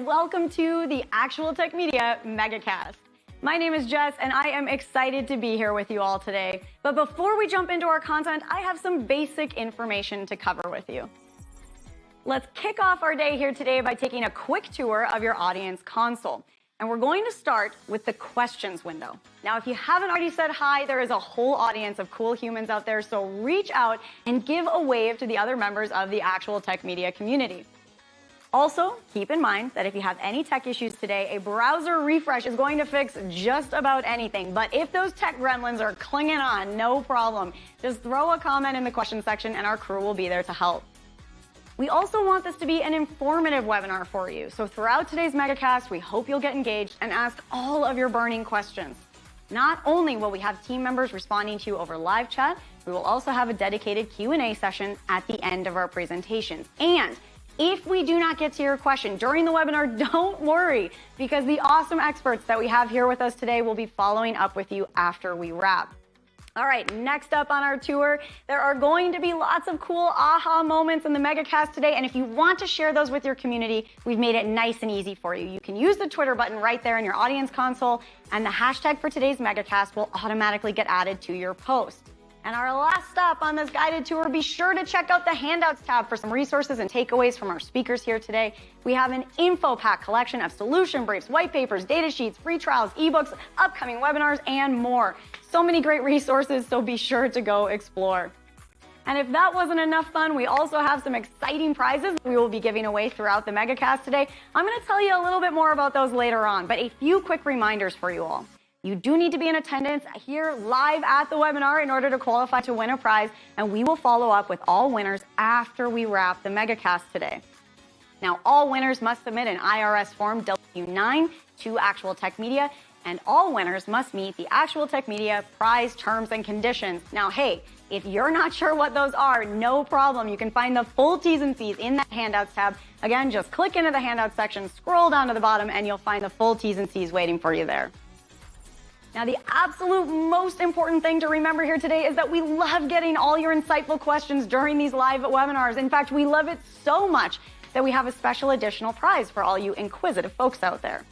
and welcome to the Actual Tech Media MegaCast. My name is Jess, and I am excited to be here with you all today. But before we jump into our content, I have some basic information to cover with you. Let's kick off our day here today by taking a quick tour of your audience console. And we're going to start with the questions window. Now, if you haven't already said hi, there is a whole audience of cool humans out there, so reach out and give a wave to the other members of the Actual Tech Media community. Also, keep in mind that if you have any tech issues today, a browser refresh is going to fix just about anything. But if those tech gremlins are clinging on, no problem. Just throw a comment in the question section and our crew will be there to help. We also want this to be an informative webinar for you. So throughout today's MegaCast, we hope you'll get engaged and ask all of your burning questions. Not only will we have team members responding to you over live chat, we will also have a dedicated Q&A session at the end of our presentation. And if we do not get to your question during the webinar, don't worry, because the awesome experts that we have here with us today will be following up with you after we wrap. All right, next up on our tour, there are going to be lots of cool aha moments in the MegaCast today, and if you want to share those with your community, we've made it nice and easy for you. You can use the Twitter button right there in your audience console, and the hashtag for today's MegaCast will automatically get added to your post. And our last stop on this guided tour, be sure to check out the Handouts tab for some resources and takeaways from our speakers here today. We have an info pack collection of solution briefs, white papers, data sheets, free trials, ebooks, upcoming webinars, and more. So many great resources, so be sure to go explore. And if that wasn't enough fun, we also have some exciting prizes we will be giving away throughout the MegaCast today. I'm going to tell you a little bit more about those later on, but a few quick reminders for you all. You do need to be in attendance here live at the webinar in order to qualify to win a prize, and we will follow up with all winners after we wrap the MegaCast today. Now, all winners must submit an IRS Form W-9 to Actual Tech Media, and all winners must meet the Actual Tech Media prize terms and conditions. Now, hey, if you're not sure what those are, no problem. You can find the full T's and C's in that Handouts tab. Again, just click into the Handouts section, scroll down to the bottom, and you'll find the full T's and C's waiting for you there. Now, the absolute most important thing to remember here today is that we love getting all your insightful questions during these live webinars. In fact, we love it so much that we have a special additional prize for all you inquisitive folks out there.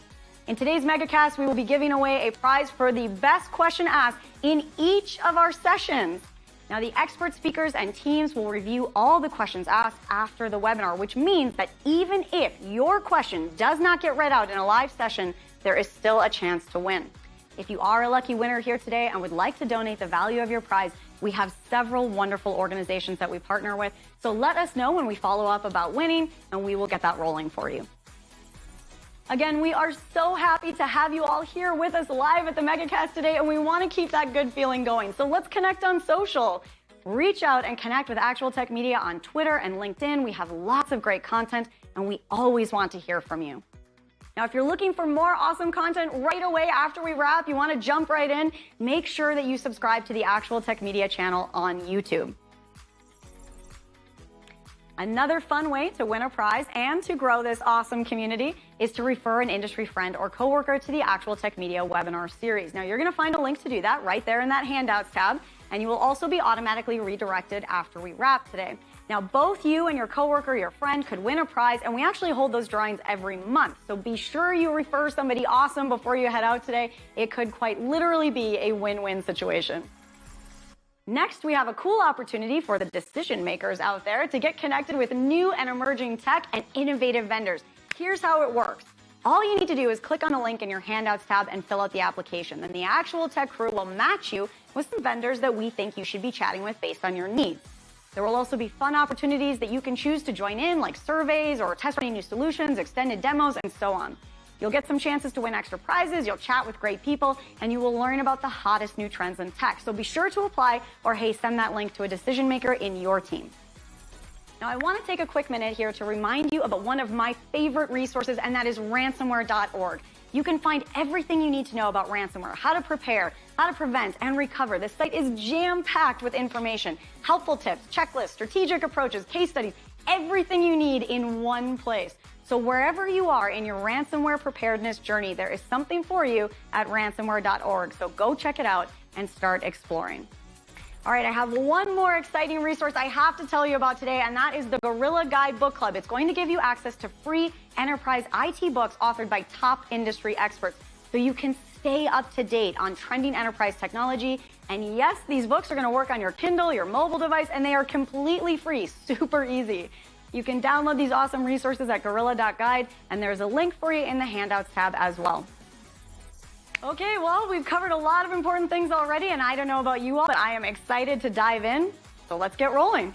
In today's MegaCast, we will be giving away a prize for the best question asked in each of our sessions. Now, the expert speakers and teams will review all the questions asked after the webinar, which means that even if your question does not get read out in a live session, there is still a chance to win. If you are a lucky winner here today and would like to donate the value of your prize, we have several wonderful organizations that we partner with. So let us know when we follow up about winning, and we will get that rolling for you. Again, we are so happy to have you all here with us live at the MegaCast today, and we want to keep that good feeling going. So let's connect on social. Reach out and connect with Actual Tech Media on Twitter and LinkedIn. We have lots of great content, and we always want to hear from you. Now, if you're looking for more awesome content right away after we wrap, you want to jump right in, make sure that you subscribe to the Actual Tech Media channel on YouTube. Another fun way to win a prize and to grow this awesome community is to refer an industry friend or coworker to the Actual Tech Media webinar series. Now, you're going to find a link to do that right there in that Handouts tab, and you will also be automatically redirected after we wrap today. Now, both you and your coworker, your friend, could win a prize, and we actually hold those drawings every month. So be sure you refer somebody awesome before you head out today. It could quite literally be a win-win situation. Next, we have a cool opportunity for the decision makers out there to get connected with new and emerging tech and innovative vendors. Here's how it works. All you need to do is click on the link in your Handouts tab and fill out the application. Then the Actual Tech crew will match you with some vendors that we think you should be chatting with based on your needs. There will also be fun opportunities that you can choose to join in, like surveys or test running new solutions, extended demos, and so on. You'll get some chances to win extra prizes, you'll chat with great people, and you will learn about the hottest new trends in tech. So be sure to apply, or hey, send that link to a decision maker in your team. Now, I want to take a quick minute here to remind you about one of my favorite resources, and that is ransomware.org. You can find everything you need to know about ransomware, how to prepare, how to prevent and recover. This site is jam-packed with information, helpful tips, checklists, strategic approaches, case studies, everything you need in one place. So wherever you are in your ransomware preparedness journey, there is something for you at ransomware.org. So go check it out and start exploring. All right, I have one more exciting resource I have to tell you about today, and that is the Gorilla Guide Book Club. It's going to give you access to free enterprise IT books authored by top industry experts, so you can stay up to date on trending enterprise technology. And yes, these books are going to work on your Kindle, your mobile device, and they are completely free, super easy. You can download these awesome resources at gorilla.guide, and there's a link for you in the handouts tab as well. Okay, well, we've covered a lot of important things already, and I don't know about you all, but I am excited to dive in. So let's get rolling.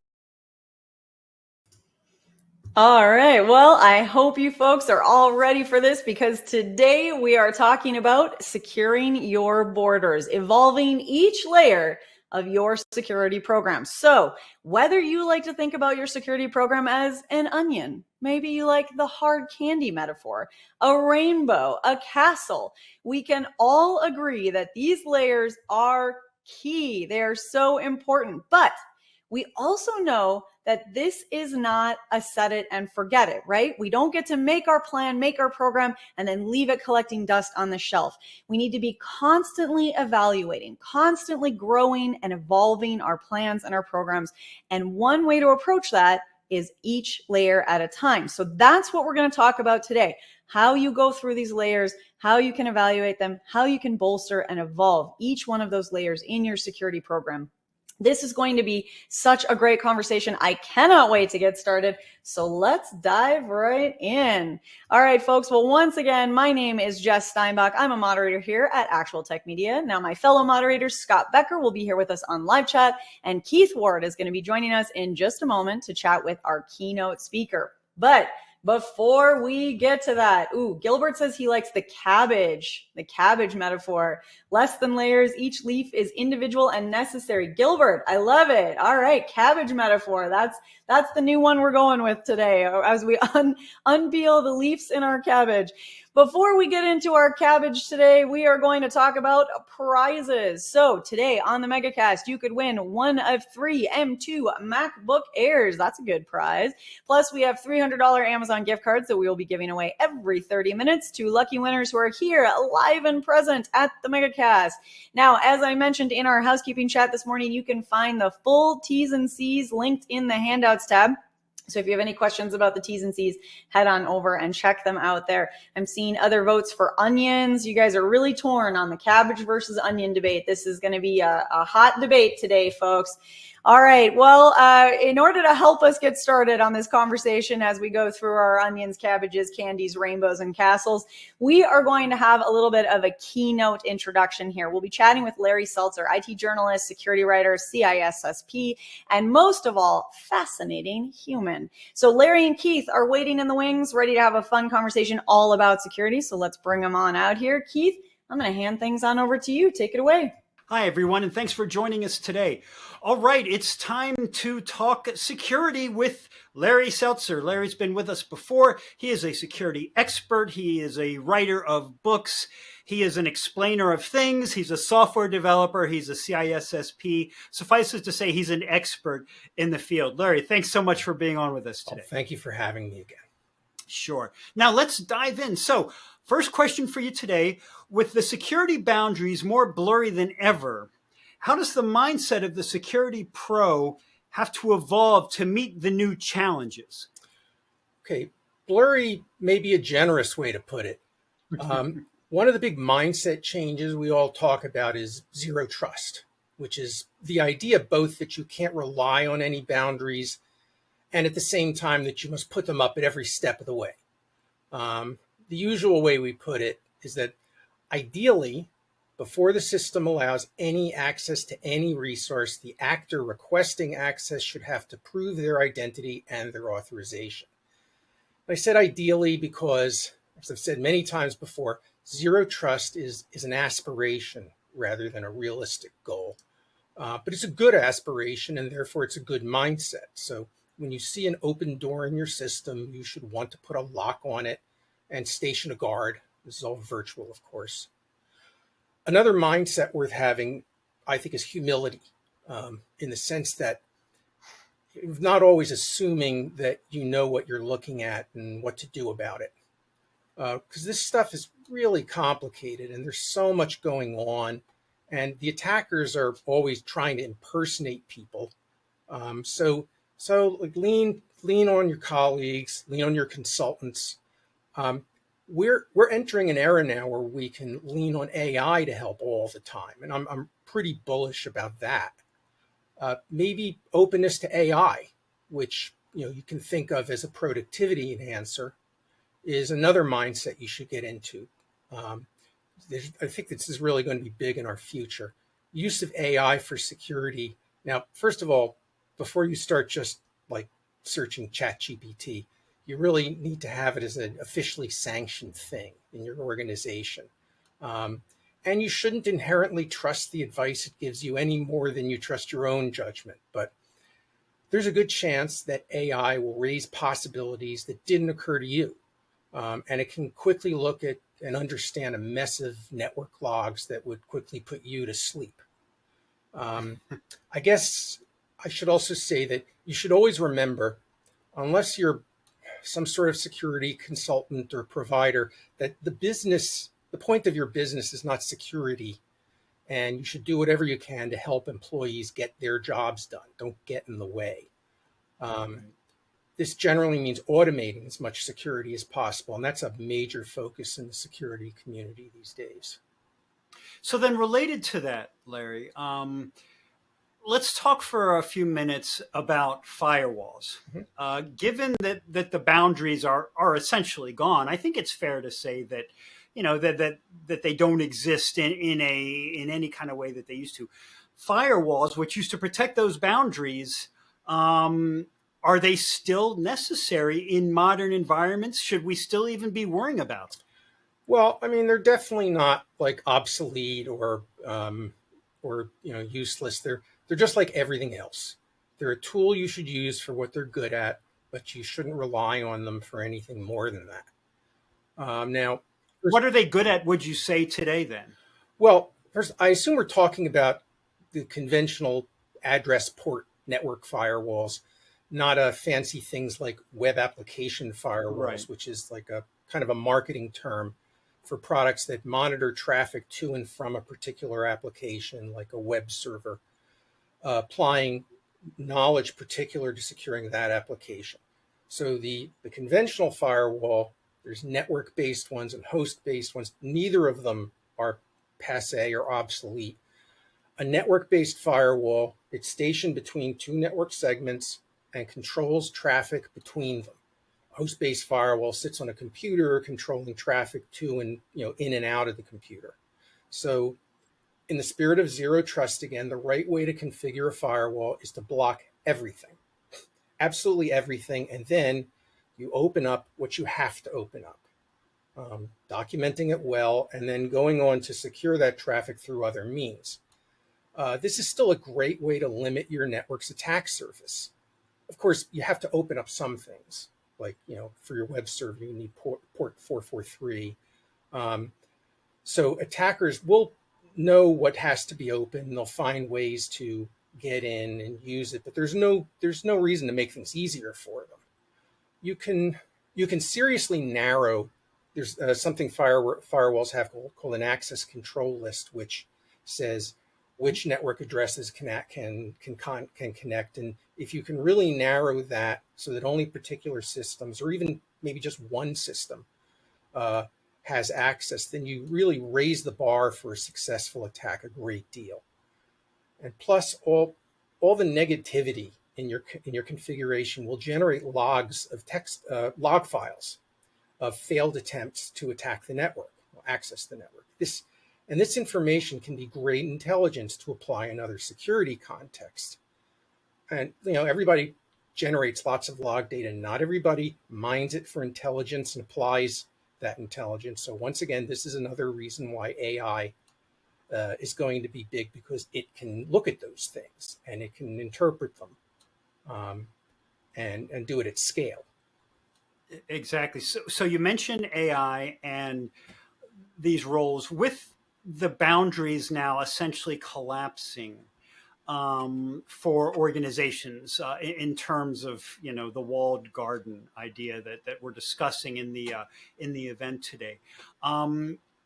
All right, well, I hope you folks are all ready for this, because today we are talking about securing your borders, evolving each layer of your security program. So whether you like to think about your security program as an onion, maybe you like the hard candy metaphor, a rainbow, a castle, we can all agree that these layers are key. They are so important. But we also know that this is not a set it and forget it, right? We don't get to make our plan, make our program, and then leave it collecting dust on the shelf. We need to be constantly evaluating, constantly growing and evolving our plans and our programs. And one way to approach that is each layer at a time. So that's what we're going to talk about today. How you go through these layers, how you can evaluate them, how you can bolster and evolve each one of those layers in your security program. This is going to be such a great conversation. I cannot wait to get started. So let's dive right in. All right, folks. Well, once again, my name is Jess Steinbach. I'm a moderator here at Actual Tech Media. Now, my fellow moderators, Scott Becker, will be here with us on live chat, and Keith Ward is going to be joining us in just a moment to chat with our keynote speaker. But before we get to that, Gilbert says he likes the cabbage metaphor. Less than layers, each leaf is individual and necessary. Gilbert, I love it. All right, cabbage metaphor. That's the new one we're going with today as we unpeel the leaves in our cabbage. Before we get into our cabbage today, we are going to talk about prizes. So today on the MegaCast, you could win one of 3 M2 MacBook Airs. That's a good prize. Plus, we have $300 Amazon gift cards that we will be giving away every 30 minutes to lucky winners who are here live and present at the MegaCast. Now, as I mentioned in our housekeeping chat this morning, you can find the full T's and C's linked in the handouts tab. So if you have any questions about the T's and C's, head on over and check them out there. I'm seeing other votes for onions. You guys are really torn on the cabbage versus onion debate. This is going to be a hot debate today, folks. All right. Well, in order to help us get started on this conversation as we go through our onions, cabbages, candies, rainbows, and castles, we are going to have a little bit of a keynote introduction here. We'll be chatting with Larry Seltzer, IT journalist, security writer, CISSP, and most of all, fascinating human. So Larry and Keith are waiting in the wings, ready to have a fun conversation all about security. So let's bring them on out here. Keith, I'm going to hand things on over to you. Take it away. Hi, everyone, and thanks for joining us today. All right, it's time to talk security with Larry Seltzer. Larry's been with us before. He is a security expert. He is a writer of books. He is an explainer of things. He's a software developer. He's a CISSP. Suffice it to say, he's an expert in the field. Larry, thanks so much for being on with us today. Oh, thank you for having me again. Sure. Now let's dive in. So first question for you today, with the security boundaries more blurry than ever, how does the mindset of the security pro have to evolve to meet the new challenges? Okay, blurry may be a generous way to put it. One of the big mindset changes we all talk about is zero trust, which is the idea both that you can't rely on any boundaries and at the same time that you must put them up at every step of the way. The usual way we put it is that ideally, before the system allows any access to any resource, the actor requesting access should have to prove their identity and their authorization. I said ideally because, as I've said many times before, zero trust is an aspiration rather than a realistic goal. But it's a good aspiration, and therefore it's a good mindset. So when you see an open door in your system, you should want to put a lock on it and station a guard. This is all virtual, of course. Another mindset worth having, I think, is humility, in the sense that not always assuming that you know what you're looking at and what to do about it. Because this stuff is really complicated and there's so much going on. And the attackers are always trying to impersonate people. So like lean on your colleagues, lean on your consultants. We're entering an era now where we can lean on AI to help all the time, and I'm pretty bullish about that. Maybe openness to AI, which you can think of as a productivity enhancer, is another mindset you should get into. I think this is really going to be big in our future. Use of AI for security. Now, first of all, before you start just like searching ChatGPT, you really need to have it as an officially sanctioned thing in your organization. And you shouldn't inherently trust the advice it gives you any more than you trust your own judgment. But there's a good chance that AI will raise possibilities that didn't occur to you. And it can quickly look at and understand a mess of network logs that would quickly put you to sleep. I guess I should also say that you should always remember, unless you're some sort of security consultant or provider, that the point of your business is not security, and you should do whatever you can to help employees get their jobs done. Don't get in the way. This generally means automating as much security as possible, and that's a major focus in the security community these days. So then related to that, Larry, let's talk for a few minutes about firewalls. Given that the boundaries are essentially gone, I think it's fair to say that that they don't exist in any kind of way that they used to. Firewalls, which used to protect those boundaries, are they still necessary in modern environments? Should we still even be worrying about them? Well, I mean, they're definitely not like obsolete or useless. They're just like everything else. They're a tool you should use for what they're good at, but you shouldn't rely on them for anything more than that. Now, what are they good at, would you say, today then? Well, first, I assume we're talking about the conventional address port network firewalls, not fancy things like web application firewalls, Right. which is like a kind of a marketing term for products that monitor traffic to and from a particular application, like a web server, applying knowledge particular to securing that application. So the conventional firewall, there's network-based ones and host-based ones. Neither of them are passé or obsolete. A network-based firewall, it's stationed between two network segments and controls traffic between them. A host-based firewall sits on a computer controlling traffic to and in and out of the computer. So in the spirit of zero trust, again, the right way to configure a firewall is to block everything, absolutely everything, and then you open up what you have to open up, documenting it well, and then going on to secure that traffic through other means. This is still a great way to limit your network's attack surface. Of course, you have to open up some things, like for your web server, you need port 443. So attackers will know what has to be open. They'll find ways to get in and use it, but there's no reason to make things easier for them. You can seriously narrow. There's something firewalls have called an access control list, which says which network addresses can connect, and if you can really narrow that so that only particular systems, or even maybe just one system, has access, then you really raise the bar for a successful attack a great deal. And plus, all the negativity in your configuration will generate logs of text, log files of failed attempts to attack the network, or access the network. This information can be great intelligence to apply in other security contexts. And everybody generates lots of log data. Not everybody mines it for intelligence and applies that intelligence. So once again, this is another reason why AI is going to be big, because it can look at those things and it can interpret them and do it at scale. Exactly. So you mentioned AI and these roles with the boundaries now essentially collapsing for organizations in terms of the walled garden idea that we're discussing in the event today.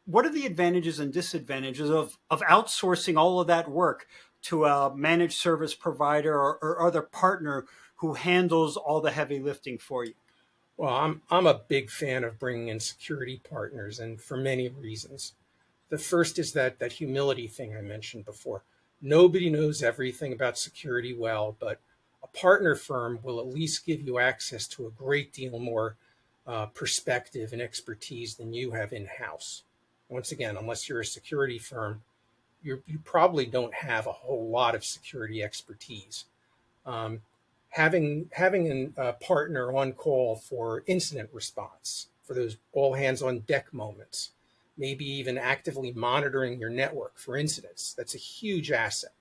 what are the advantages and disadvantages of outsourcing all of that work to a managed service provider or other partner who handles all the heavy lifting for you? Well, I'm a big fan of bringing in security partners, and for many reasons. The first is that humility thing I mentioned before. Nobody knows everything about security well, but a partner firm will at least give you access to a great deal more perspective and expertise than you have in-house. Once again, unless you're a security firm, you probably don't have a whole lot of security expertise. Um, having a partner on call for incident response, for those all hands on deck moments, maybe even actively monitoring your network for incidents, that's a huge asset.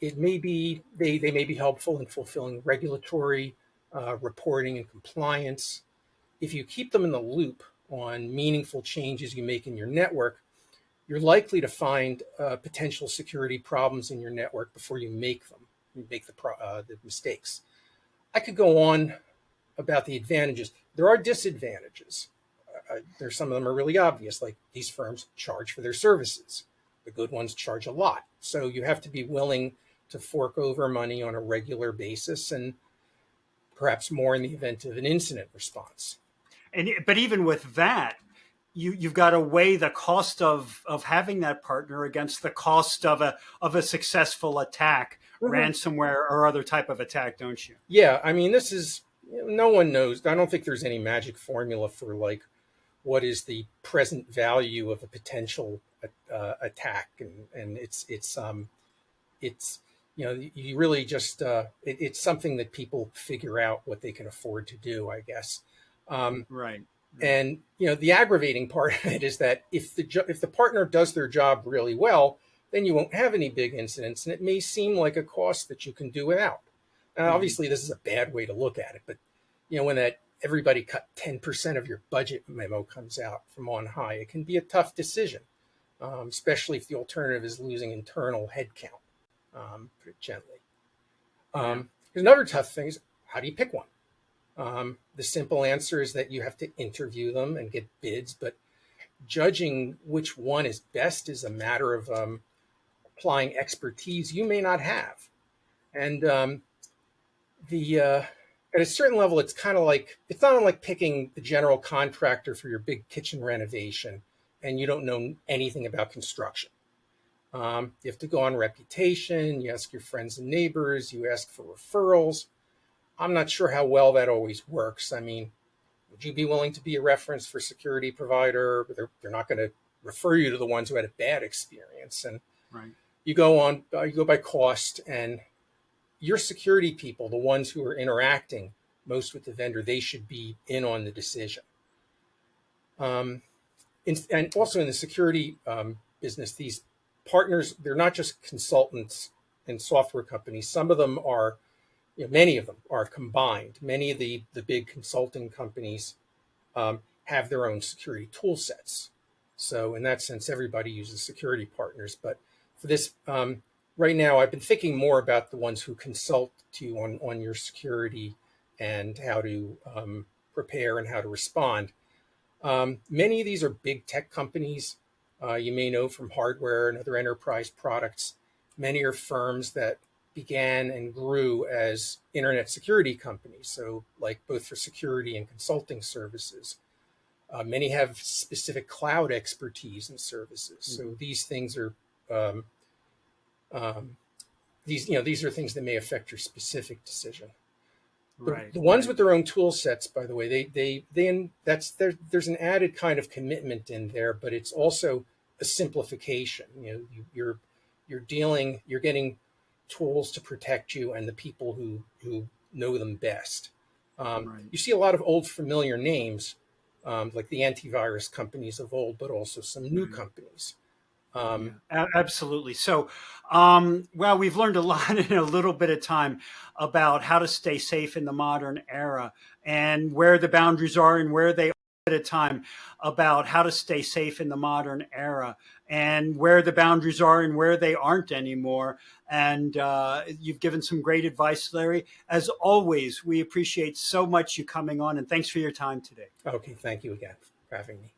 It may be they may be helpful in fulfilling regulatory reporting and compliance. If you keep them in the loop on meaningful changes you make in your network, you're likely to find potential security problems in your network before you make them. You make the mistakes. I could go on about the advantages. There are disadvantages. There's some of them are really obvious, like these firms charge for their services. The good ones charge a lot. So you have to be willing to fork over money on a regular basis, and perhaps more in the event of an incident response. But even with that, you've got to weigh the cost of having that partner against the cost of a successful attack, ransomware or other type of attack, don't you? Yeah, I mean, this is, no one knows. I don't think there's any magic formula for like what is the present value of a potential attack, and it's you really just it's something that people figure out what they can afford to do, I guess. Right. And the aggravating part of it is that if the partner does their job really well, then you won't have any big incidents, and it may seem like a cost that you can do without. Now, obviously, this is a bad way to look at it, but when that everybody cut 10% of your budget memo comes out from on high, it can be a tough decision, especially if the alternative is losing internal headcount. Put it gently. There's another tough thing is, how do you pick one? The simple answer is that you have to interview them and get bids, but judging which one is best is a matter of applying expertise you may not have. And at a certain level, it's kind of like, it's not like picking the general contractor for your big kitchen renovation and you don't know anything about construction. You have to go on reputation, you ask your friends and neighbors, you ask for referrals. I'm not sure how well that always works. I mean, would you be willing to be a reference for security provider? They're not going to refer you to the ones who had a bad experience. And you go by cost, and your security people, the ones who are interacting most with the vendor, they should be in on the decision. And also in the security business, these partners, they're not just consultants and software companies. Some of them are, many of them are combined. Many of the big consulting companies have their own security tool sets. So in that sense, everybody uses security partners. But for this, right now, I've been thinking more about the ones who consult to you on your security and how to prepare and how to respond. Many of these are big tech companies. You may know from hardware and other enterprise products. Many are firms that began and grew as internet security companies, so like both for security and consulting services. Many have specific cloud expertise and services. So these things are these are things that may affect your specific decision. The ones with their own tool sets, by the way, there's an added kind of commitment in there, but it's also a simplification. You're getting tools to protect you and the people who know them best. You see a lot of old familiar names, like the antivirus companies of old, but also some new companies. Absolutely. So, well, we've learned a lot in a little bit of time about how to stay safe in the modern era and where the boundaries are and where they are at a time, about how to stay safe in the modern era and where the boundaries are and where they aren't anymore. And you've given some great advice, Larry. As always, we appreciate so much you coming on, and thanks for your time today. Okay. Thank you again for having me.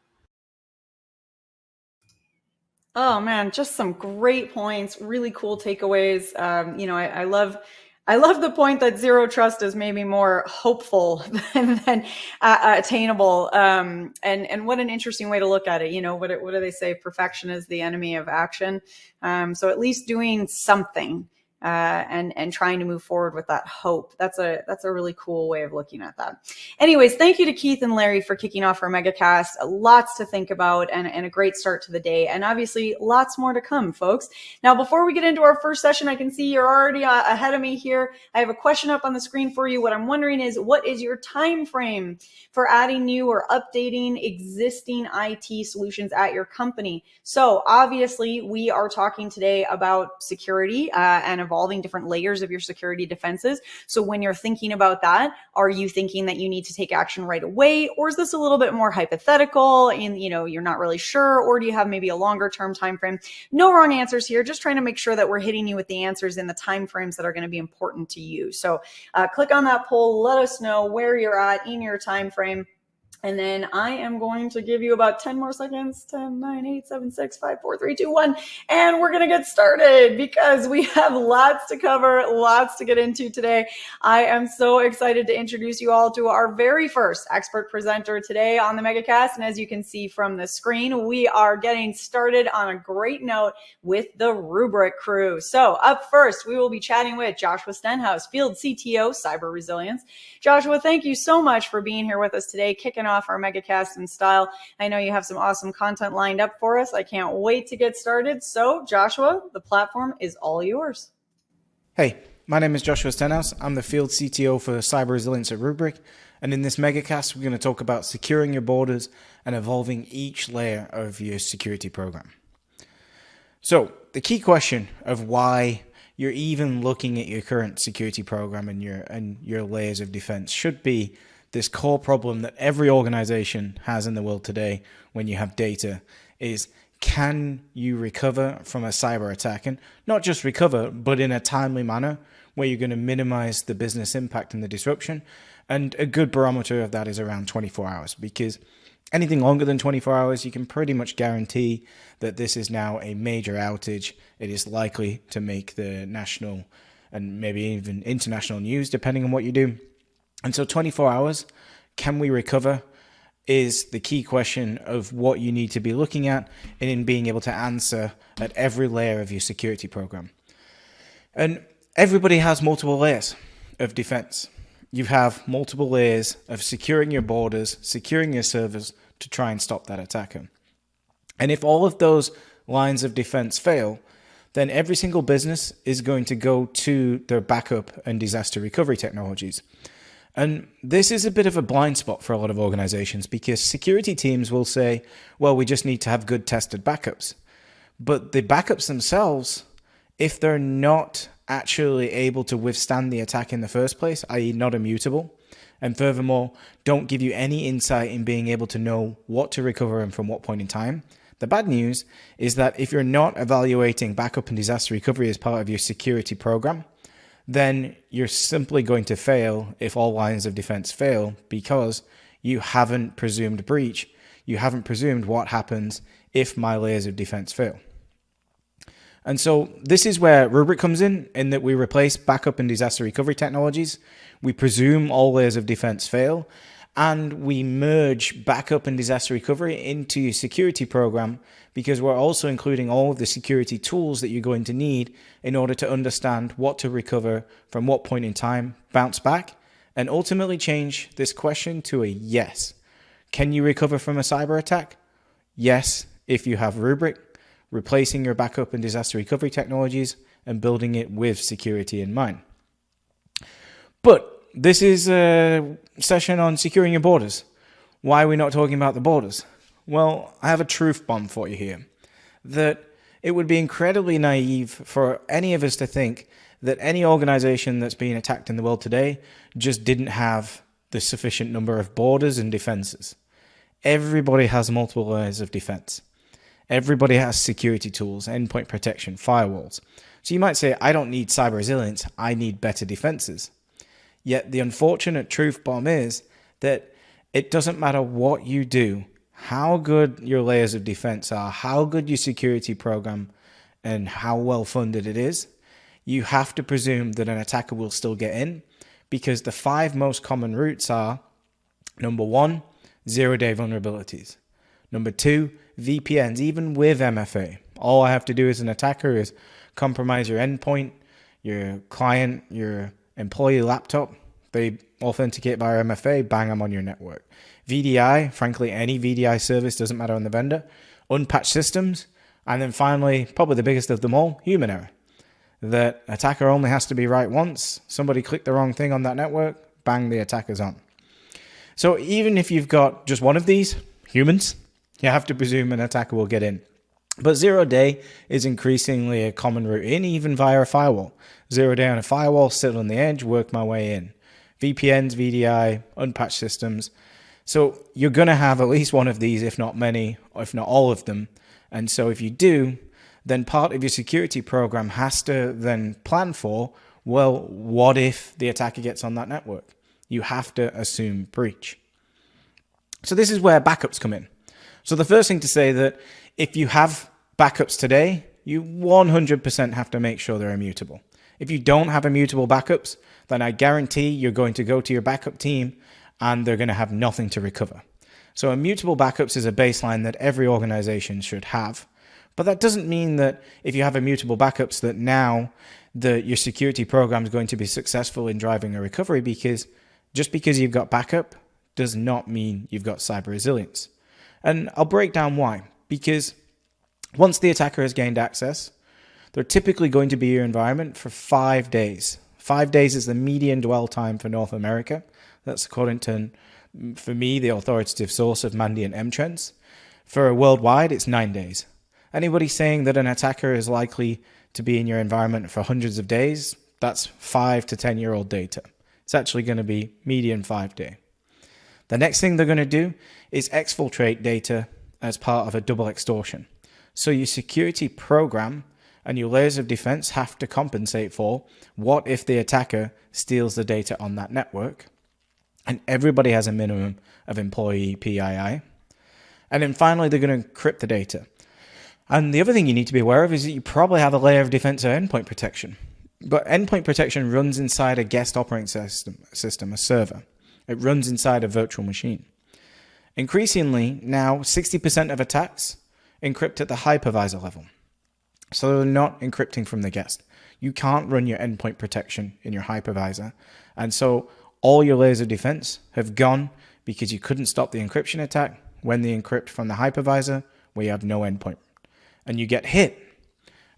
Oh man, just some great points, really cool takeaways. I love the point that zero trust is maybe more hopeful than attainable. And what an interesting way to look at it. What do they say? Perfection is the enemy of action. So at least doing something. And trying to move forward with that hope. That's a really cool way of looking at that. Anyways, thank you to Keith and Larry for kicking off our MegaCast. Lots to think about and a great start to the day. And obviously lots more to come, folks. Now, before we get into our first session, I can see you're already ahead of me here. I have a question up on the screen for you. What I'm wondering is, what is your time frame for adding new or updating existing IT solutions at your company? So obviously we are talking today about security and evolving different layers of your security defenses. So when you're thinking about that, are you thinking that you need to take action right away? Or is this a little bit more hypothetical and you're not really sure? Or do you have maybe a longer term time frame? No wrong answers here. Just trying to make sure that we're hitting you with the answers in the time frames that are going to be important to you. So click on that poll. Let us know where you're at in your time frame. And then I am going to give you about 10 more seconds. 10, 9, 8, 7, 6, 5, 4, 3, 2, 1. And we're going to get started because we have lots to cover, lots to get into today. I am so excited to introduce you all to our very first expert presenter today on the MegaCast. And as you can see from the screen, we are getting started on a great note with the Rubrik crew. So up first, we will be chatting with Joshua Stenhouse, Field CTO, Cyber Resilience. Joshua, thank you so much for being here with us today, kicking off our MegaCast in style. I know you have some awesome content lined up for us. I can't wait to get started. So Joshua, the platform is all yours. Hey, my name is Joshua Stenhouse. I'm the Field CTO for Cyber Resilience at Rubrik. And in this MegaCast, we're going to talk about securing your borders and evolving each layer of your security program. So the key question of why you're even looking at your current security program and your layers of defense should be this core problem that every organization has in the world today when you have data is, can you recover from a cyber attack? And not just recover, but in a timely manner where you're going to minimize the business impact and the disruption. And a good barometer of that is around 24 hours, because anything longer than 24 hours, you can pretty much guarantee that this is now a major outage. It is likely to make the national and maybe even international news, depending on what you do. And so 24 hours, can we recover, is the key question of what you need to be looking at and in being able to answer at every layer of your security program. And everybody has multiple layers of defense. You have multiple layers of securing your borders, securing your servers to try and stop that attacker. And if all of those lines of defense fail, then every single business is going to go to their backup and disaster recovery technologies. And this is a bit of a blind spot for a lot of organizations, because security teams will say, well, we just need to have good tested backups. But the backups themselves, if they're not actually able to withstand the attack in the first place, i.e. not immutable, and furthermore, don't give you any insight in being able to know what to recover and from what point in time. The bad news is that if you're not evaluating backup and disaster recovery as part of your security program, then you're simply going to fail if all lines of defense fail, because you haven't presumed breach. You haven't presumed what happens if my layers of defense fail. And so this is where Rubrik comes in that we replace backup and disaster recovery technologies. We presume all layers of defense fail, and we merge backup and disaster recovery into your security program, because we're also including all of the security tools that you're going to need in order to understand what to recover from what point in time, bounce back, and ultimately change this question to a yes. Can you recover from a cyber attack? Yes, if you have Rubrik, replacing your backup and disaster recovery technologies and building it with security in mind. But this is a session on securing your borders. Why are we not talking about the borders? Well, I have a truth bomb for you here, that it would be incredibly naive for any of us to think that any organization that's being attacked in the world today just didn't have the sufficient number of borders and defenses. Everybody has multiple layers of defense. Everybody has security tools, endpoint protection, firewalls. So you might say, I don't need cyber resilience, I need better defenses. Yet the unfortunate truth bomb is that it doesn't matter what you do, how good your layers of defense are, how good your security program, and how well funded it is, you have to presume that an attacker will still get in, because the 5 most common routes are: number 1, zero-day vulnerabilities. Number 2, VPNs, even with MFA. All I have to do as an attacker is compromise your endpoint, your client, your employee laptop. They authenticate via MFA, bang, I'm on your network. VDI, frankly, any VDI service, doesn't matter on the vendor. Unpatched systems. And then finally, probably the biggest of them all, human error. That attacker only has to be right once. Somebody clicked the wrong thing on that network, bang, the attacker's on. So even if you've got just one of these, humans, you have to presume an attacker will get in. But zero day is increasingly a common route in, even via a firewall. Zero day on a firewall, sit on the edge, work my way in. VPNs, VDI, unpatched systems. So you're going to have at least one of these, if not many, or if not all of them. And so if you do, then part of your security program has to then plan for, well, what if the attacker gets on that network? You have to assume breach. So this is where backups come in. So the first thing to say that if you have backups today, you 100% have to make sure they're immutable. If you don't have immutable backups, then I guarantee you're going to go to your backup team and they're going to have nothing to recover. So immutable backups is a baseline that every organization should have. But that doesn't mean that if you have immutable backups that now your security program is going to be successful in driving a recovery, because just because you've got backup does not mean you've got cyber resilience. And I'll break down why. Because once the attacker has gained access, they're typically going to be in your environment for 5 days. 5 days is the median dwell time for North America. That's according to, for me, the authoritative source of Mandiant M-Trends. For worldwide, it's 9 days. Anybody saying that an attacker is likely to be in your environment for hundreds of days, that's 5 to 10-year-old data. It's actually going to be median 5 day. The next thing they're going to do is exfiltrate data as part of a double extortion. So your security program and your layers of defense have to compensate for what if the attacker steals the data on that network. And everybody has a minimum of employee PII. And then finally, they're going to encrypt the data. And the other thing you need to be aware of is that you probably have a layer of defense or endpoint protection. But endpoint protection runs inside a guest operating system, a server. It runs inside a virtual machine. Increasingly, now 60% of attacks encrypt at the hypervisor level. So they're not encrypting from the guest. You can't run your endpoint protection in your hypervisor. And so all your layers of defense have gone because you couldn't stop the encryption attack when they encrypt from the hypervisor where you have no endpoint. And you get hit.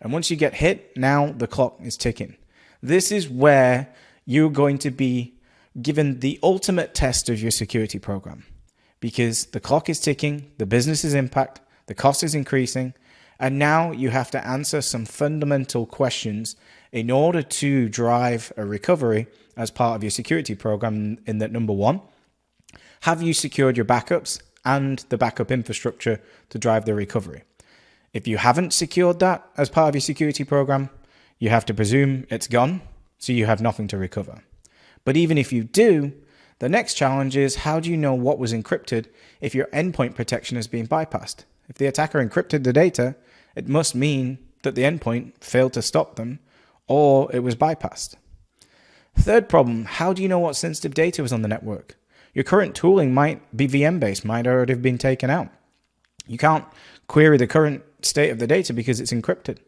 And once you get hit, now the clock is ticking. This is where you're going to be given the ultimate test of your security program, because the clock is ticking, the business is impacted, the cost is increasing, and now you have to answer some fundamental questions in order to drive a recovery as part of your security program. In that, number 1, have you secured your backups and the backup infrastructure to drive the recovery? If you haven't secured that as part of your security program, you have to presume it's gone, so you have nothing to recover. But even if you do, the next challenge is, how do you know what was encrypted if your endpoint protection has been bypassed? If the attacker encrypted the data, it must mean that the endpoint failed to stop them or it was bypassed. Third problem, how do you know what sensitive data was on the network? Your current tooling might be VM-based, might already have been taken out. You can't query the current state of the data because it's encrypted.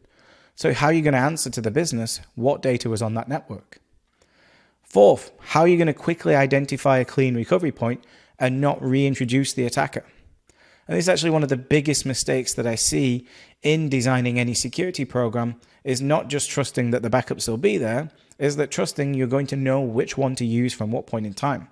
So how are you going to answer to the business what data was on that network? Fourth, how are you going to quickly identify a clean recovery point and not reintroduce the attacker? And this is actually one of the biggest mistakes that I see in designing any security program, is not just trusting that the backups will be there, is that trusting you're going to know which one to use from what point in time.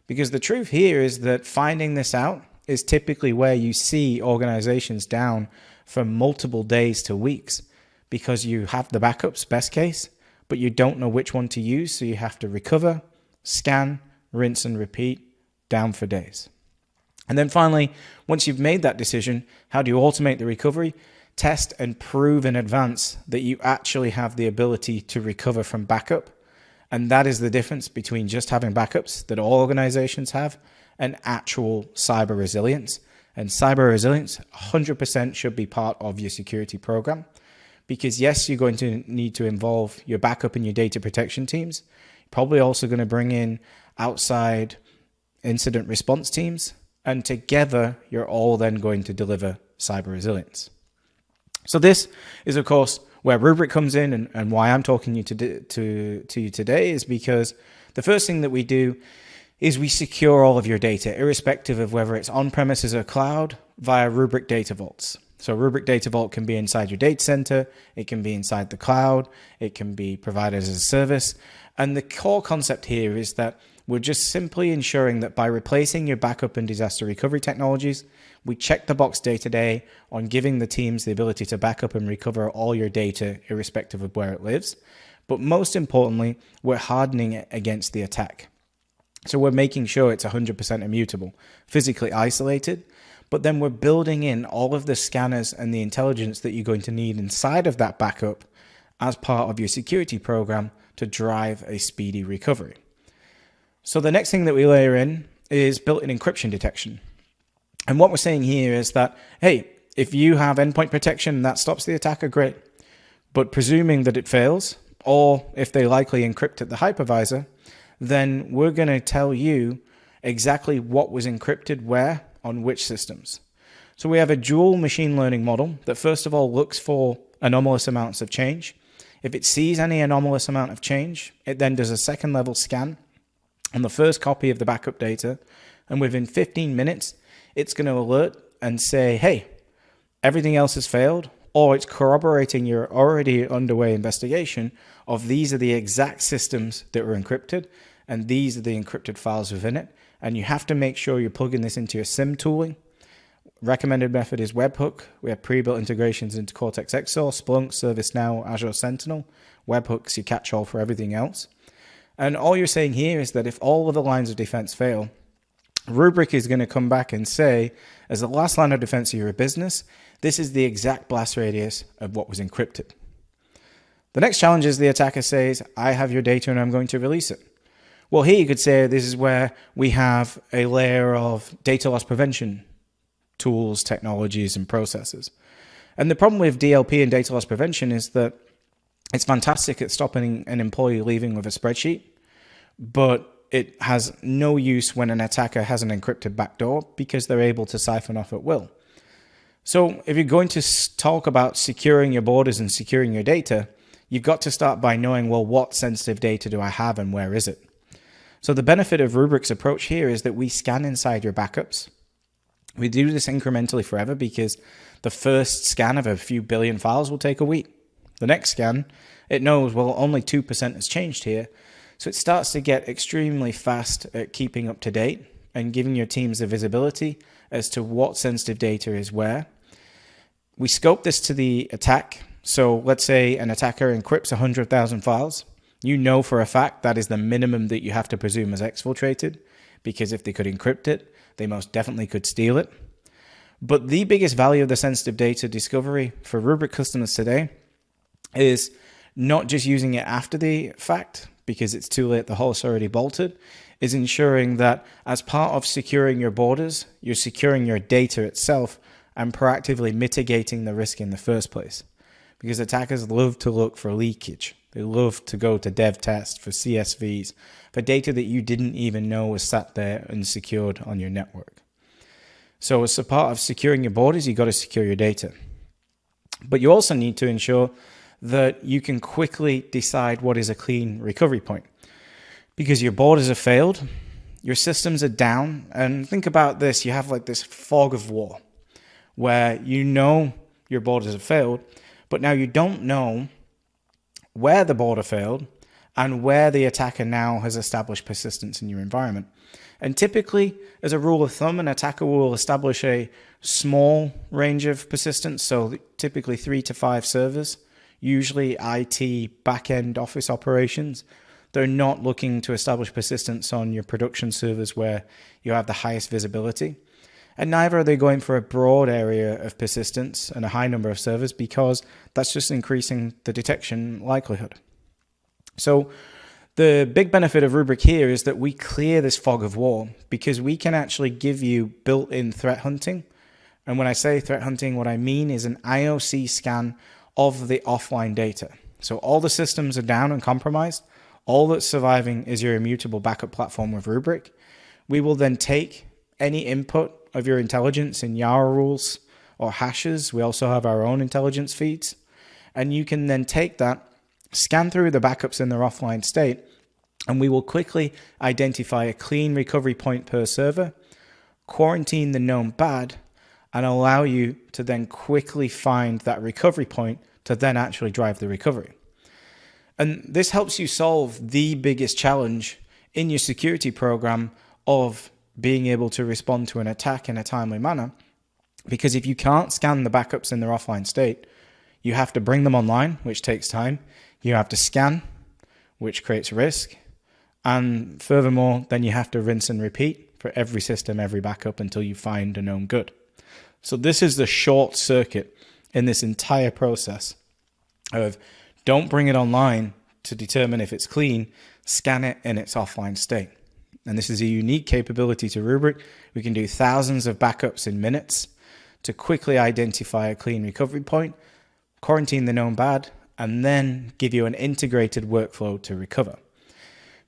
Because the truth here is that finding this out is typically where you see organizations down from multiple days to weeks, because you have the backups, best case, but you don't know which one to use, so you have to recover, scan, rinse and repeat, down for days. And then finally, once you've made that decision, how do you automate the recovery? Test and prove in advance that you actually have the ability to recover from backup. And that is the difference between just having backups that all organizations have and actual cyber resilience. And cyber resilience 100% should be part of your security program, because yes, you're going to need to involve your backup and your data protection teams. You're probably also going to bring in outside incident response teams, and together you're all then going to deliver cyber resilience. So this is, of course, where Rubrik comes in, and why I'm talking to you today is because the first thing that we do is we secure all of your data, irrespective of whether it's on-premises or cloud, via Rubrik Data Vaults. So Rubrik Data Vault can be inside your data center, it can be inside the cloud, it can be provided as a service. And the core concept here is that we're just simply ensuring that by replacing your backup and disaster recovery technologies, we check the box day to day on giving the teams the ability to back up and recover all your data, irrespective of where it lives. But most importantly, we're hardening it against the attack. So we're making sure it's 100% immutable, physically isolated, but then we're building in all of the scanners and the intelligence that you're going to need inside of that backup as part of your security program to drive a speedy recovery. So the next thing that we layer in is built-in encryption detection. And what we're saying here is that, hey, if you have endpoint protection and that stops the attacker, great. But presuming that it fails, or if they likely encrypt at the hypervisor, then we're going to tell you exactly what was encrypted where on which systems. So we have a dual machine learning model that first of all looks for anomalous amounts of change. If it sees any anomalous amount of change, it then does a second level scan on the first copy of the backup data, and within 15 minutes, it's going to alert and say, hey, everything else has failed, or it's corroborating your already underway investigation of these are the exact systems that were encrypted, and these are the encrypted files within it. And you have to make sure you're plugging this into your SIEM tooling. Recommended method is webhook. We have pre-built integrations into Cortex XSOR, Splunk, ServiceNow, Azure Sentinel. Webhook's your catch-all for everything else. And all you're saying here is that if all of the lines of defense fail, Rubrik is going to come back and say, as the last line of defense of your business, this is the exact blast radius of what was encrypted. The next challenge is the attacker says, I have your data and I'm going to release it. Well, here you could say this is where we have a layer of data loss prevention tools, technologies, and processes. And the problem with DLP and data loss prevention is that it's fantastic at stopping an employee leaving with a spreadsheet, but it has no use when an attacker has an encrypted backdoor because they're able to siphon off at will. So if you're going to talk about securing your borders and securing your data, you've got to start by knowing, well, what sensitive data do I have and where is it? So the benefit of Rubrik's approach here is that we scan inside your backups. We do this incrementally forever because the first scan of a few billion files will take a week. The next scan, it knows, well, only 2% has changed here. So it starts to get extremely fast at keeping up to date and giving your teams the visibility as to what sensitive data is where. We scope this to the attack. So let's say an attacker encrypts 100,000 files. You know for a fact that is the minimum that you have to presume is exfiltrated, because if they could encrypt it, they most definitely could steal it. But the biggest value of the sensitive data discovery for Rubrik customers today is not just using it after the fact, because it's too late, the hole's already bolted, is ensuring that as part of securing your borders, you're securing your data itself and proactively mitigating the risk in the first place. Because attackers love to look for leakage. They love to go to dev test for CSVs, for data that you didn't even know was sat there unsecured on your network. So as a part of securing your borders, you've got to secure your data. But you also need to ensure that you can quickly decide what is a clean recovery point. Because your borders have failed, your systems are down, and think about this, you have like this fog of war, where you know your borders have failed, but now you don't know where the border failed and where the attacker now has established persistence in your environment. And typically, as a rule of thumb, an attacker will establish a small range of persistence, so typically 3 to 5 servers, usually IT back-end office operations. They're not looking to establish persistence on your production servers where you have the highest visibility. And neither are they going for a broad area of persistence and a high number of servers, because that's just increasing the detection likelihood. So the big benefit of Rubrik here is that we clear this fog of war, because we can actually give you built-in threat hunting And when I say threat hunting, what I mean is an IOC scan of the offline data. So all the systems are down and compromised. All that's surviving is your immutable backup platform with Rubrik. We will then take any input of your intelligence in YARA rules or hashes. We also have our own intelligence feeds. And you can then take that, scan through the backups in their offline state, and we will quickly identify a clean recovery point per server, quarantine the known bad, and allow you to then quickly find that recovery point to then actually drive the recovery. And this helps you solve the biggest challenge in your security program of being able to respond to an attack in a timely manner. Because if you can't scan the backups in their offline state, you have to bring them online, which takes time. You have to scan, which creates risk. And furthermore, then you have to rinse and repeat for every system, every backup until you find a known good. So this is the short circuit in this entire process of don't bring it online to determine if it's clean, scan it in its offline state. And this is a unique capability to Rubrik. We can do thousands of backups in minutes to quickly identify a clean recovery point, quarantine the known bad, and then give you an integrated workflow to recover.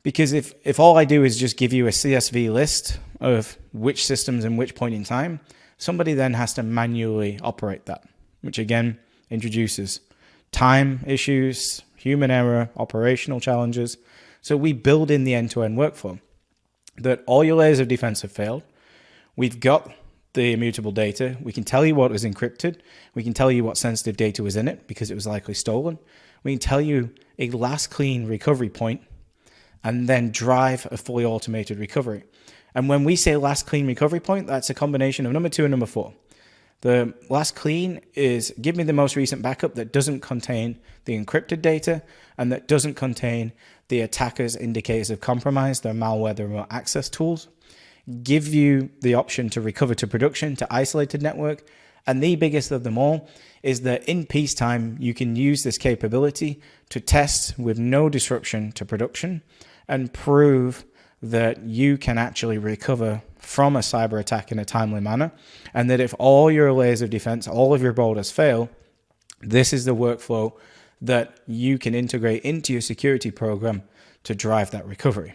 Because if all I do is just give you a CSV list of which systems and which point in time, somebody then has to manually operate that, which again introduces time issues, human error, operational challenges. So we build in the end-to-end workflow that all your layers of defense have failed. We've got the immutable data. We can tell you what was encrypted. We can tell you what sensitive data was in it because it was likely stolen. We can tell you a last clean recovery point and then drive a fully automated recovery. And when we say last clean recovery point, that's a combination of number 2 and number 4. The last clean is give me the most recent backup that doesn't contain the encrypted data and that doesn't contain the attacker's indicators of compromise, their malware, their remote access tools. Give you the option to recover to production, to isolated network. And the biggest of them all is that in peacetime, you can use this capability to test with no disruption to production and prove that you can actually recover from a cyber attack in a timely manner. And that if all your layers of defense, all of your borders fail, this is the workflow that you can integrate into your security program to drive that recovery.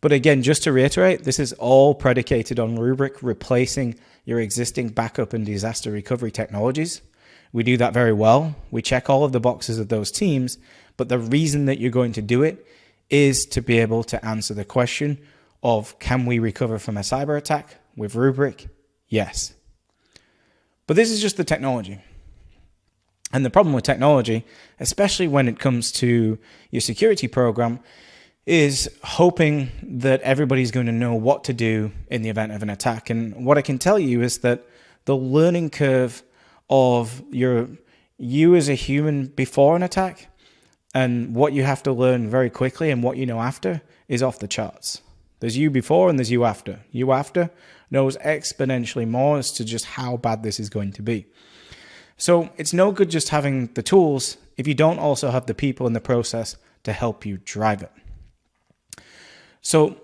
But again, just to reiterate, this is all predicated on Rubrik replacing your existing backup and disaster recovery technologies. We do that very well. We check all of the boxes of those teams, but the reason that you're going to do it is to be able to answer the question of can we recover from a cyber attack with Rubrik? Yes. But this is just the technology. And the problem with technology, especially when it comes to your security program, is hoping that everybody's going to know what to do in the event of an attack. And what I can tell you is that the learning curve of you as a human before an attack and what you have to learn very quickly and what you know after is off the charts. There's you before and there's you after. You after knows exponentially more as to just how bad this is going to be. So it's no good just having the tools if you don't also have the people in the process to help you drive it. So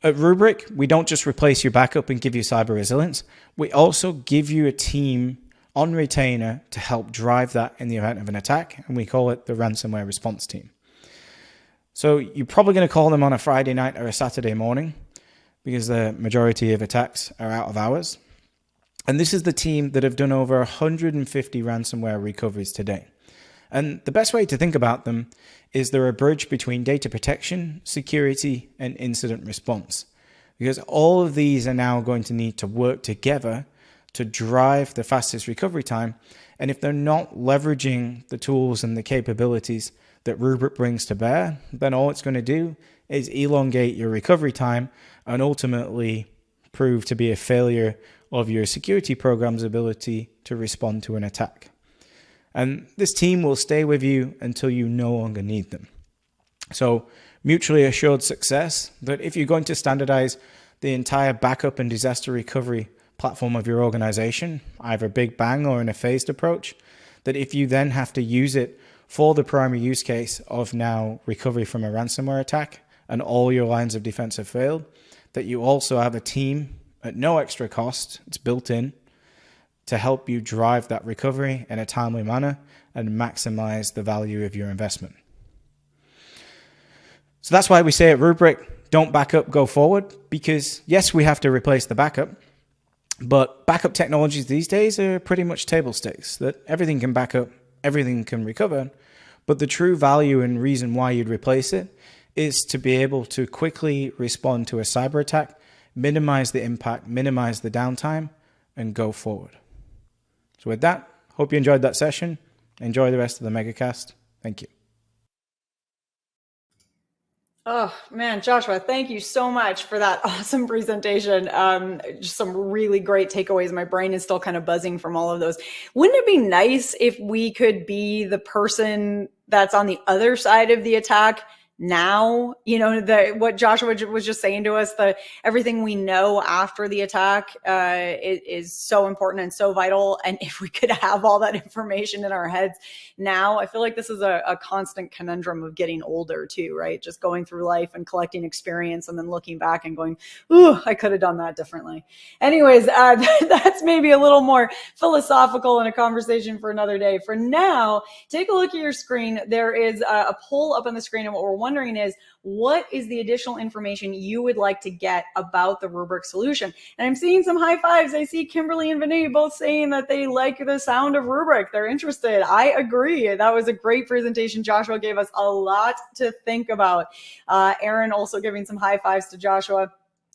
at Rubrik, we don't just replace your backup and give you cyber resilience. We also give you a team on retainer to help drive that in the event of an attack, and we call it the ransomware response team. So you're probably going to call them on a Friday night or a Saturday morning because the majority of attacks are out of hours. And this is the team that have done over 150 ransomware recoveries today. And the best way to think about them is they're a bridge between data protection, security, and incident response. Because all of these are now going to need to work together to drive the fastest recovery time. And if they're not leveraging the tools and the capabilities that Rubrik brings to bear, then all it's going to do is elongate your recovery time and ultimately prove to be a failure of your security program's ability to respond to an attack. And this team will stay with you until you no longer need them. So mutually assured success that if you're going to standardize the entire backup and disaster recovery platform of your organization, either big bang or in a phased approach, that if you then have to use it for the primary use case of now recovery from a ransomware attack and all your lines of defense have failed, that you also have a team at no extra cost, it's built in, to help you drive that recovery in a timely manner and maximize the value of your investment. So that's why we say at Rubrik, don't back up, go forward, because yes, we have to replace the backup, but backup technologies these days are pretty much table stakes, that everything can back up, everything can recover, but the true value and reason why you'd replace it is to be able to quickly respond to a cyber attack, minimize the impact, minimize the downtime, and go forward. So with that, hope you enjoyed that session. Enjoy the rest of the MegaCast. Thank you. Oh man, Joshua, thank you so much for that awesome presentation. Just some really great takeaways. My brain is still kind of buzzing from all of those. Wouldn't it be nice if we could be the person that's on the other side of the attack now? You know, what Joshua was just saying to us, everything we know after the attack is so important and so vital. And if we could have all that information in our heads now, I feel like this is a constant conundrum of getting older too, right? Just going through life and collecting experience and then looking back and going, ooh, I could have done that differently. Anyways, that's maybe a little more philosophical and a conversation for another day. For now, take a look at your screen. There is a poll up on the screen, and what we're wondering is, what is the additional information you would like to get about the Rubrik solution? And I'm seeing some high fives. I see Kimberly and Vinay both saying that they like the sound of Rubrik. They're interested. I agree. That was a great presentation. Joshua gave us a lot to think about. Aaron also giving some high fives to Joshua.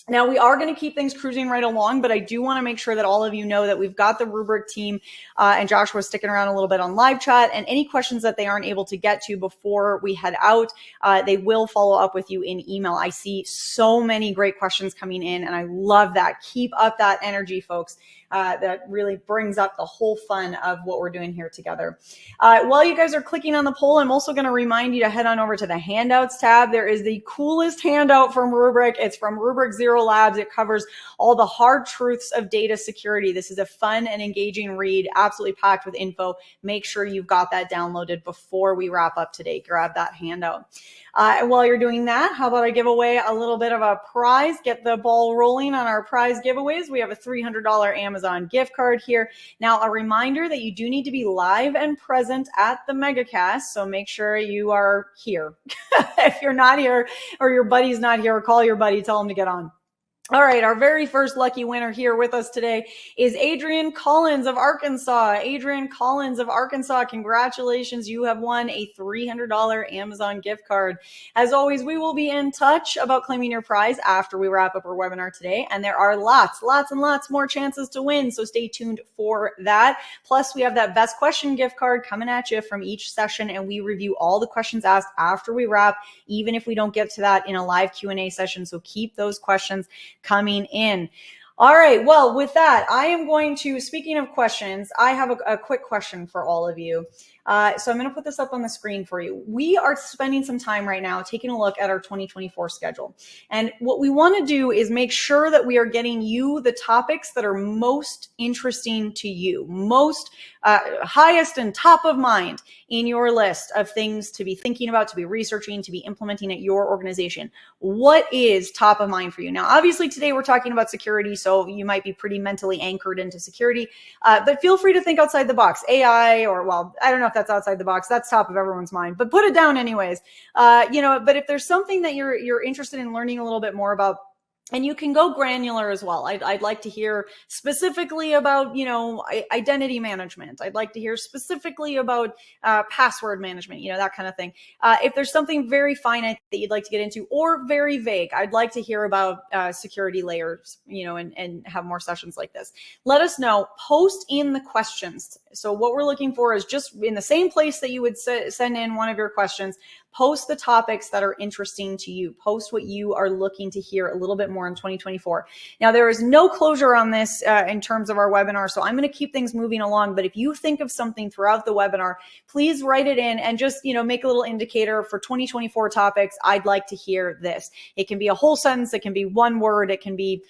Now, we are going to keep things cruising right along, but I do want to make sure that all of you know that we've got the Rubrik team and Joshua's sticking around a little bit on live chat, and any questions that they aren't able to get to before we head out, they will follow up with you in email. I see so many great questions coming in, and I love that. Keep up that energy, folks. That really brings up the whole fun of what we're doing here together. While you guys are clicking on the poll, I'm also going to remind you to head on over to the handouts tab. There is the coolest handout from Rubrik. It's from Rubrik Zero Labs. It covers all the hard truths of data security. This is a fun and engaging read, absolutely packed with info. Make sure you've got that downloaded before we wrap up today. Grab that handout. And while you're doing that, how about I give away a little bit of a prize, get the ball rolling on our prize giveaways. We have a $300 Amazon gift card here. Now, a reminder that you do need to be live and present at the MegaCast, so make sure you are here. If you're not here or your buddy's not here, call your buddy, tell him to get on. All right, our very first lucky winner here with us today is Adrian Collins of Arkansas. Adrian Collins of Arkansas, congratulations. You have won a $300 Amazon gift card. As always, we will be in touch about claiming your prize after we wrap up our webinar today. And there are lots and lots more chances to win, so stay tuned for that. Plus, we have that best question gift card coming at you from each session, and we review all the questions asked after we wrap, even if we don't get to that in a live Q&A session. So keep those questions coming in. All right. Well, with that, I am going to, speaking of questions, I have a quick question for all of you. So I'm going to put this up on the screen for you. We are spending some time right now taking a look at our 2024 schedule. And what we want to do is make sure that we are getting you the topics that are most interesting to you, most highest and top of mind in your list of things to be thinking about, to be researching, to be implementing at your organization. What is top of mind for you? Now, obviously today we're talking about security, so you might be pretty mentally anchored into security, but feel free to think outside the box. AI, or, well, I don't know if that's outside the box. That's top of everyone's mind, but put it down anyways. But if there's something that you're interested in learning a little bit more about, and you can go granular as well. I'd like to hear specifically about, identity management. I'd like to hear specifically about password management, that kind of thing. If there's something very finite that you'd like to get into, or very vague, I'd like to hear about security layers, and have more sessions like this. Let us know. Post in the questions. So what we're looking for is just in the same place that you would send in one of your questions, post the topics that are interesting to you. Post what you are looking to hear a little bit more in 2024. Now, there is no closure on this in terms of our webinar, so I'm going to keep things moving along. But if you think of something throughout the webinar, please write it in and just, make a little indicator for 2024 topics. I'd like to hear this. It can be a whole sentence. It can be one word. It can be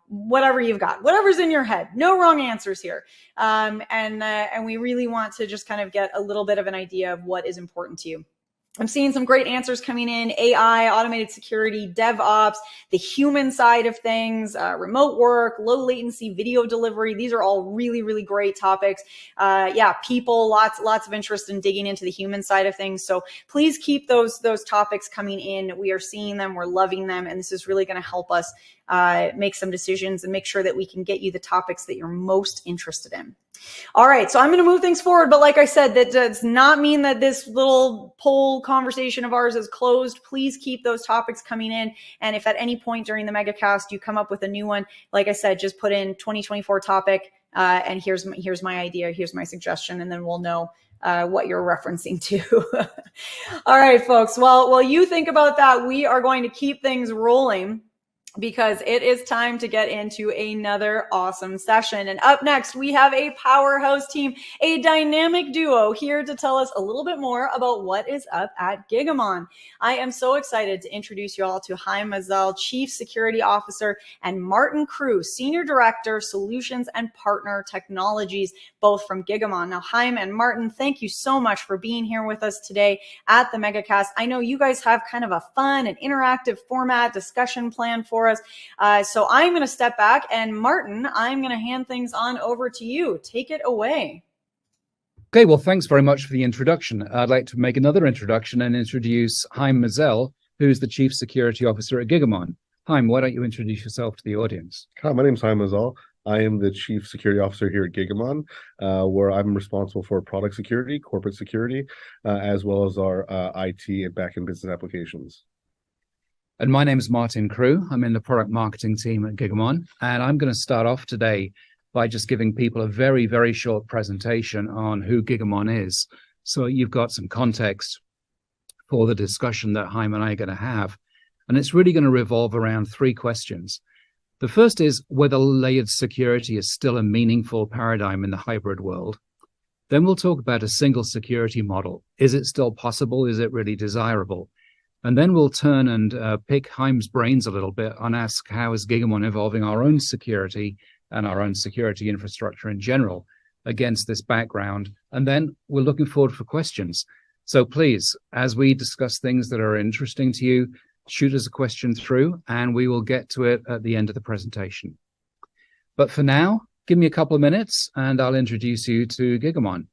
whatever you've got, whatever's in your head. No wrong answers here. And we really want to just kind of get a little bit of an idea of what is important to you. I'm seeing some great answers coming in: AI, automated security, DevOps, the human side of things, remote work, low latency video delivery. These are all really, really great topics. People, lots of interest in digging into the human side of things. So please keep those topics coming in. We are seeing them, we're loving them, and this is really going to help us make some decisions and make sure that we can get you the topics that you're most interested in. All right, so I'm going to move things forward, but like I said, that does not mean that this little poll conversation of ours is closed. Please keep those topics coming in, and if at any point during the MegaCast you come up with a new one, like I said, just put in 2024 topic, and here's my idea, here's my suggestion, and then we'll know what you're referencing to. All right, folks, well, while you think about that, we are going to keep things rolling, because it is time to get into another awesome session. And up next, we have a powerhouse team, a dynamic duo here to tell us a little bit more about what is up at Gigamon. I am so excited to introduce you all to Chaim Mazel, Chief Security Officer, and Martin Crew, Senior Director, Solutions and Partner Technologies, both from Gigamon. Now, Chaim and Martin, thank you so much for being here with us today at the MegaCast. I know you guys have kind of a fun and interactive format discussion plan for us. So I'm going to step back, and Martin, I'm going to hand things on over to you. Take it away. Okay, well, thanks very much for the introduction. I'd like to make another introduction and introduce Chaim Mazel, who's the Chief Security Officer at Gigamon. Chaim, why don't you introduce yourself to the audience? Hi, my name is Chaim Mazel. I am the Chief Security Officer here at Gigamon, where I'm responsible for product security, corporate security, as well as our IT and backend business applications. And my name is Martin Crew. I'm in the product marketing team at Gigamon, and I'm going to start off today by just giving people a very, very short presentation on who Gigamon is, so you've got some context for the discussion that Chaim and I are going to have. And it's really going to revolve around three questions. The first is whether layered security is still a meaningful paradigm in the hybrid world. Then we'll talk about a single security model. Is it still possible? Is it really desirable? And then we'll turn and pick Chaim's brains a little bit and ask, how is Gigamon evolving our own security and our own security infrastructure in general against this background? And then we're looking forward for questions. So please, as we discuss things that are interesting to you, shoot us a question through, and we will get to it at the end of the presentation. But for now, give me a couple of minutes, and I'll introduce you to Gigamon.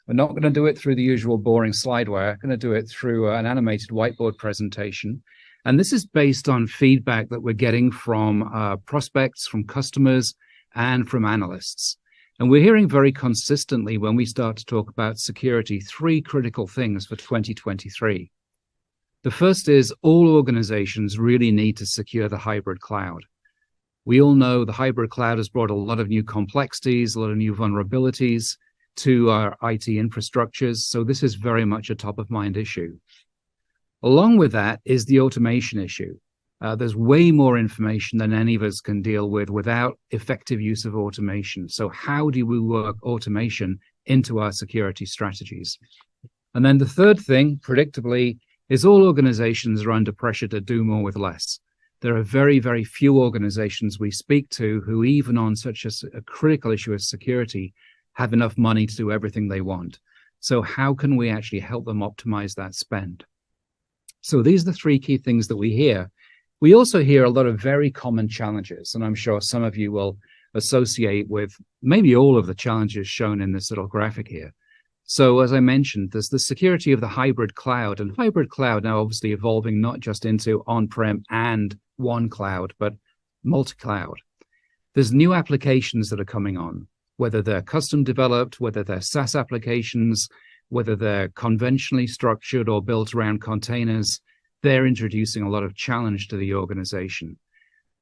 We're not going to do it through the usual boring slideware. I'm going to do it through an animated whiteboard presentation. And this is based on feedback that we're getting from prospects, from customers, and from analysts. And we're hearing very consistently when we start to talk about security, three critical things for 2023. The first is all organizations really need to secure the hybrid cloud. We all know the hybrid cloud has brought a lot of new complexities, a lot of new vulnerabilities to our IT infrastructures. So this is very much a top of mind issue. Along with that is the automation issue. There's way more information than any of us can deal with without effective use of automation. So how do we work automation into our security strategies? And then the third thing, predictably, is all organizations are under pressure to do more with less. There are very, very few organizations we speak to who, even on such a critical issue as security, have enough money to do everything they want. So how can we actually help them optimize that spend? So these are the three key things that we hear. We also hear a lot of very common challenges, and I'm sure some of you will associate with maybe all of the challenges shown in this little graphic here. So as I mentioned, there's the security of the hybrid cloud, and hybrid cloud now obviously evolving not just into on-prem and one cloud, but multi-cloud. There's new applications that are coming on, whether they're custom developed, whether they're SaaS applications, whether they're conventionally structured or built around containers. They're introducing a lot of challenge to the organization.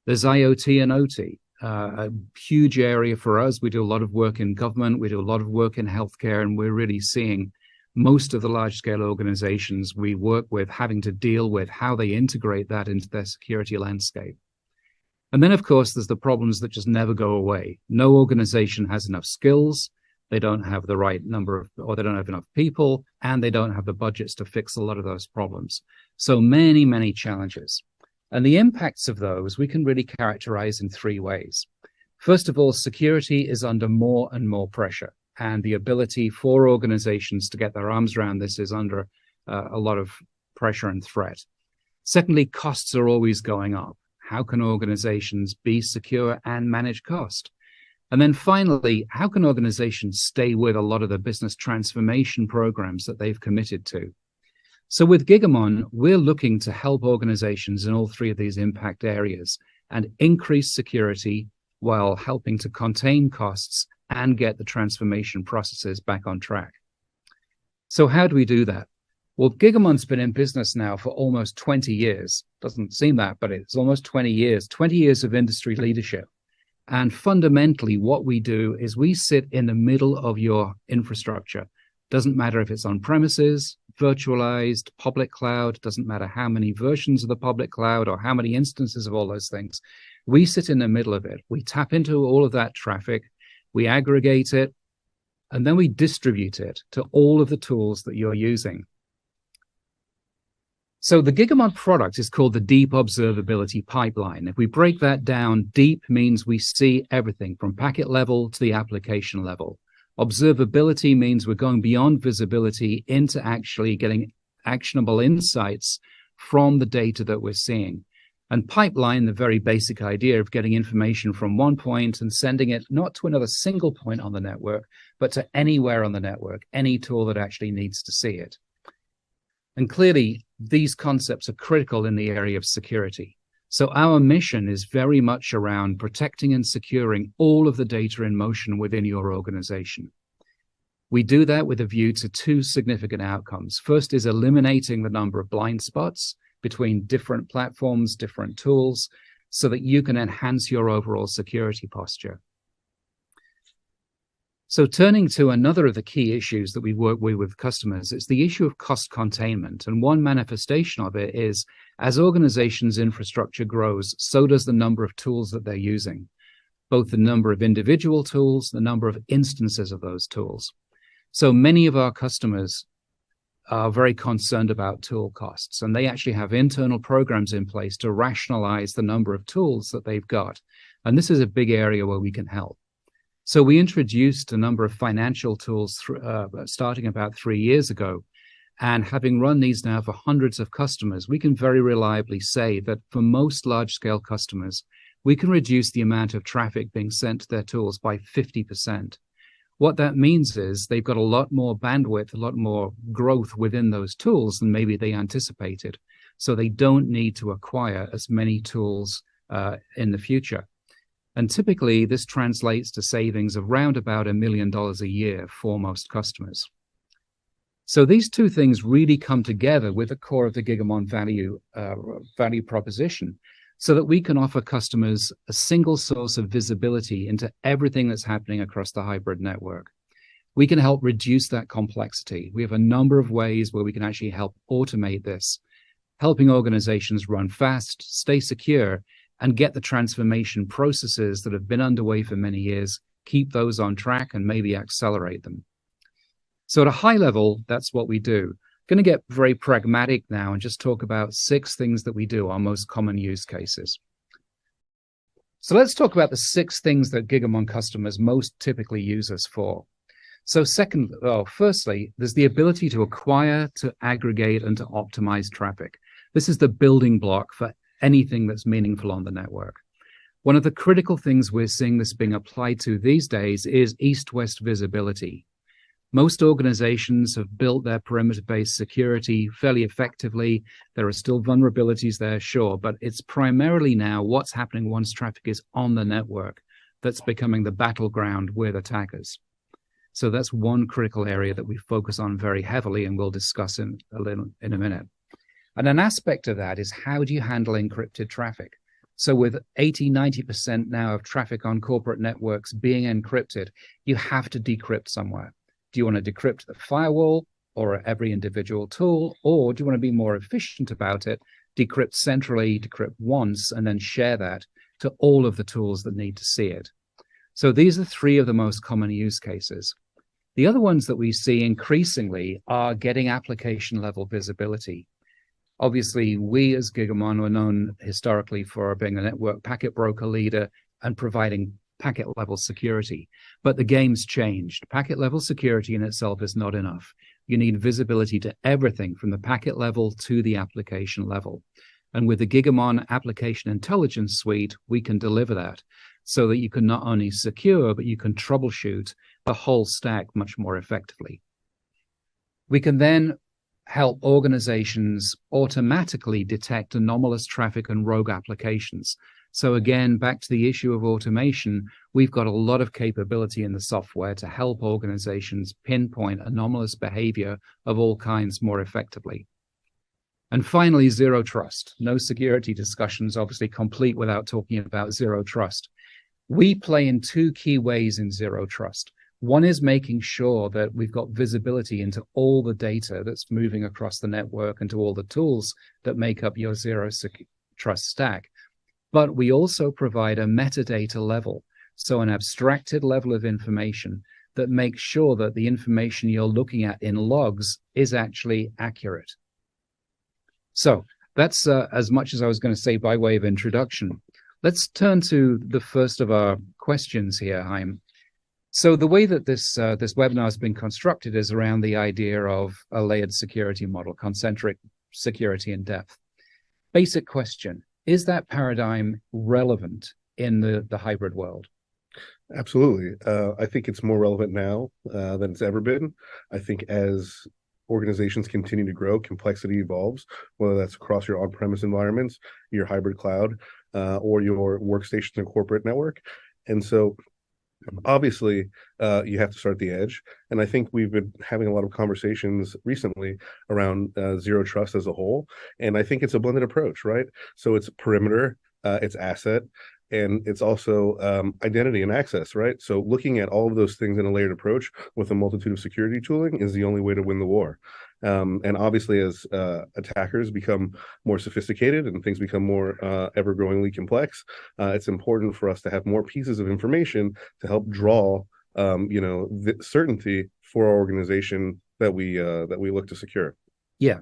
There's IoT and OT, a huge area for us. We do a lot of work in government, we do a lot of work in healthcare, and we're really seeing most of the large-scale organizations we work with having to deal with how they integrate that into their security landscape. And then, of course, there's the problems that just never go away. No organization has enough skills. They don't have the right number of, or they don't have enough people, and they don't have the budgets to fix a lot of those problems. So many, many challenges. And the impacts of those we can really characterize in three ways. First of all, security is under more and more pressure, and the ability for organizations to get their arms around this is under a lot of pressure and threat. Secondly, costs are always going up. How can organizations be secure and manage cost? And then finally, how can organizations stay with a lot of the business transformation programs that they've committed to? So with Gigamon, we're looking to help organizations in all three of these impact areas and increase security while helping to contain costs and get the transformation processes back on track. So how do we do that? Well, Gigamon's been in business now for almost 20 years. Doesn't seem that, but it's almost 20 years of industry leadership. And fundamentally, what we do is we sit in the middle of your infrastructure. Doesn't matter if it's on premises, virtualized, public cloud, doesn't matter how many versions of the public cloud or how many instances of all those things. We sit in the middle of it. We tap into all of that traffic, we aggregate it, and then we distribute it to all of the tools that you're using. So the Gigamon product is called the Deep Observability Pipeline. If we break that down, deep means we see everything from packet level to the application level. Observability means we're going beyond visibility into actually getting actionable insights from the data that we're seeing. And pipeline, the very basic idea of getting information from one point and sending it not to another single point on the network, but to anywhere on the network, any tool that actually needs to see it. And clearly, these concepts are critical in the area of security. So our mission is very much around protecting and securing all of the data in motion within your organization. We do that with a view to two significant outcomes. First is eliminating the number of blind spots between different platforms, different tools, so that you can enhance your overall security posture. So turning to another of the key issues that we work with customers, it's the issue of cost containment. And one manifestation of it is as organizations' infrastructure grows, so does the number of tools that they're using, both the number of individual tools, the number of instances of those tools. So many of our customers are very concerned about tool costs, and they actually have internal programs in place to rationalize the number of tools that they've got. And this is a big area where we can help. So we introduced a number of financial tools starting about 3 years ago. And having run these now for hundreds of customers, we can very reliably say that for most large-scale customers, we can reduce the amount of traffic being sent to their tools by 50%. What that means is they've got a lot more bandwidth, a lot more growth within those tools than maybe they anticipated. So they don't need to acquire as many tools in the future. And typically, this translates to savings of around about $1 million a year for most customers. So these two things really come together with the core of the Gigamon value proposition so that we can offer customers a single source of visibility into everything that's happening across the hybrid network. We can help reduce that complexity. We have a number of ways where we can actually help automate this, helping organizations run fast, stay secure, and get the transformation processes that have been underway for many years, keep those on track and maybe accelerate them. So at a high level, that's what we do. I'm going to get very pragmatic now and just talk about 6 things that we do, our most common use cases. So let's talk about the 6 things that Gigamon customers most typically use us for. So firstly, there's the ability to acquire, to aggregate, and to optimize traffic. This is the building block for anything that's meaningful on the network. One of the critical things we're seeing this being applied to these days is east-west visibility. Most organizations have built their perimeter-based security fairly effectively. There are still vulnerabilities there, sure, but it's primarily now what's happening once traffic is on the network that's becoming the battleground with attackers. So that's one critical area that we focus on very heavily, and we'll discuss in a minute. And an aspect of that is how do you handle encrypted traffic? So with 80-90% now of traffic on corporate networks being encrypted, you have to decrypt somewhere. Do you want to decrypt the firewall or every individual tool, or do you want to be more efficient about it, decrypt centrally, decrypt once, and then share that to all of the tools that need to see it? So these are 3 of the most common use cases. The other ones that we see increasingly are getting application level visibility. Obviously, we as Gigamon were known historically for being a network packet broker leader and providing packet level security. But the game's changed. Packet level security in itself is not enough. You need visibility to everything from the packet level to the application level. And with the Gigamon Application Intelligence Suite, we can deliver that so that you can not only secure, but you can troubleshoot the whole stack much more effectively. We can then help organizations automatically detect anomalous traffic and rogue applications. So again, back to the issue of automation, we've got a lot of capability in the software to help organizations pinpoint anomalous behavior of all kinds more effectively. And finally, zero trust. No security discussions obviously complete without talking about zero trust. We play in two key ways in zero trust. One is making sure that we've got visibility into all the data that's moving across the network and to all the tools that make up your zero trust stack. But we also provide a metadata level, so an abstracted level of information that makes sure that the information you're looking at in logs is actually accurate. So that's as much as I was going to say by way of introduction. Let's turn to the first of our questions here, Chaim. So the way that this webinar has been constructed is around the idea of a layered security model, concentric security in depth. Basic question, is that paradigm relevant in the hybrid world? Absolutely. I think it's more relevant now than it's ever been. I think as organizations continue to grow, complexity evolves, whether that's across your on-premise environments, your hybrid cloud, or your workstations and corporate network. And so obviously, you have to start at the edge. And I think we've been having a lot of conversations recently around zero trust as a whole. And I think it's a blended approach, right? So it's perimeter, it's asset, and it's also identity and access, right? So looking at all of those things in a layered approach with a multitude of security tooling is the only way to win the war. And obviously, as attackers become more sophisticated and things become more ever-growingly complex, it's important for us to have more pieces of information to help draw, the certainty for our organization that we look to secure. Yeah.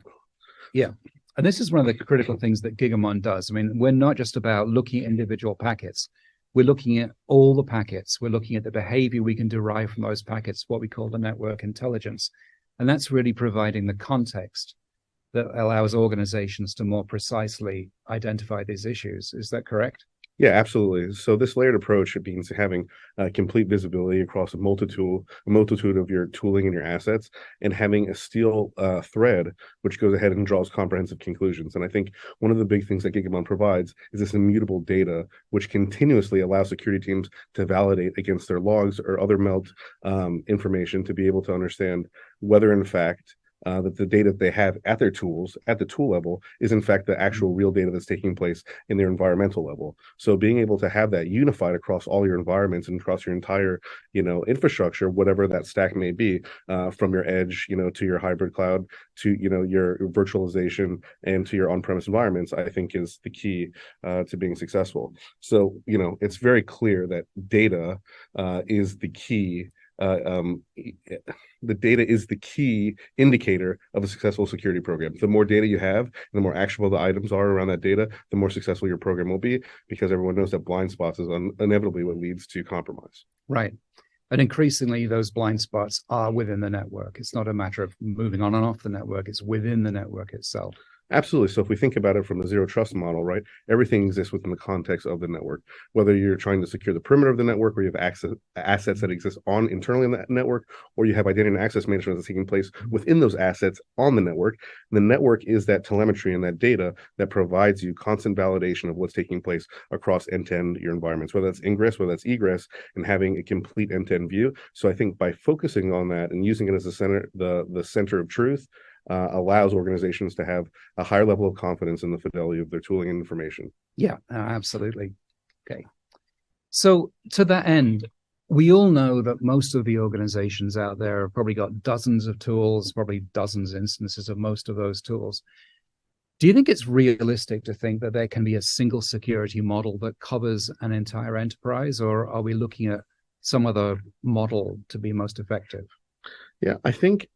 And this is one of the critical things that Gigamon does. I mean, we're not just about looking at individual packets. We're looking at all the packets. We're looking at the behavior we can derive from those packets, what we call the network intelligence. And that's really providing the context that allows organizations to more precisely identify these issues. Is that correct? Yeah, absolutely. So this layered approach means having complete visibility across a multitude of your tooling and your assets, and having a steel thread which goes ahead and draws comprehensive conclusions. And I think one of the big things that Gigamon provides is this immutable data, which continuously allows security teams to validate against their logs or other melt information to be able to understand whether, in fact, that the data they have at their tools, at the tool level, is in fact the actual real data that's taking place in their environmental level. So being able to have that unified across all your environments and across your entire, infrastructure, whatever that stack may be, from your edge, to your hybrid cloud, to, your virtualization, and to your on-premise environments, I think is the key to being successful. So, it's very clear that data is the key. The data is the key indicator of a successful security program. The more data you have, and the more actionable the items are around that data, the more successful your program will be, because everyone knows that blind spots is inevitably what leads to compromise. Right. And increasingly, those blind spots are within the network. It's not a matter of moving on and off the network. It's within the network itself. Absolutely. So if we think about it from the zero trust model, right, everything exists within the context of the network. Whether you're trying to secure the perimeter of the network, or you have assets that exist internally in that network, or you have identity and access management that's taking place within those assets on the network. The network is that telemetry and that data that provides you constant validation of what's taking place across end-to-end your environments, whether that's ingress, whether that's egress, and having a complete end-to-end view. So I think by focusing on that and using it as the center of truth, allows organizations to have a higher level of confidence in the fidelity of their tooling and information. Yeah, absolutely. Okay. So to that end, we all know that most of the organizations out there have probably got dozens of tools, probably dozens of instances of most of those tools. Do you think it's realistic to think that there can be a single security model that covers an entire enterprise, or are we looking at some other model to be most effective? Yeah, I think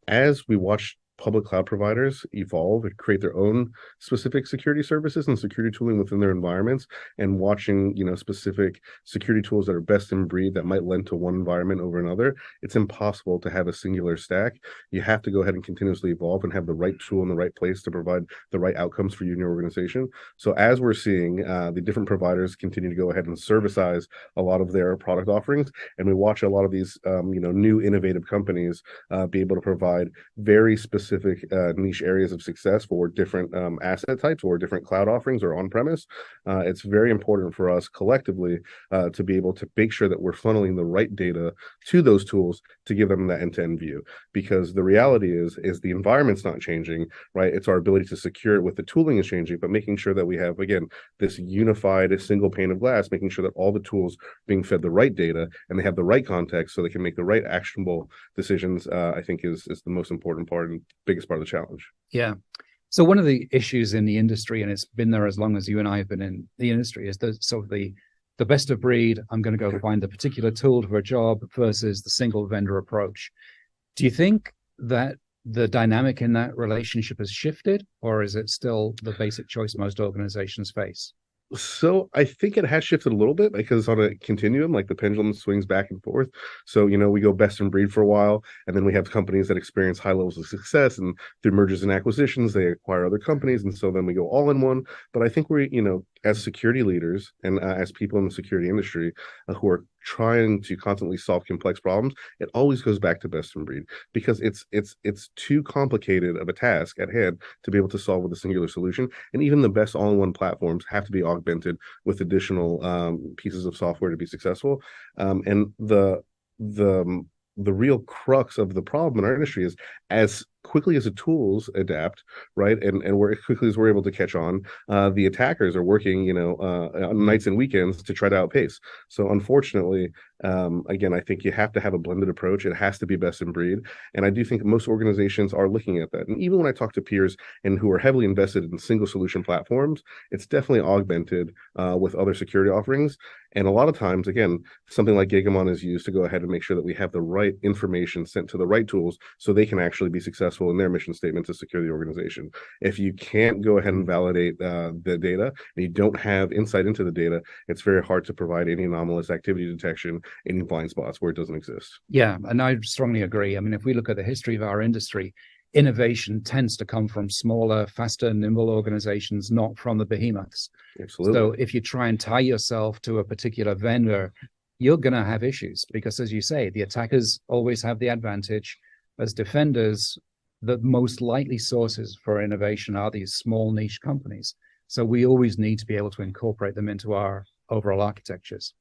as we watch public cloud providers evolve and create their own specific security services and security tooling within their environments, and watching, specific security tools that are best in breed that might lend to one environment over another, it's impossible to have a singular stack. You have to go ahead and continuously evolve and have the right tool in the right place to provide the right outcomes for you and your organization. So as we're seeing the different providers continue to go ahead and servicize a lot of their product offerings, and we watch a lot of these new innovative companies be able to provide very specific niche areas of success for different asset types or different cloud offerings or on-premise, it's very important for us collectively to be able to make sure that we're funneling the right data to those tools to give them that end-to-end view. Because the reality is the environment's not changing, right? It's our ability to secure it with the tooling is changing, but making sure that we have, again, this unified single pane of glass, making sure that all the tools being fed the right data and they have the right context so they can make the right actionable decisions, I think is the most important part and biggest part of the challenge. Yeah. So one of the issues in the industry, and it's been there as long as you and I have been in the industry, is the best of breed. I'm going to go find the particular tool for a job versus the single vendor approach. Do you think that the dynamic in that relationship has shifted, or is it still the basic choice most organizations face? So I think it has shifted a little bit because on a continuum, like the pendulum swings back and forth. So, we go best in breed for a while, and then we have companies that experience high levels of success, and through mergers and acquisitions, they acquire other companies. And so then we go all in one. But I think we, as security leaders and as people in the security industry who are trying to constantly solve complex problems, it always goes back to best in breed, because it's too complicated of a task at hand to be able to solve with a singular solution. And even the best all-in-one platforms have to be augmented with additional pieces of software to be successful. And the real crux of the problem in our industry is, as quickly as the tools adapt, right, and we're quickly as we're able to catch on, the attackers are working, on nights and weekends to try to outpace. So unfortunately, again, I think you have to have a blended approach. It has to be best in breed, and I do think most organizations are looking at that. And even when I talk to peers and who are heavily invested in single solution platforms, it's definitely augmented with other security offerings. And a lot of times, again, something like Gigamon is used to go ahead and make sure that we have the right information sent to the right tools so they can actually be successful in their mission statement to secure the organization. If you can't go ahead and validate the data, and you don't have insight into the data, it's very hard to provide any anomalous activity detection, any blind spots where it doesn't exist. Yeah, and I strongly agree. I mean, if we look at the history of our industry, innovation tends to come from smaller, faster, nimble organizations, not from the behemoths. Absolutely. So if you try and tie yourself to a particular vendor, you're going to have issues because, as you say, the attackers always have the advantage. As defenders, the most likely sources for innovation are these small niche companies. So we always need to be able to incorporate them into our overall architectures.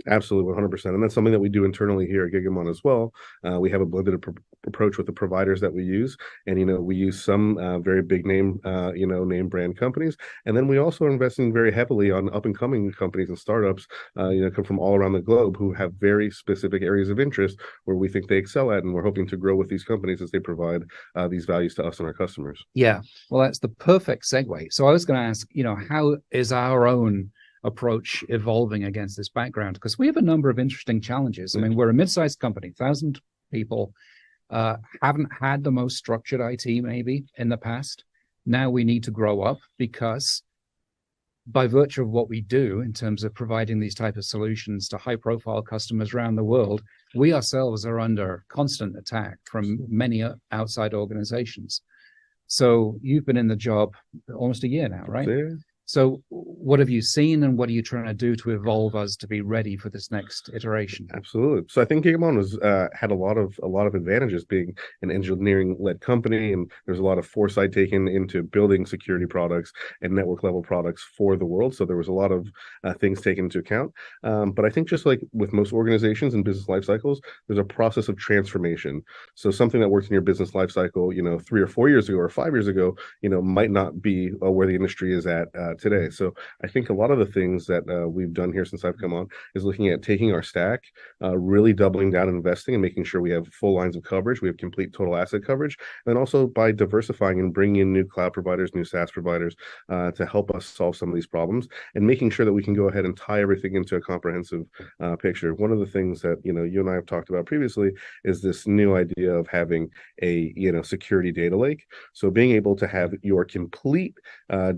Absolutely, 100%. And that's something that we do internally here at Gigamon as well. We have a blended approach with the providers that we use. And, we use some very big name, name brand companies. And then we also are investing very heavily on up and coming companies and startups, come from all around the globe who have very specific areas of interest where we think they excel at. And we're hoping to grow with these companies as they provide these values to us and our customers. Yeah, well, that's the perfect segue. So I was going to ask, how is our own approach evolving against this background? Because we have a number of interesting challenges. I mean, we're a mid-sized company, 1,000 people, haven't had the most structured IT maybe in the past. Now we need to grow up because by virtue of what we do in terms of providing these type of solutions to high-profile customers around the world, we ourselves are under constant attack from many outside organizations. So you've been in the job almost a year now, right? Yeah. So what have you seen and what are you trying to do to evolve us to be ready for this next iteration? Absolutely. So I think Gigamon was had a lot of advantages being an engineering-led company, and there's a lot of foresight taken into building security products and network level products for the world. So there was a lot of things taken into account. But I think just like with most organizations and business life cycles, there's a process of transformation. So something that works in your business life cycle, 3 or 4 years ago or 5 years ago, might not be where the industry is at today. So I think a lot of the things that we've done here since I've come on is looking at taking our stack, really doubling down and investing and making sure we have full lines of coverage, we have complete total asset coverage, and also by diversifying and bringing in new cloud providers, new SaaS providers to help us solve some of these problems, and making sure that we can go ahead and tie everything into a comprehensive picture. One of the things that you and I have talked about previously is this new idea of having a security data lake. So being able to have your complete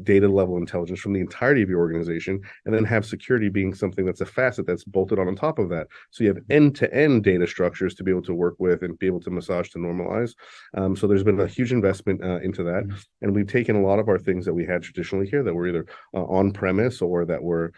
data level intelligence from the entirety of your organization, and then have security being something that's a facet that's bolted on top of that. So you have end-to-end data structures to be able to work with and be able to massage to normalize. So there's been a huge investment into that, and we've taken a lot of our things that we had traditionally here that were either on-premise or that were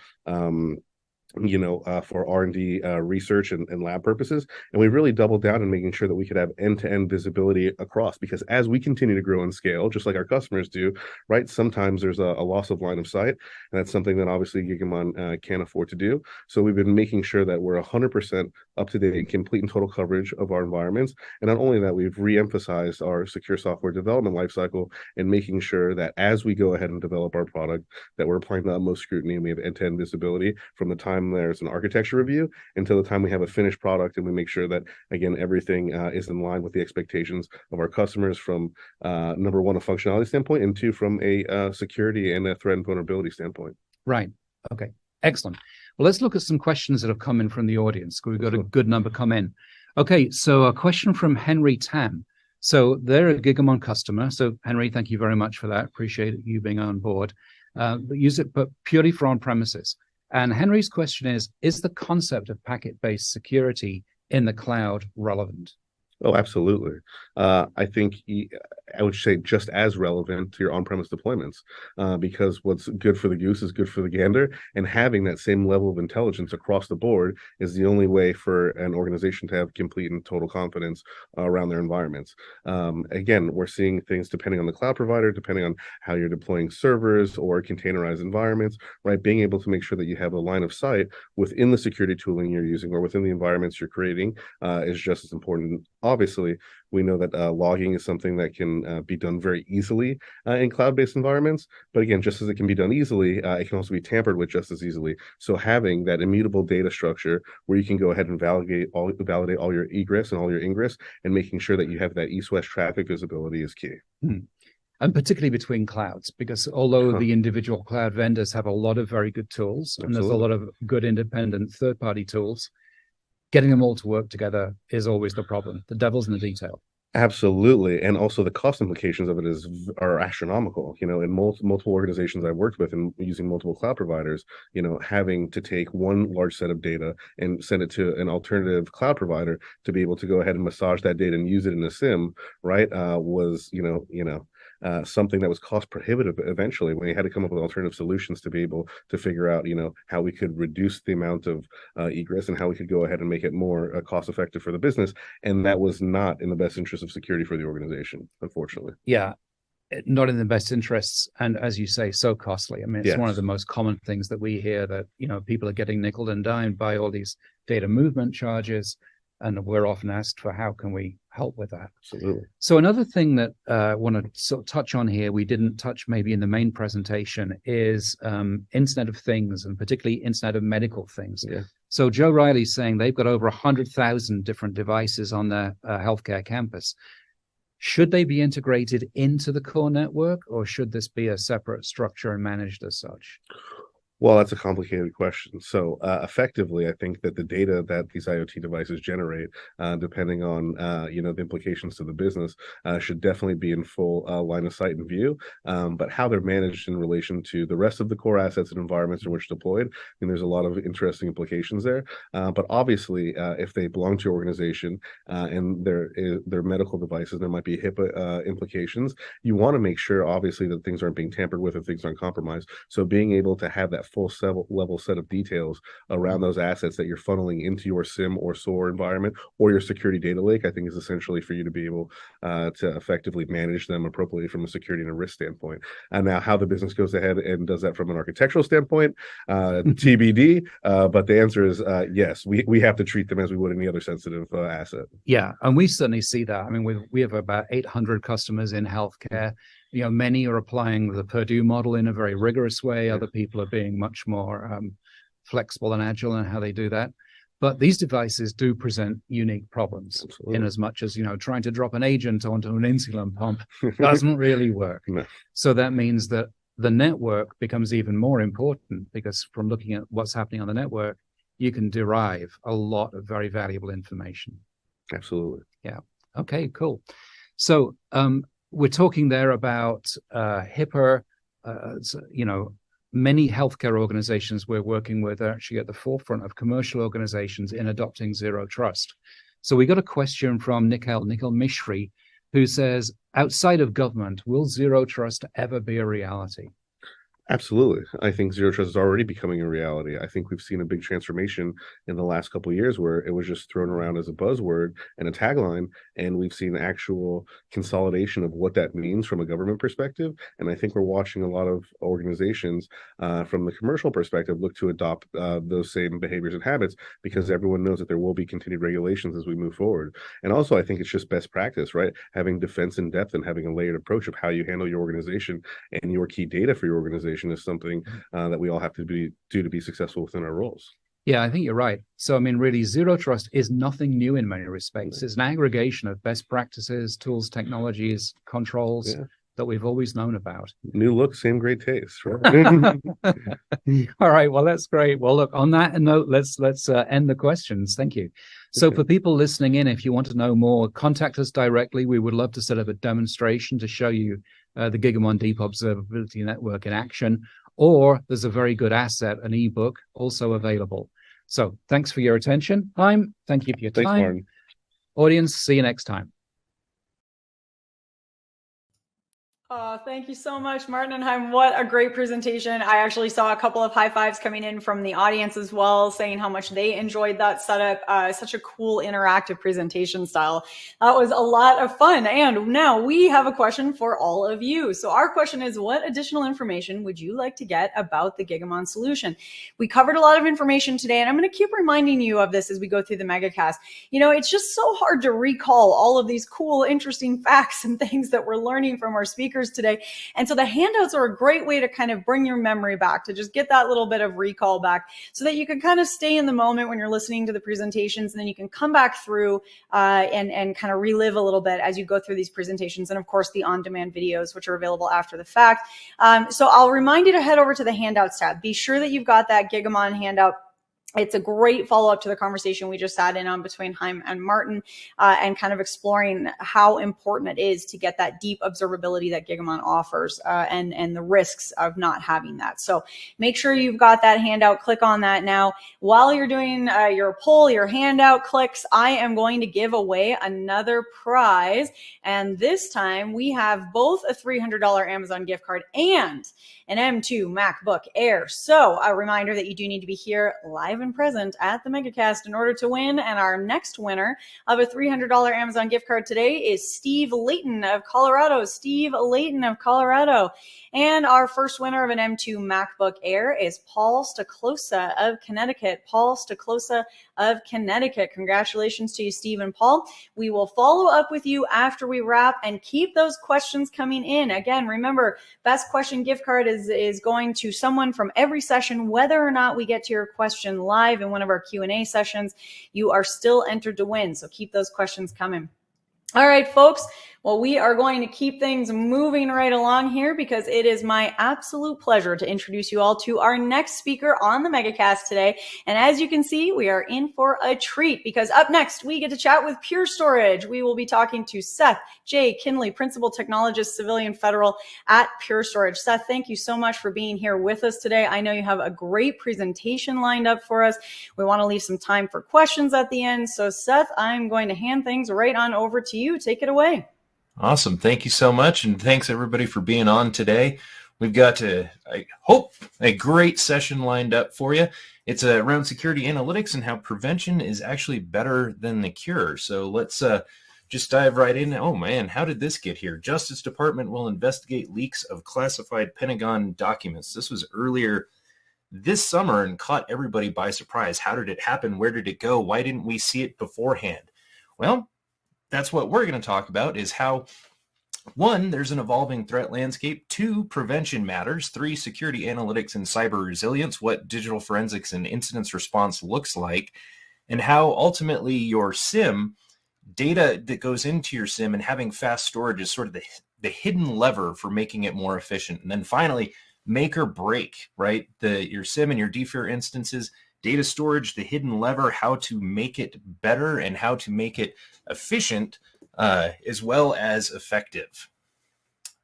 for R&D research and lab purposes. And we really doubled down in making sure that we could have end-to-end visibility across, because as we continue to grow and scale, just like our customers do, right, sometimes there's a loss of line of sight, and that's something that obviously Gigamon can't afford to do. So we've been making sure that we're 100% up to date, complete and total coverage of our environments. And not only that, we've re-emphasized our secure software development lifecycle and making sure that as we go ahead and develop our product, that we're applying the utmost scrutiny, and we have end-to-end visibility from the time there's an architecture review until the time we have a finished product, and we make sure that, again, everything is in line with the expectations of our customers from number one, a functionality standpoint, and two, from a security and a threat and vulnerability standpoint. Right. Okay. Excellent. Well, let's look at some questions that have come in from the audience. We've got a good number come in. Okay, so a question from Henry Tam. So they're a Gigamon customer. So Henry, thank you very much for that. Appreciate you being on board. Use it, but purely for on-premises. And Henry's question is the concept of packet-based security in the cloud relevant? Oh, absolutely. I think I would say just as relevant to your on-premise deployments, because what's good for the goose is good for the gander, and having that same level of intelligence across the board is the only way for an organization to have complete and total confidence around their environments. Again, we're seeing things depending on the cloud provider, depending on how you're deploying servers or containerized environments, right? Being able to make sure that you have a line of sight within the security tooling you're using or within the environments you're creating is just as important. Obviously, we know that logging is something that can be done very easily in cloud-based environments. But again, just as it can be done easily, it can also be tampered with just as easily. So having that immutable data structure where you can go ahead and validate all your egress and all your ingress, and making sure that you have that east-west traffic visibility is key. And particularly between clouds, because although the individual cloud vendors have a lot of very good tools, and there's a lot of good independent third-party tools, getting them all to work together is always the problem. The devil's in the detail. Absolutely. And also the cost implications of it are astronomical. In multiple organizations I've worked with and using multiple cloud providers, having to take one large set of data and send it to an alternative cloud provider to be able to go ahead and massage that data and use it in a SIEM, right, was, something that was cost prohibitive eventually, when we had to come up with alternative solutions to be able to figure out, how we could reduce the amount of egress and how we could go ahead and make it more cost effective for the business. And that was not in the best interest of security for the organization, unfortunately. Yeah, not in the best interests. And as you say, so costly. I mean, it's one of the most common things that we hear, that, people are getting nickeled and dimed by all these data movement charges. And we're often asked for how can we help with that. Absolutely. So another thing that I want to sort of touch on here, we didn't touch maybe in the main presentation, is Internet of Things, and particularly Internet of Medical Things. Yeah. So Joe Riley's saying they've got over 100,000 different devices on their healthcare campus. Should they be integrated into the core network, or should this be a separate structure and managed as such? Well, that's a complicated question. So effectively, I think that the data that these IoT devices generate, depending on, the implications to the business, should definitely be in full line of sight and view. But how they're managed in relation to the rest of the core assets and environments in which deployed, there's a lot of interesting implications there. But obviously, if they belong to your organization and they're medical devices, there might be HIPAA implications. You want to make sure, obviously, that things aren't being tampered with and things aren't compromised. So being able to have that full level set of details around those assets that you're funneling into your SIEM or SOAR environment or your security data lake, I think is essentially for you to be able to effectively manage them appropriately from a security and a risk standpoint. And now how the business goes ahead and does that from an architectural standpoint, TBD, but the answer is yes, we have to treat them as we would any other sensitive asset. Yeah, and we certainly see that. I mean, we have about 800 customers in healthcare. Many are applying the Purdue model in a very rigorous way. Other people are being much more flexible and agile in how they do that. But these devices do present unique problems. Absolutely. In as much as, trying to drop an agent onto an insulin pump doesn't really work. No. So that means that the network becomes even more important, because from looking at what's happening on the network, you can derive a lot of very valuable information. Absolutely. Yeah. Okay, cool. So we're talking there about HIPAA, many healthcare organizations we're working with are actually at the forefront of commercial organizations in adopting zero trust. So we got a question from Nikhil Mishri, who says, outside of government, will zero trust ever be a reality? Absolutely. I think zero trust is already becoming a reality. I think we've seen a big transformation in the last couple of years where it was just thrown around as a buzzword and a tagline, and we've seen actual consolidation of what that means from a government perspective. And I think we're watching a lot of organizations from the commercial perspective look to adopt those same behaviors and habits, because everyone knows that there will be continued regulations as we move forward. And also, I think it's just best practice, right? Having defense in depth and having a layered approach of how you handle your organization and your key data for your organization is something that we all have to do to be successful within our roles. Yeah, I think you're right. So, really, zero trust is nothing new in many respects. It's an aggregation of best practices, tools, technologies, controls that we've always known about. New look, same great taste. Right? All right. Well, that's great. Well, look, on that note, let's end the questions. Thank you. So for people listening in, if you want to know more, contact us directly. We would love to set up a demonstration to show you the Gigamon Deep Observability Network in action, or there's a very good asset, an ebook, also available. So thanks for your attention. Thank you for your time. Thanks, Martin. Audience, see you next time. Thank you so much, Martin and Chaim. What a great presentation. I actually saw a couple of high fives coming in from the audience as well, saying how much they enjoyed that setup. Such a cool interactive presentation style. That was a lot of fun. And now we have a question for all of you. So our question is, what additional information would you like to get about the Gigamon solution? We covered a lot of information today, and I'm going to keep reminding you of this as we go through the MegaCast. It's just so hard to recall all of these cool, interesting facts and things that we're learning from our speakers today. And so the handouts are a great way to kind of bring your memory back, to just get that little bit of recall back, so that you can kind of stay in the moment when you're listening to the presentations, and then you can come back through and kind of relive a little bit as you go through these presentations. And of course, the on-demand videos, which are available after the fact. So I'll remind you to head over to the handouts tab. Be sure that you've got that Gigamon handout. It's a great follow-up to the conversation we just sat in on between Chaim and Martin, and kind of exploring how important it is to get that deep observability that Gigamon offers, and the risks of not having that. So make sure you've got that handout. Click on that now. While you're doing your poll, your handout clicks, I am going to give away another prize. And this time we have both a $300 Amazon gift card and an M2 MacBook Air. So a reminder that you do need to be here live and present at the MegaCast in order to win. And our next winner of a $300 Amazon gift card today is Steve Layton of Colorado. Steve Layton of Colorado. And our first winner of an M2 MacBook Air is Paul Stoklosa of Connecticut. Paul Stoklosa of Connecticut. Congratulations to you, Steve and Paul. We will follow up with you after we wrap, and keep those questions coming in. Again, remember, best question gift card is going to someone from every session. Whether or not we get to your question live in one of our Q&A sessions, you are still entered to win. So keep those questions coming. All right, folks. Well, we are going to keep things moving right along here, because it is my absolute pleasure to introduce you all to our next speaker on the MegaCast today. And as you can see, we are in for a treat, because up next, we get to chat with Pure Storage. We will be talking to Seth J. Kinley, Principal Technologist, Civilian Federal at Pure Storage. Seth, thank you so much for being here with us today. I know you have a great presentation lined up for us. We want to leave some time for questions at the end. So Seth, I'm going to hand things right on over to you. Take it away. Awesome. Thank you so much. And thanks everybody for being on today. We've got, I hope, a great session lined up for you. It's around security analytics and how prevention is actually better than the cure. So let's just dive right in. Oh man, how did this get here? Justice Department will investigate leaks of classified Pentagon documents. This was earlier this summer and caught everybody by surprise. How did it happen? Where did it go? Why didn't we see it beforehand? Well, that's what we're going to talk about, is how 1, there's an evolving threat landscape. 2, prevention matters. 3, security analytics and cyber resilience, what digital forensics and incident response looks like, and how ultimately your SIEM, data that goes into your SIEM and having fast storage is sort of the hidden lever for making it more efficient. And then finally, make or break, right? Your SIEM and your DFIR instances, data storage, the hidden lever, how to make it better and how to make it efficient as well as effective.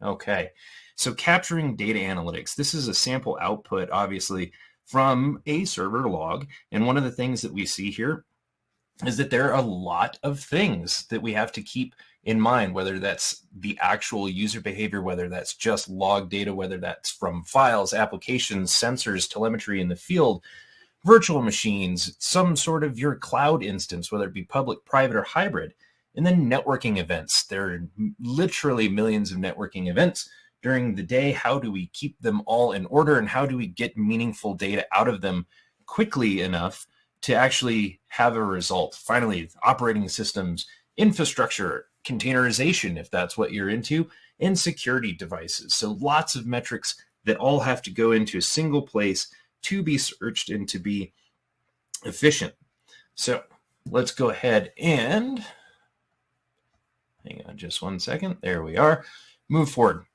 Okay, so capturing data analytics. This is a sample output, obviously, from a server log. And one of the things that we see here is that there are a lot of things that we have to keep in mind, whether that's the actual user behavior, whether that's just log data, whether that's from files, applications, sensors, telemetry in the field, virtual machines, some sort of your cloud instance, whether it be public, private, or hybrid, and then networking events. There are literally millions of networking events during the day. How do we keep them all in order, and how do we get meaningful data out of them quickly enough to actually have a result? Finally, operating systems, infrastructure, containerization, if that's what you're into, and security devices. So lots of metrics that all have to go into a single place to be searched and to be efficient. So let's go ahead and, hang on just one second. There we are. Move forward.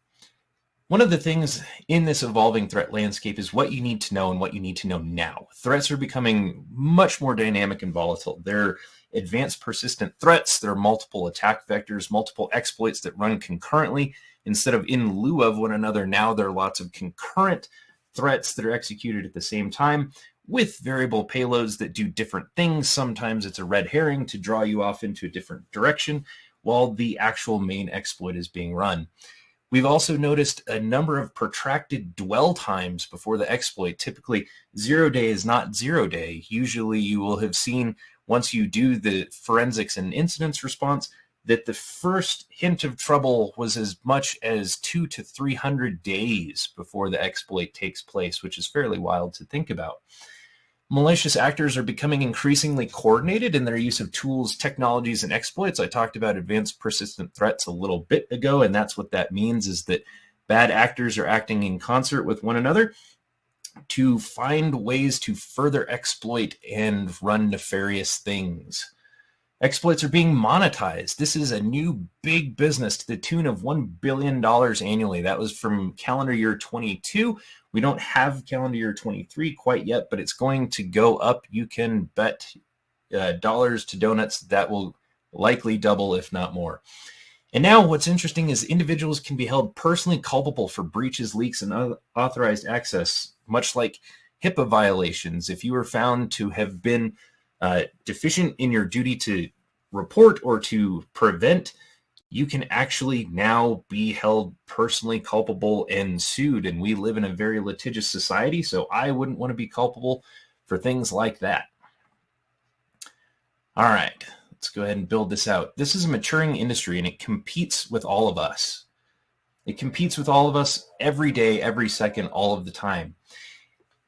One of the things in this evolving threat landscape is what you need to know and what you need to know now. Threats are becoming much more dynamic and volatile. They're advanced persistent threats. There are multiple attack vectors, multiple exploits that run concurrently instead of in lieu of one another. Now there are lots of concurrent threats that are executed at the same time with variable payloads that do different things. Sometimes it's a red herring to draw you off into a different direction while the actual main exploit is being run. We've also noticed a number of protracted dwell times before the exploit. Typically, 0 day is not 0 day. Usually you will have seen, once you do the forensics and incidents response, that the first hint of trouble was as much as 200 to 300 days before the exploit takes place, which is fairly wild to think about. Malicious actors are becoming increasingly coordinated in their use of tools, technologies, and exploits. I talked about advanced persistent threats a little bit ago, and that's what that means, is that bad actors are acting in concert with one another to find ways to further exploit and run nefarious things. Exploits are being monetized. This is a new big business to the tune of $1 billion annually. That was from calendar year 22. We don't have calendar year 23 quite yet, but it's going to go up. You can bet dollars to donuts that will likely double, if not more. And now what's interesting is individuals can be held personally culpable for breaches, leaks, and unauthorized access, much like HIPAA violations. If you were found to have been deficient in your duty to report or to prevent, you can actually now be held personally culpable and sued. And we live in a very litigious society, so I wouldn't want to be culpable for things like that. All right, let's go ahead and build this out. This is a maturing industry, and it competes with all of us. It competes with all of us every day, every second, all of the time.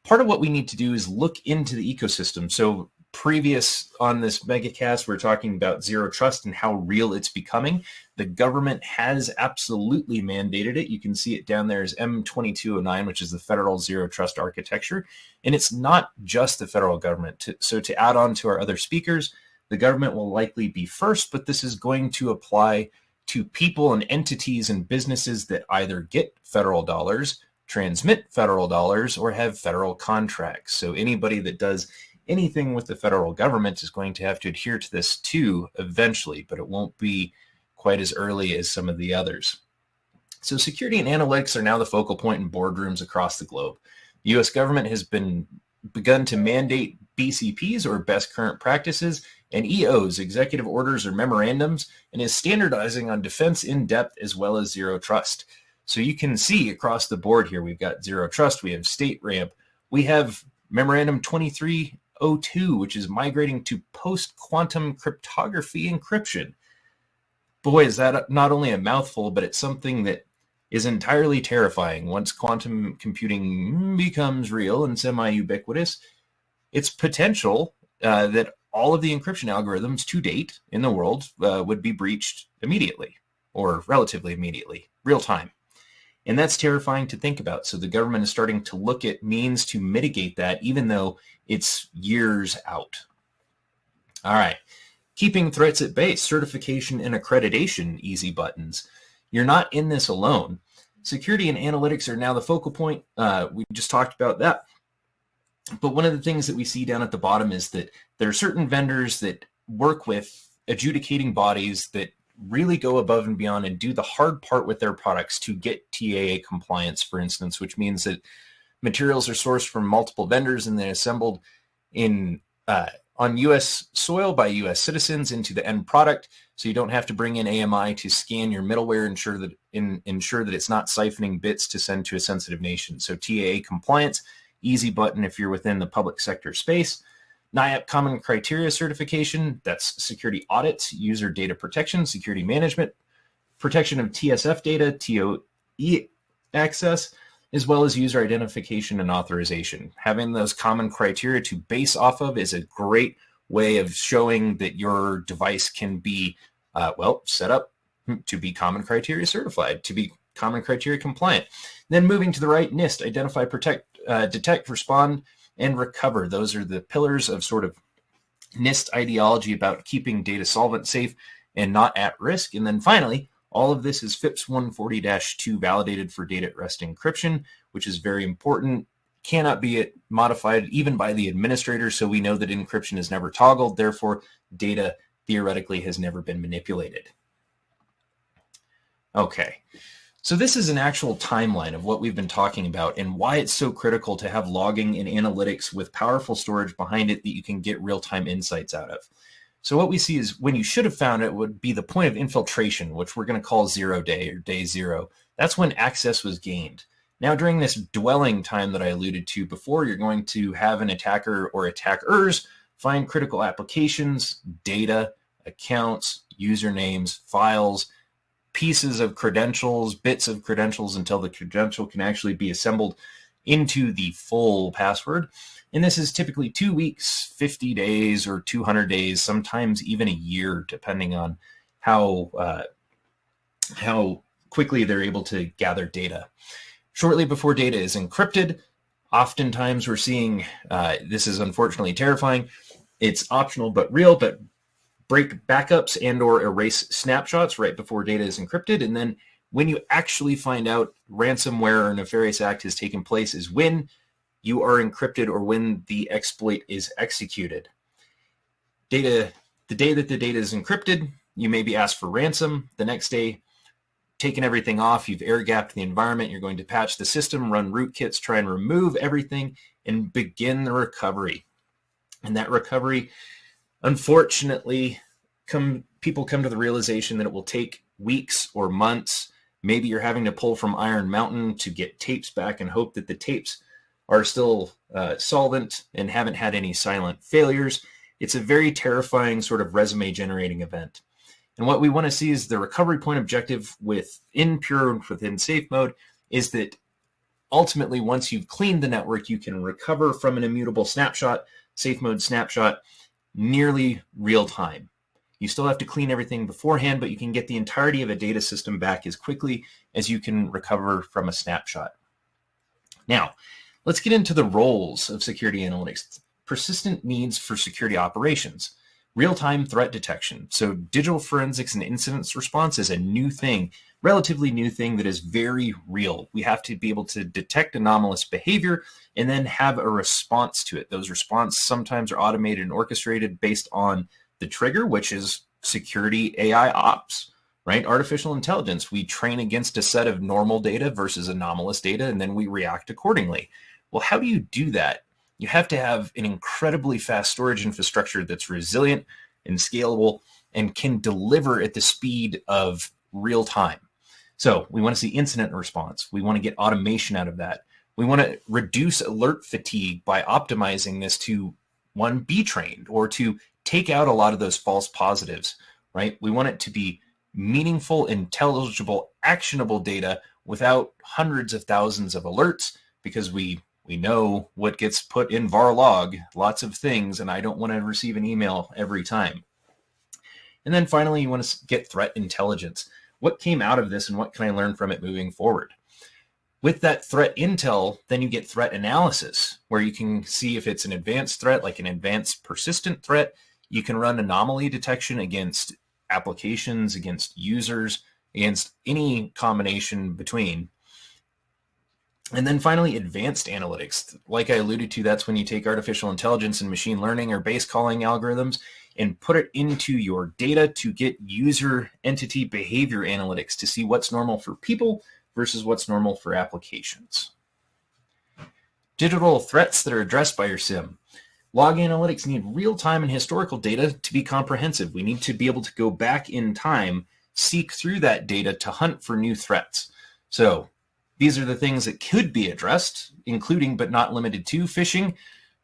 Part of what we need to do is look into the ecosystem. So previous on this MegaCast, we're talking about zero trust and how real it's becoming. The government has absolutely mandated it. You can see it down there as M2209, which is the federal zero trust architecture. And it's not just the federal government. So to add on to our other speakers, the government will likely be first, but this is going to apply to people and entities and businesses that either get federal dollars, transmit federal dollars, or have federal contracts. So anybody that does anything with the federal government is going to have to adhere to this too eventually, but it won't be quite as early as some of the others. So security and analytics are now the focal point in boardrooms across the globe. The U.S. government has begun to mandate BCPs, or best current practices, and EOs, executive orders or memorandums, and is standardizing on defense in depth as well as zero trust. So you can see across the board here, we've got zero trust, we have state ramp, we have memorandum 2302, which is migrating to post-quantum cryptography encryption. Boy, is that not only a mouthful, but it's something that is entirely terrifying. Once quantum computing becomes real and semi-ubiquitous, it's potential that all of the encryption algorithms to date in the world would be breached immediately. or relatively immediately, real time. And that's terrifying to think about. So the government is starting to look at means to mitigate that, even though it's years out. All right. Keeping threats at bay, certification and accreditation, easy buttons. You're not in this alone. Security and analytics are now the focal point. We just talked about that. But one of the things that we see down at the bottom is that there are certain vendors that work with adjudicating bodies that really go above and beyond and do the hard part with their products to get TAA compliance, for instance, which means that materials are sourced from multiple vendors and then assembled in on U.S. soil by U.S. citizens into the end product. So you don't have to bring in AMI to scan your middleware, ensure that it's not siphoning bits to send to a sensitive nation. So TAA compliance, easy button if you're within the public sector space. NIAP Common Criteria Certification, that's security audits, user data protection, security management, protection of TSF data, TOE access, as well as user identification and authorization. Having those common criteria to base off of is a great way of showing that your device can be, set up to be common criteria certified, to be common criteria compliant. Then moving to the right, NIST, identify, protect, detect, respond, and recover. Those are the pillars of sort of NIST ideology about keeping data solvent, safe, and not at risk. And then finally, all of this is FIPS 140-2 validated for data at rest encryption, which is very important. Cannot be modified even by the administrator, so we know that encryption is never toggled. Therefore, data theoretically has never been manipulated. Okay. So this is an actual timeline of what we've been talking about and why it's so critical to have logging and analytics with powerful storage behind it that you can get real-time insights out of. So what we see is when you should have found it would be the point of infiltration, which we're going to call 0 day or day 0. That's when access was gained. Now, during this dwelling time that I alluded to before, you're going to have an attacker or attackers find critical applications, data, accounts, usernames, files, pieces of credentials, bits of credentials until the credential can actually be assembled into the full password. And this is typically 2 weeks, 50 days, or 200 days, sometimes even a year, depending on how quickly they're able to gather data. Shortly before data is encrypted, oftentimes we're seeing, this is unfortunately terrifying, it's optional but real, but break backups and or erase snapshots right before data is encrypted. And then when you actually find out ransomware or nefarious act has taken place is when you are encrypted or when the exploit is executed. The day that the data is encrypted, you may be asked for ransom. The next day, taken everything off, you've air-gapped the environment, you're going to patch the system, run rootkits, try and remove everything, and begin the recovery. And that recovery, unfortunately, people come to the realization that it will take weeks or months. Maybe you're having to pull from Iron Mountain to get tapes back and hope that the tapes are still solvent and haven't had any silent failures. It's a very terrifying sort of resume generating event. And what we want to see is the recovery point objective within safe mode is that ultimately once you've cleaned the network, you can recover from an immutable snapshot, safe mode snapshot, nearly real time. You still have to clean everything beforehand, but you can get the entirety of a data system back as quickly as you can recover from a snapshot. Now, let's get into the roles of security analytics. Persistent needs for security operations. Real-time threat detection. So digital forensics and incident response is a new thing, relatively new thing that is very real. We have to be able to detect anomalous behavior and then have a response to it. Those responses sometimes are automated and orchestrated based on the trigger, which is security AI ops, right? Artificial intelligence. We train against a set of normal data versus anomalous data, and then we react accordingly. Well, how do you do that? You have to have an incredibly fast storage infrastructure that's resilient and scalable and can deliver at the speed of real time. So we want to see incident response. We want to get automation out of that. We want to reduce alert fatigue by optimizing this to, one, be trained or to take out a lot of those false positives, right? We want it to be meaningful, intelligible, actionable data without hundreds of thousands of alerts, because we know what gets put in var log, lots of things, and I don't want to receive an email every time. And then finally, you want to get threat intelligence. what came out of this and what can I learn from it moving forward? With that threat intel, then you get threat analysis, where you can see if it's an advanced threat, like an advanced persistent threat. You can run anomaly detection against applications, against users, against any combination between. And then finally, advanced analytics. Like I alluded to, that's when you take artificial intelligence and machine learning or base calling algorithms and put it into your data to get user entity behavior analytics to see what's normal for people versus what's normal for applications. Digital threats that are addressed by your SIEM. Log analytics need real-time and historical data to be comprehensive. We need to be able to go back in time, seek through that data to hunt for new threats. So these are the things that could be addressed, including but not limited to phishing,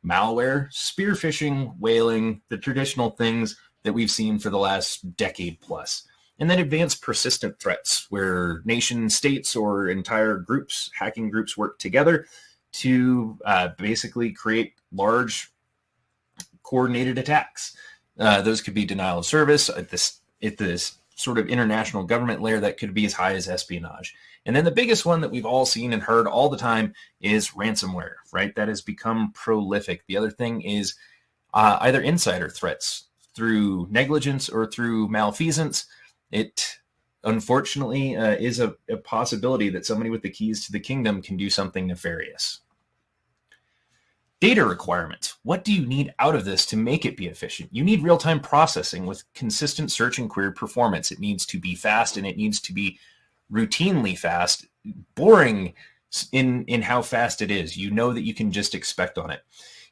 malware, spear phishing, whaling, the traditional things that we've seen for the last decade plus. And then advanced persistent threats, where nation states or entire groups, hacking groups, work together to basically create large coordinated attacks. Those could be denial of service at this sort of international government layer that could be as high as espionage. And then the biggest one that we've all seen and heard all the time is ransomware, right? That has become prolific. The other thing is either insider threats through negligence or through malfeasance. It unfortunately is a possibility that somebody with the keys to the kingdom can do something nefarious. Data requirements. What do you need out of this to make it be efficient? You need real-time processing with consistent search and query performance. It needs to be fast, and it needs to be routinely fast, boring in how fast it is. You know that you can just expect on it.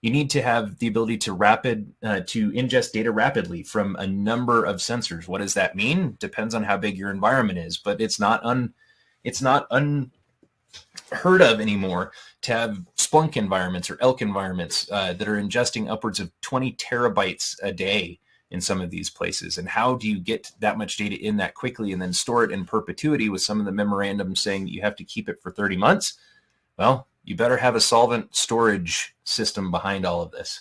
You need to have the ability to ingest data rapidly from a number of sensors. What does that mean? Depends on how big your environment is, but it's not unheard of anymore to have Splunk environments or Elk environments that are ingesting upwards of 20 terabytes a day in some of these places. And how do you get that much data in that quickly and then store it in perpetuity with some of the memorandums saying that you have to keep it for 30 months? Well, you better have a solvent storage system behind all of this.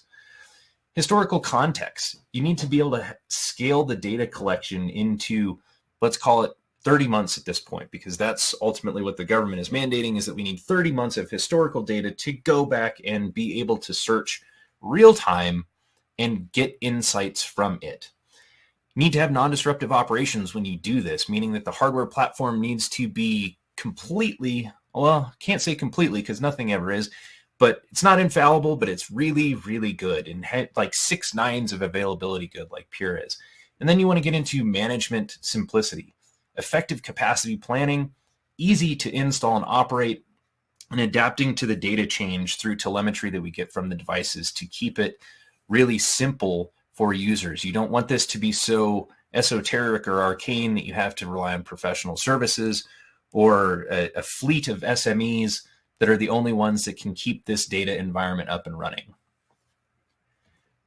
Historical context. You need to be able to scale the data collection into, let's call it 30 months at this point, because that's ultimately what the government is mandating, is that we need 30 months of historical data to go back and be able to search real time and get insights from it. You need to have non-disruptive operations when you do this, meaning that the hardware platform needs to be completely, well, can't say completely because nothing ever is, but it's not infallible, but it's really, really good and like 6 nines of availability good, like Pure is. And then you want to get into management simplicity, effective capacity planning, easy to install and operate, and adapting to the data change through telemetry that we get from the devices to keep it really simple for users. You don't want this to be so esoteric or arcane that you have to rely on professional services or a fleet of SMEs that are the only ones that can keep this data environment up and running.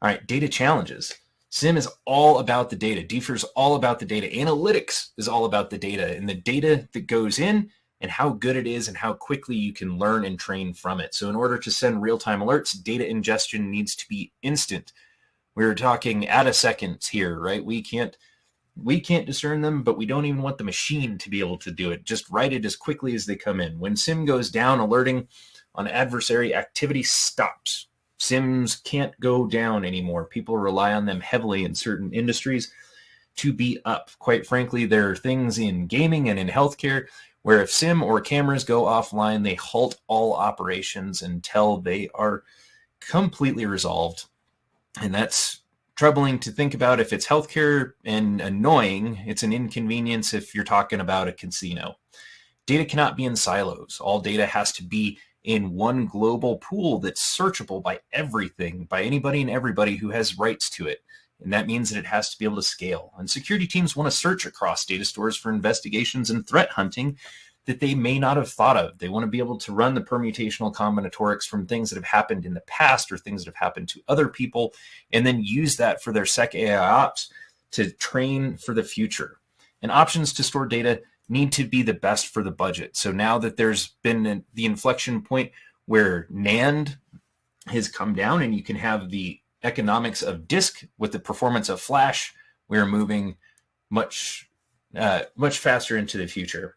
All right, data challenges. SIEM is all about the data. DFIR is all about the data. Analytics is all about the data and the data that goes in and how good it is and how quickly you can learn and train from it. So in order to send real-time alerts, data ingestion needs to be instant. We're talking at a second here, right? We can't discern them, but we don't even want the machine to be able to do it. Just write it as quickly as they come in. When SIEM goes down, alerting on adversary activity stops. SIEMs can't go down anymore. People rely on them heavily in certain industries to be up. Quite frankly, there are things in gaming and in healthcare where if SIEM or cameras go offline, they halt all operations until they are completely resolved. And that's troubling to think about if it's healthcare, and annoying. It's an inconvenience if you're talking about a casino. Data cannot be in silos. All data has to be in one global pool that's searchable by everything, by anybody and everybody who has rights to it. And that means that it has to be able to scale. And security teams want to search across data stores for investigations and threat hunting that they may not have thought of. They want to be able to run the permutational combinatorics from things that have happened in the past or things that have happened to other people, and then use that for their Sec AI ops to train for the future. And options to store data need to be the best for the budget. So now that there's been the inflection point where NAND has come down and you can have the economics of disk with the performance of flash, we're moving much much faster into the future.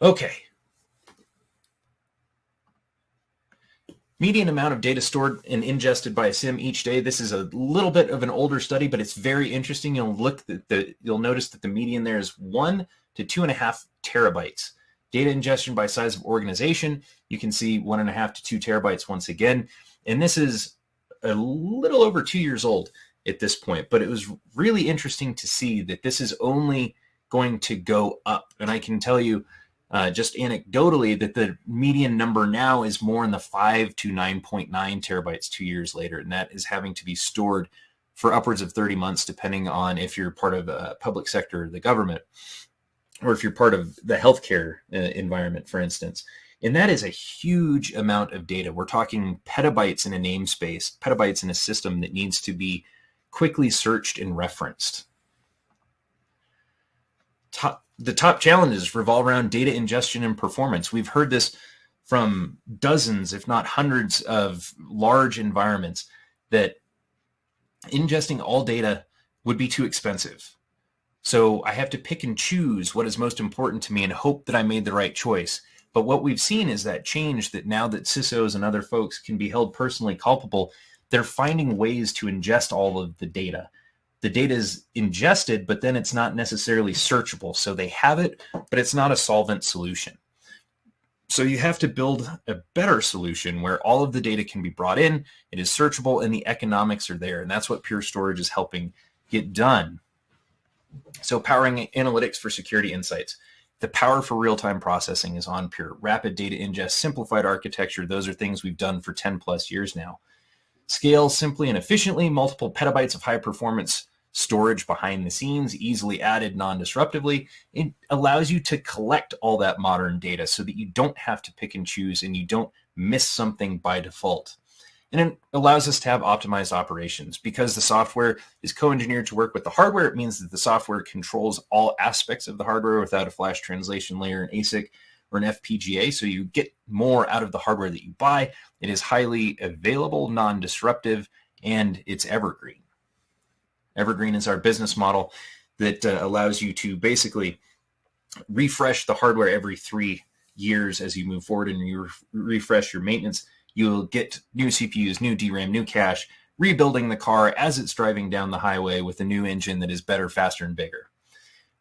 Okay. Median amount of data stored and ingested by a SIEM each day. This is a little bit of an older study, but it's very interesting. You'll notice that the median there is 1 to 2.5 terabytes. Data ingestion by size of organization, you can see 1.5 to 2 terabytes once again. And this is a little over 2 years old at this point, but it was really interesting to see that this is only going to go up. And I can tell you, just anecdotally, that the median number now is more in the 5 to 9.9 terabytes 2 years later, and that is having to be stored for upwards of 30 months, depending on if you're part of a public sector or the government, or if you're part of the healthcare environment, for instance. And that is a huge amount of data. We're talking petabytes in a namespace, petabytes in a system that needs to be quickly searched and referenced. The top challenges revolve around data ingestion and performance. We've heard this from dozens, if not hundreds, of large environments that ingesting all data would be too expensive. So I have to pick and choose what is most important to me and hope that I made the right choice. But what we've seen is that change, that now that CISOs and other folks can be held personally culpable, they're finding ways to ingest all of the data. The data is ingested, but then it's not necessarily searchable. So they have it, but it's not a solvent solution. So you have to build a better solution where all of the data can be brought in, it is searchable, and the economics are there. And that's what Pure Storage is helping get done. So powering analytics for security insights. The power for real-time processing is on Pure. Rapid data ingest, simplified architecture, those are things we've done for 10 plus years now. Scale simply and efficiently, multiple petabytes of high performance storage behind the scenes, easily added non-disruptively. It allows you to collect all that modern data so that you don't have to pick and choose and you don't miss something by default. And it allows us to have optimized operations. Because the software is co-engineered to work with the hardware, it means that the software controls all aspects of the hardware without a flash translation layer, an ASIC, or an FPGA. So you get more out of the hardware that you buy. It is highly available, non-disruptive, and it's evergreen. Evergreen is our business model that allows you to basically refresh the hardware every 3 years as you move forward, and you refresh your maintenance. You'll get new CPUs, new DRAM, new cache, rebuilding the car as it's driving down the highway with a new engine that is better, faster, and bigger.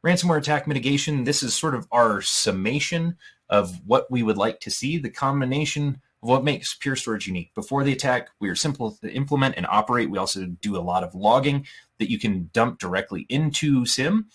Ransomware attack mitigation, this is sort of our summation of what we would like to see, the combination of what makes Pure Storage unique. Before the attack, we are simple to implement and operate. We also do a lot of logging that you can dump directly into SIEM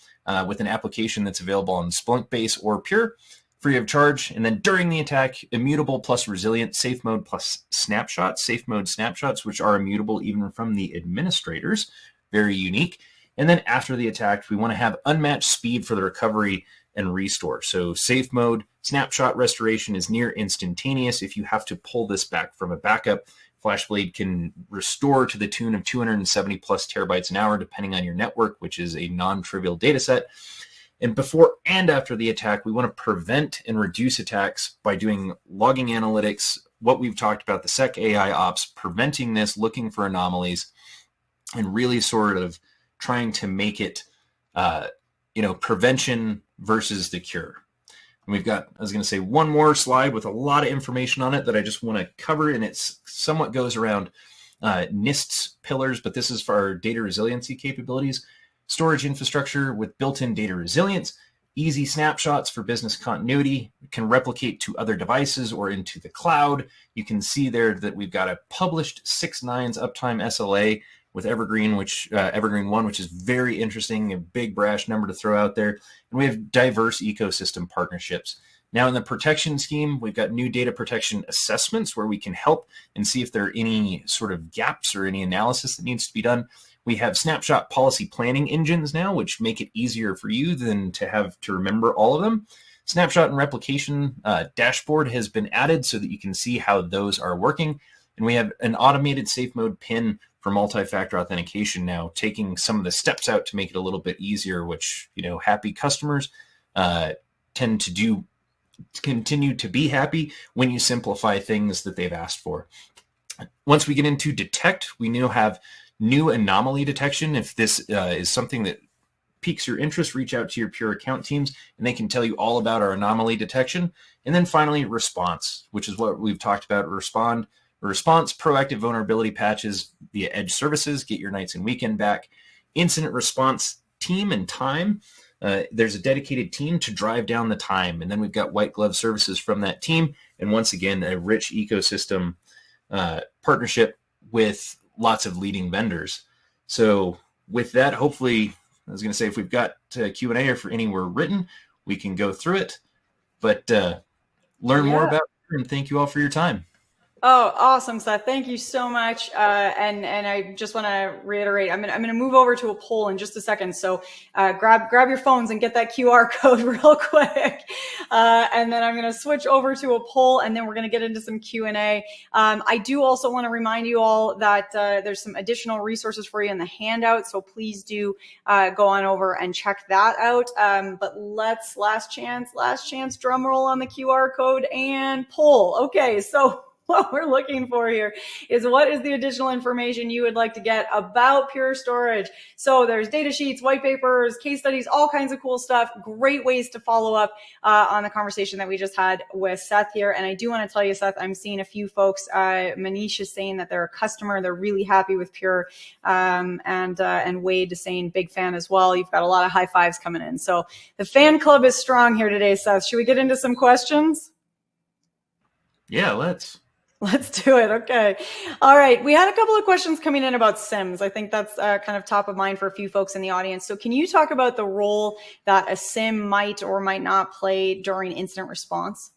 with an application that's available on Splunk Base or Pure, free of charge. And then during the attack, immutable plus resilient, safe mode plus snapshots, safe mode snapshots, which are immutable even from the administrators, very unique. And then after the attack, we want to have unmatched speed for the recovery and restore. So safe mode snapshot restoration is near instantaneous. If you have to pull this back from a backup, FlashBlade can restore to the tune of 270 plus terabytes an hour, depending on your network, which is a non-trivial data set. And before and after the attack, we want to prevent and reduce attacks by doing logging analytics, what we've talked about, the SEC AI ops, preventing this, looking for anomalies, and really sort of trying to make it, prevention versus the cure. And we've got, I was going to say, one more slide with a lot of information on it that I just want to cover, and it's somewhat goes around NIST's pillars, but this is for our data resiliency capabilities. Storage infrastructure with built-in data resilience, easy snapshots for business continuity, can replicate to other devices or into the cloud. You can see there that we've got a published 6 nines uptime SLA with Evergreen, Evergreen 1, which is very interesting, a big brash number to throw out there. And we have diverse ecosystem partnerships. Now in the protection scheme, we've got new data protection assessments where we can help and see if there are any sort of gaps or any analysis that needs to be done. We have snapshot policy planning engines now, which make it easier for you than to have to remember all of them. Snapshot and replication dashboard has been added so that you can see how those are working. And we have an automated safe mode PIN for multi-factor authentication now, taking some of the steps out to make it a little bit easier, which, happy customers tend to continue to be happy when you simplify things that they've asked for. Once we get into detect, we now have new anomaly detection. If this is something that piques your interest, reach out to your Pure account teams, and they can tell you all about our anomaly detection. And then finally, response, which is what we've talked about. Response, proactive vulnerability patches via edge services, get your nights and weekend back. Incident response team and time. There's a dedicated team to drive down the time. And then we've got white glove services from that team. And once again, a rich ecosystem partnership with lots of leading vendors. So with that, hopefully, I was going to say, if we've got Q&A or for anywhere written, we can go through it. But learn more about it, and thank you all for your time. Oh, awesome, Seth. Thank you so much. And I just want to reiterate, I'm going to move over to a poll in just a second. So grab your phones and get that QR code real quick. And then I'm going to switch over to a poll, and then we're going to get into some Q&A. I do also want to remind you all that there's some additional resources for you in the handout. So please do go on over and check that out. But let's last chance, drum roll on the QR code and poll. Okay, so what we're looking for here is, what is the additional information you would like to get about Pure Storage? So there's data sheets, white papers, case studies, all kinds of cool stuff. Great ways to follow up on the conversation that we just had with Seth here. And I do want to tell you, Seth, I'm seeing a few folks. Manish is saying that they're a customer. They're really happy with Pure. And Wade is saying big fan as well. You've got a lot of high fives coming in. So the fan club is strong here today, Seth. Should we get into some questions? Yeah, let's do it. Okay. All right. We had a couple of questions coming in about SIEMs. I think that's kind of top of mind for a few folks in the audience. So can you talk about the role that a SIEM might or might not play during incident response?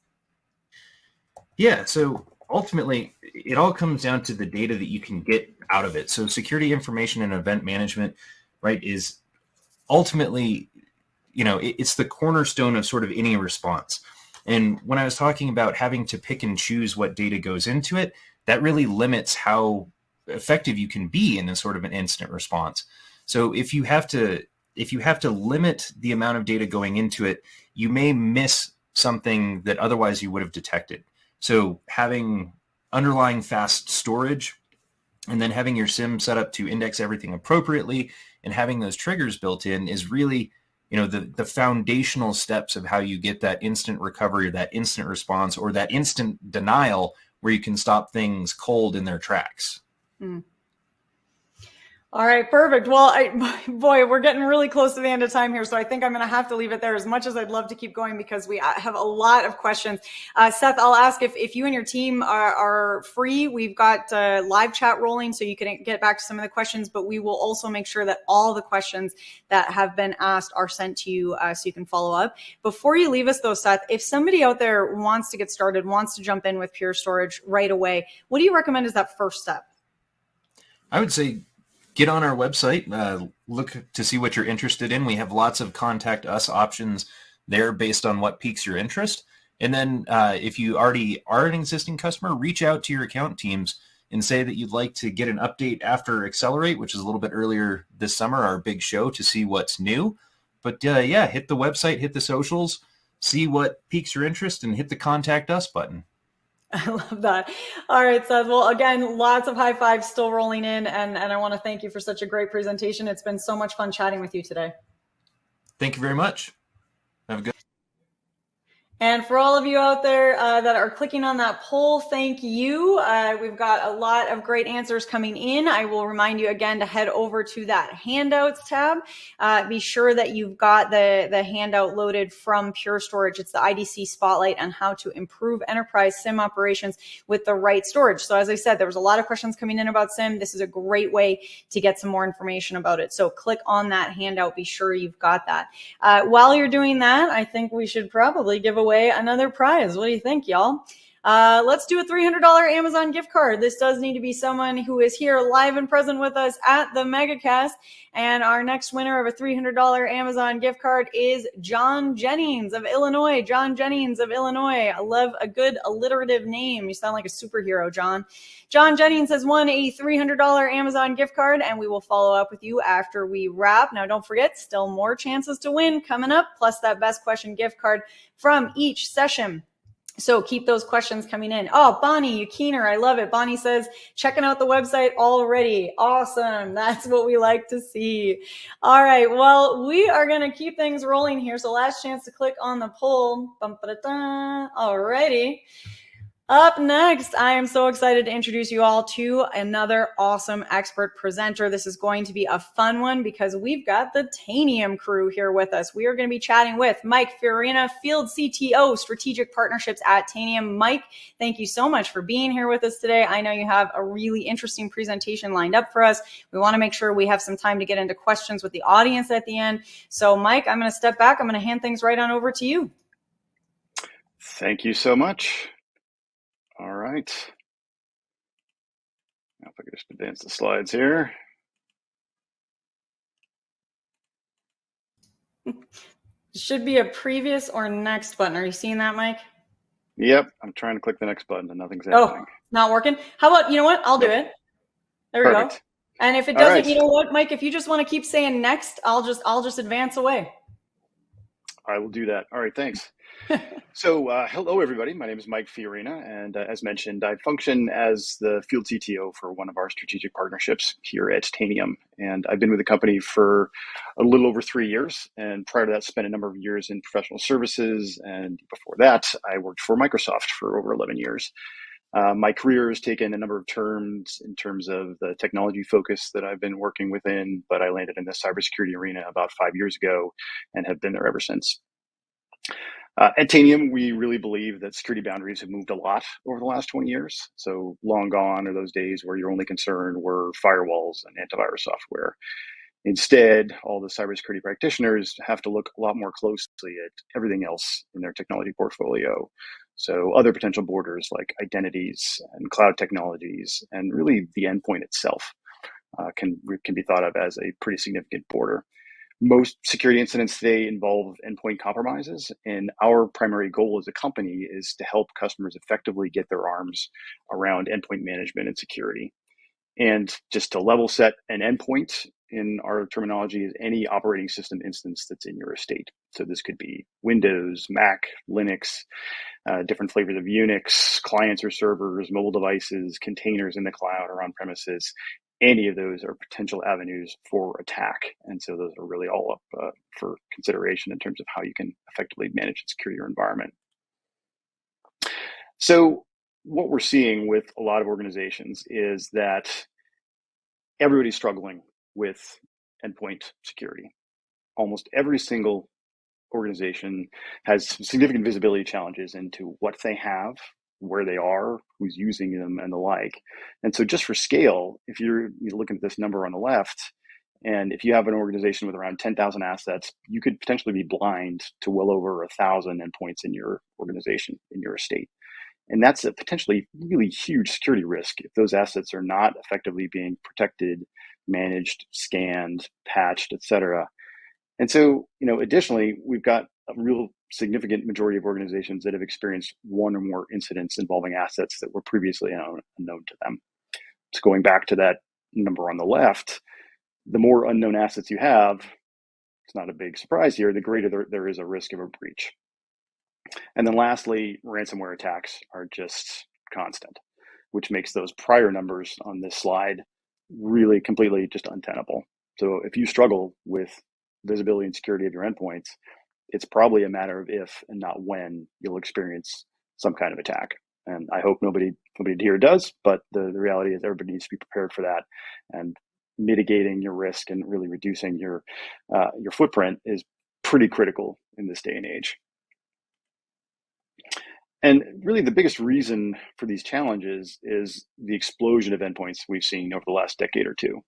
Yeah. So ultimately, it all comes down to the data that you can get out of it. So security information and event management, right, is ultimately, it's the cornerstone of sort of any response. And when I was talking about having to pick and choose what data goes into it, that really limits how effective you can be in a sort of an incident response. So if you have to limit the amount of data going into it, you may miss something that otherwise you would have detected. So having underlying fast storage, and then having your SIEM set up to index everything appropriately, and having those triggers built in is really the foundational steps of how you get that instant recovery, or that instant response, or that instant denial, where you can stop things cold in their tracks. All right, perfect. Well, boy, we're getting really close to the end of time here, so I think I'm going to have to leave it there, as much as I'd love to keep going, because we have a lot of questions. Seth, I'll ask if you and your team are free. We've got live chat rolling, so you can get back to some of the questions, but we will also make sure that all the questions that have been asked are sent to you, so you can follow up. Before you leave us, though, Seth, if somebody out there wants to get started, wants to jump in with Pure Storage right away, what do you recommend is that first step? I would say get on our website, look to see what you're interested in. We have lots of contact us options there based on what piques your interest. And then if you already are an existing customer, reach out to your account teams and say that you'd like to get an update after Accelerate, which is a little bit earlier this summer, our big show, to see what's new. But hit the website, hit the socials, see what piques your interest, and hit the contact us button. I love that. All right, Seth. Well, again, lots of high fives still rolling in, and I want to thank you for such a great presentation. It's been so much fun chatting with you today. Thank you very much. Have a good. And for all of you out there that are clicking on that poll, thank you. We've got a lot of great answers coming in. I will remind you again to head over to that handouts tab. Be sure that you've got the handout loaded from Pure Storage. It's the IDC Spotlight on how to improve enterprise SIEM operations with the right storage. So as I said, there was a lot of questions coming in about SIEM. This is a great way to get some more information about it. So click on that handout. Be sure you've got that. While you're doing that, I think we should probably give away another prize. What do you think, y'all? Let's do a $300 Amazon gift card. This does need to be someone who is here live and present with us at the MegaCast. And our next winner of a $300 Amazon gift card is John Jennings of Illinois. John Jennings of Illinois. I love a good alliterative name. You sound like a superhero, John. John Jennings has won a $300 Amazon gift card, and we will follow up with you after we wrap. Now, don't forget, still more chances to win coming up, plus that best question gift card from each session. So keep those questions coming in. Oh, Bonnie Keener, I love it. Bonnie says, checking out the website already. Awesome. That's what we like to see. All right. Well, we are going to keep things rolling here. So last chance to click on the poll. All righty. Up next, I am so excited to introduce you all to another awesome expert presenter. This is going to be a fun one because we've got the Tanium crew here with us. We are going to be chatting with Mike Fiorina, Field CTO, Strategic Partnerships at Tanium. Mike, thank you so much for being here with us today. I know you have a really interesting presentation lined up for us. We want to make sure we have some time to get into questions with the audience at the end. So, Mike, I'm going to step back. I'm going to hand things right on over to you. Thank you so much. All right. Now if I could just advance the slides here. Should be a previous or next button. Are you seeing that, Mike? Yep, I'm trying to click the next button and nothing's happening. Oh, not working. How about, you know what? I'll do it. There we go. And if it doesn't, you know what, Mike, if you just want to keep saying next, I'll just advance away. I will do that. All right, thanks. So hello, everybody. My name is Mike Fiorina, and as mentioned, I function as the field CTO for one of our strategic partnerships here at Tanium. And I've been with the company for a little over 3 years. And prior to that, spent a number of years in professional services. And before that, I worked for Microsoft for over 11 years. My career has taken a number of turns in terms of the technology focus that I've been working within, but I landed in the cybersecurity arena about 5 years ago and have been there ever since. At Tanium, we really believe that security boundaries have moved a lot over the last 20 years. So long gone are those days where your only concern were firewalls and antivirus software. Instead, all the cybersecurity practitioners have to look a lot more closely at everything else in their technology portfolio. So other potential borders like identities and cloud technologies, and really the endpoint itself can be thought of as a pretty significant border. Most security incidents today involve endpoint compromises, and our primary goal as a company is to help customers effectively get their arms around endpoint management and security. And just to level set, an endpoint in our terminology is any operating system instance that's in your estate. So this could be Windows, Mac, Linux, different flavors of Unix, clients or servers, mobile devices, containers in the cloud or on premises. Any of those are potential avenues for attack. And so those are really all up for consideration in terms of how you can effectively manage and secure your environment. So what we're seeing with a lot of organizations is that everybody's struggling with endpoint security. Almost every single organization has significant visibility challenges into what they have, where they are, who's using them, and the like. And so just for scale, if you're looking at this number on the left, and if you have an organization with around 10,000 assets, you could potentially be blind to well over 1,000 endpoints in your organization, in your estate. And that's a potentially really huge security risk if those assets are not effectively being protected, managed, scanned, patched, et cetera. And so, additionally, we've got a real significant majority of organizations that have experienced one or more incidents involving assets that were previously unknown to them. So going back to that number on the left, the more unknown assets you have, it's not a big surprise here, the greater there is a risk of a breach. And then lastly, ransomware attacks are just constant, which makes those prior numbers on this slide really completely just untenable. So if you struggle with visibility and security of your endpoints, it's probably a matter of if and not when you'll experience some kind of attack. And I hope nobody here does, but the reality is everybody needs to be prepared for that. And mitigating your risk and really reducing your footprint is pretty critical in this day and age. And really the biggest reason for these challenges is the explosion of endpoints we've seen over the last decade or two.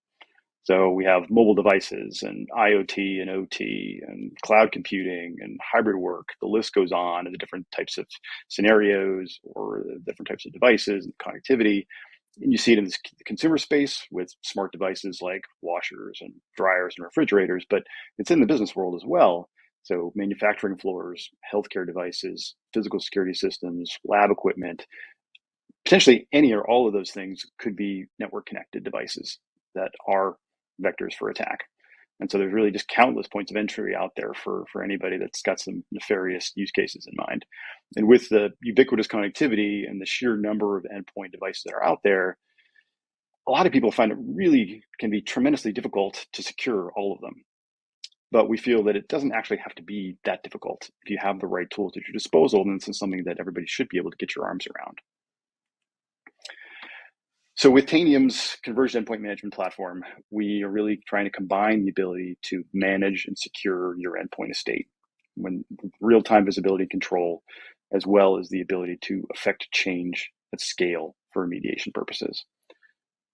So we have mobile devices and IoT and OT and cloud computing and hybrid work. The list goes on, and the different types of scenarios or the different types of devices and connectivity. And you see it in the consumer space with smart devices like washers and dryers and refrigerators, but it's in the business world as well. So manufacturing floors, healthcare devices, physical security systems, lab equipment, potentially any or all of those things could be network connected devices that are vectors for attack. And so there's really just countless points of entry out there for anybody that's got some nefarious use cases in mind. And with the ubiquitous connectivity and the sheer number of endpoint devices that are out there, a lot of people find it really can be tremendously difficult to secure all of them. But we feel that it doesn't actually have to be that difficult. If you have the right tools at your disposal, then this is something that everybody should be able to get your arms around. So with Tanium's converged endpoint management platform, we are really trying to combine the ability to manage and secure your endpoint estate when real-time visibility control, as well as the ability to affect change at scale for remediation purposes.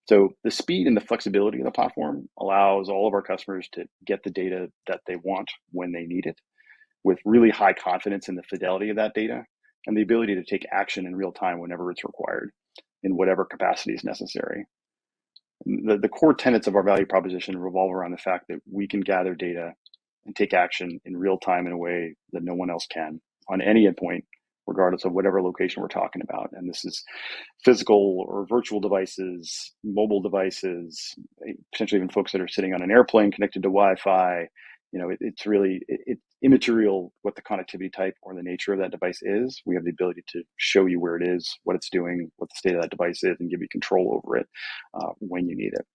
So the speed and the flexibility of the platform allows all of our customers to get the data that they want when they need it, with really high confidence in the fidelity of that data and the ability to take action in real time whenever it's required, in whatever capacity is necessary. The core tenets of our value proposition revolve around the fact that we can gather data and take action in real time in a way that no one else can on any endpoint, regardless of whatever location we're talking about. And this is physical or virtual devices, mobile devices, potentially even folks that are sitting on an airplane connected to Wi-Fi. It's really immaterial what the connectivity type or the nature of that device is. We have the ability to show you where it is, what it's doing, what the state of that device is, and give you control over it when you need it.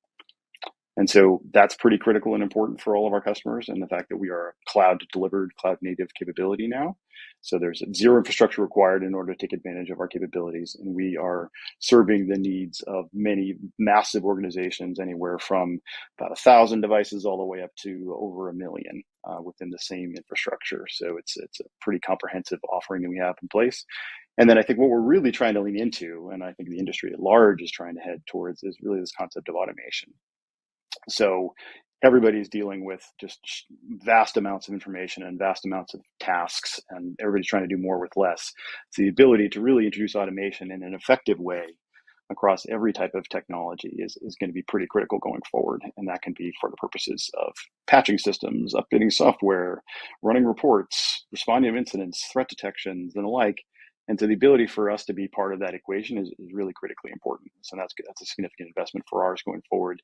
And so that's pretty critical and important for all of our customers, and the fact that we are a cloud-delivered, cloud-native capability now. So there's zero infrastructure required in order to take advantage of our capabilities, and we are serving the needs of many massive organizations, anywhere from about 1,000 devices all the way up to over 1 million within the same infrastructure. So it's a pretty comprehensive offering that we have in place. And then I think what we're really trying to lean into, and I think the industry at large is trying to head towards, is really this concept of automation. So everybody's dealing with just vast amounts of information and vast amounts of tasks, and everybody's trying to do more with less. So the ability to really introduce automation in an effective way across every type of technology is going to be pretty critical going forward. And that can be for the purposes of patching systems, updating software, running reports, responding to incidents, threat detections, and the like. And so the ability for us to be part of that equation is really critically important. So that's a significant investment for ours going forward,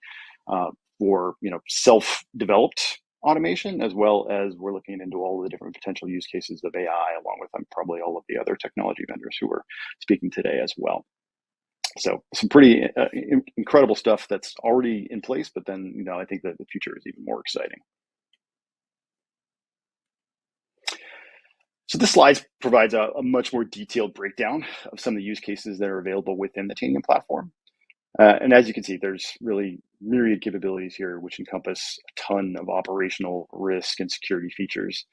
for self-developed automation, as well as we're looking into all the different potential use cases of AI, along with probably all of the other technology vendors who are speaking today as well. So some pretty incredible stuff that's already in place, but then I think that the future is even more exciting. So this slide provides a much more detailed breakdown of some of the use cases that are available within the Tanium platform. And as you can see, there's really myriad capabilities here, which encompass a ton of operational risk and security features.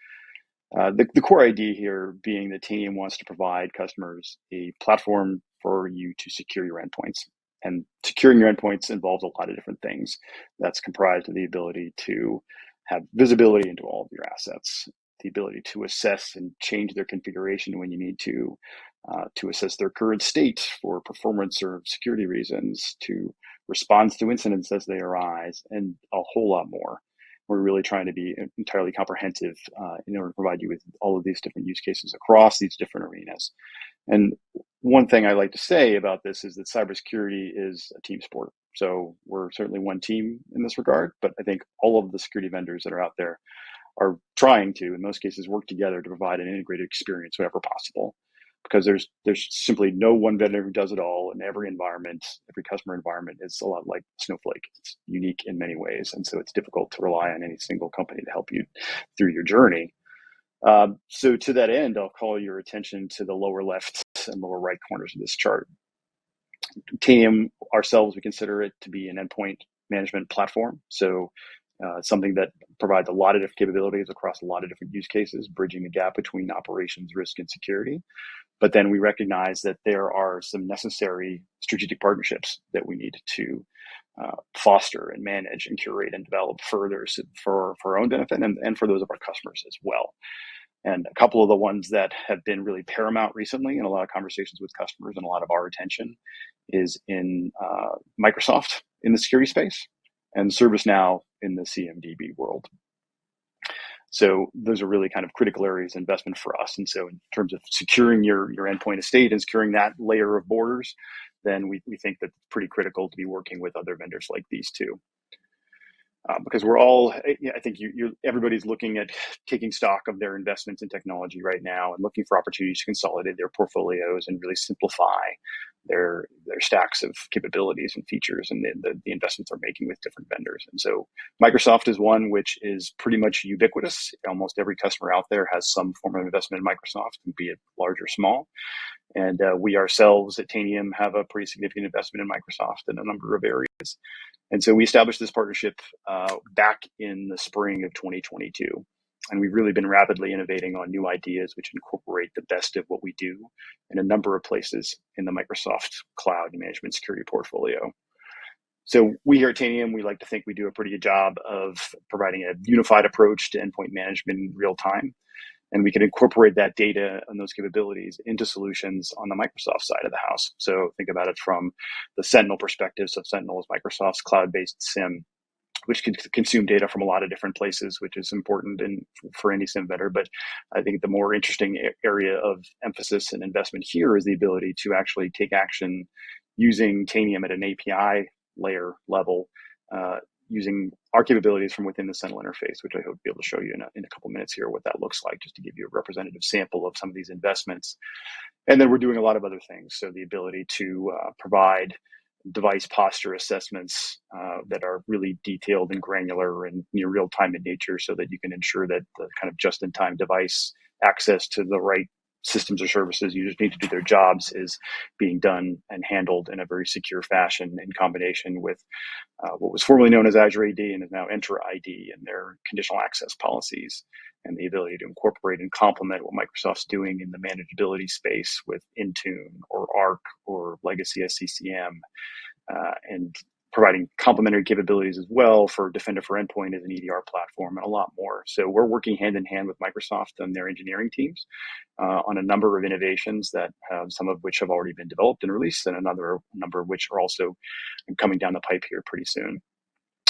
The core idea here being that Tanium wants to provide customers a platform for you to secure your endpoints. And securing your endpoints involves a lot of different things. That's comprised of the ability to have visibility into all of your assets, the ability to assess and change their configuration when you need to assess their current state for performance or security reasons, to respond to incidents as they arise, and a whole lot more. We're really trying to be entirely comprehensive in order to provide you with all of these different use cases across these different arenas. And one thing I like to say about this is that cybersecurity is a team sport. So we're certainly one team in this regard, but I think all of the security vendors that are out there are trying to, in most cases, work together to provide an integrated experience whenever possible. Because there's simply no one vendor who does it all, and every environment, every customer environment is a lot like Snowflake. It's unique in many ways, and so it's difficult to rely on any single company to help you through your journey. So to that end, I'll call your attention to the lower left and lower right corners of this chart. Tanium ourselves, we consider it to be an endpoint management platform. So something that provides a lot of different capabilities across a lot of different use cases, bridging the gap between operations, risk, and security. But then we recognize that there are some necessary strategic partnerships that we need to foster and manage and curate and develop further for our own benefit and for those of our customers as well. And a couple of the ones that have been really paramount recently in a lot of conversations with customers and a lot of our attention is in Microsoft in the security space and ServiceNow in the CMDB world. So those are really kind of critical areas of investment for us. And so in terms of securing your endpoint estate and securing that layer of borders, then we think that it's pretty critical to be working with other vendors like these two. because we're all, I think everybody's looking at taking stock of their investments in technology right now and looking for opportunities to consolidate their portfolios and really simplify their stacks of capabilities and features and the investments they're making with different vendors. And so Microsoft is one which is pretty much ubiquitous. Almost every customer out there has some form of investment in Microsoft, be it large or small. And we ourselves at Tanium have a pretty significant investment in Microsoft in a number of areas. And so we established this partnership back in the spring of 2022. And we've really been rapidly innovating on new ideas which incorporate the best of what we do in a number of places in the Microsoft Cloud Management Security portfolio. So we here at Tanium, we like to think we do a pretty good job of providing a unified approach to endpoint management in real time. And we can incorporate that data and those capabilities into solutions on the Microsoft side of the house. So think about it from the Sentinel perspective. So Sentinel is Microsoft's cloud-based SIEM, which can consume data from a lot of different places, which is important for any SIEM vendor. But I think the more interesting area of emphasis and investment here is the ability to actually take action using Tanium at an API layer level, using our capabilities from within the Sentinel interface, which I hope to be able to show you in a couple minutes here what that looks like, just to give you a representative sample of some of these investments. And then we're doing a lot of other things. So the ability to provide device posture assessments that are really detailed and granular and near real time in nature, so that you can ensure that the kind of just-in-time device access to the right systems or services users need to do their jobs is being done and handled in a very secure fashion in combination with what was formerly known as Azure AD and is now Entra ID and their conditional access policies, and the ability to incorporate and complement what Microsoft's doing in the manageability space with Intune or Arc or legacy SCCM, and providing complementary capabilities as well for Defender for Endpoint as an EDR platform and a lot more. So we're working hand in hand with Microsoft and their engineering teams on a number of innovations that some of which have already been developed and released, and another number of which are also coming down the pipe here pretty soon.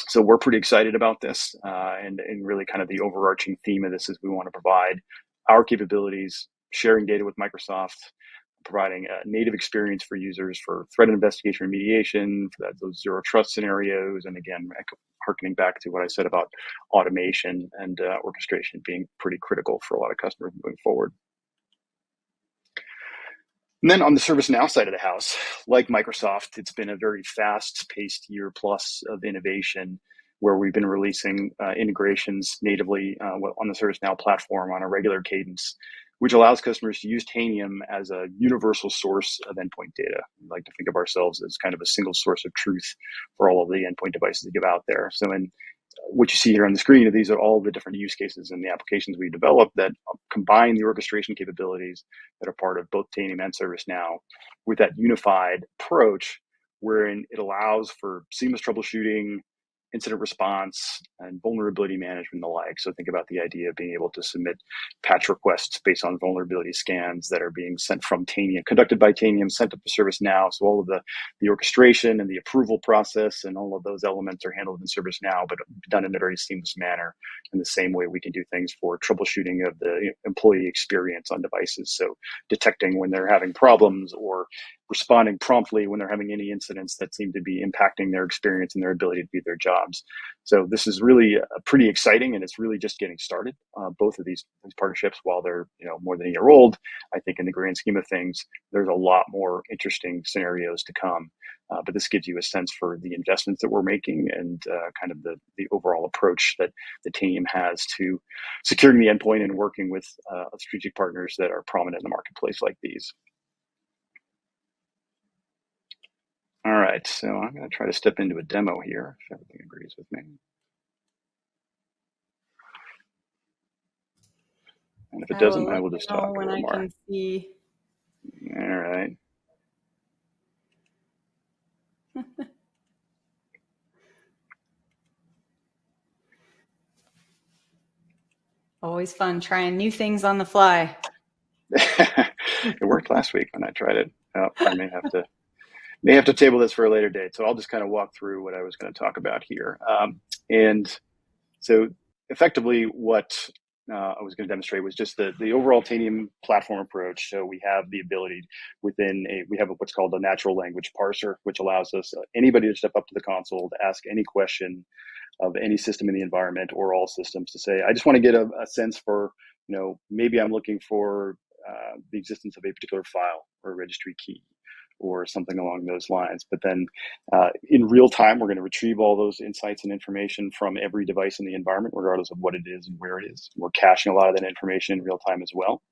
So we're pretty excited about this, and really kind of the overarching theme of this is we want to provide our capabilities, sharing data with Microsoft, providing a native experience for users for threat investigation and remediation, for those zero trust scenarios. And again, harkening back to what I said about automation and orchestration being pretty critical for a lot of customers moving forward. And then on the ServiceNow side of the house, like Microsoft, it's been a very fast-paced year plus of innovation where we've been releasing integrations natively on the ServiceNow platform on a regular cadence, which allows customers to use Tanium as a universal source of endpoint data. We like to think of ourselves as kind of a single source of truth for all of the endpoint devices that give out there. So what you see here on the screen, these are all the different use cases and the applications we developed that combine the orchestration capabilities that are part of both Tanium and ServiceNow with that unified approach, wherein it allows for seamless troubleshooting, incident response, and vulnerability management and the like. So think about the idea of being able to submit patch requests based on vulnerability scans that are being sent from Tanium, conducted by Tanium, sent up to ServiceNow. So all of the orchestration and the approval process and all of those elements are handled in ServiceNow, but done in a very seamless manner, in the same way we can do things for troubleshooting of the employee experience on devices. So detecting when they're having problems or responding promptly when they're having any incidents that seem to be impacting their experience and their ability to do their jobs. So this is really pretty exciting, and it's really just getting started. Both of these partnerships, while they're more than a year old, I think in the grand scheme of things, there's a lot more interesting scenarios to come. But this gives you a sense for the investments that we're making and kind of the overall approach that the team has to securing the endpoint and working with strategic partners that are prominent in the marketplace like these. All right, so I'm going to try to step into a demo here, if everything agrees with me. And if it doesn't, I will just talk a little more. Can see. All right. Always fun trying new things on the fly. It worked last week when I tried it. Oh, I may have to table this for a later date. So I'll just kind of walk through what I was going to talk about here. And so effectively what I was going to demonstrate was just the overall Tanium platform approach. So we have the ability we have what's called a natural language parser, which allows us, anybody to step up to the console to ask any question of any system in the environment or all systems to say, I just want to get a sense for, maybe I'm looking for the existence of a particular file or a registry key or something along those lines. But then in real time, we're going to retrieve all those insights and information from every device in the environment, regardless of what it is and where it is. We're caching a lot of that information in real time as well.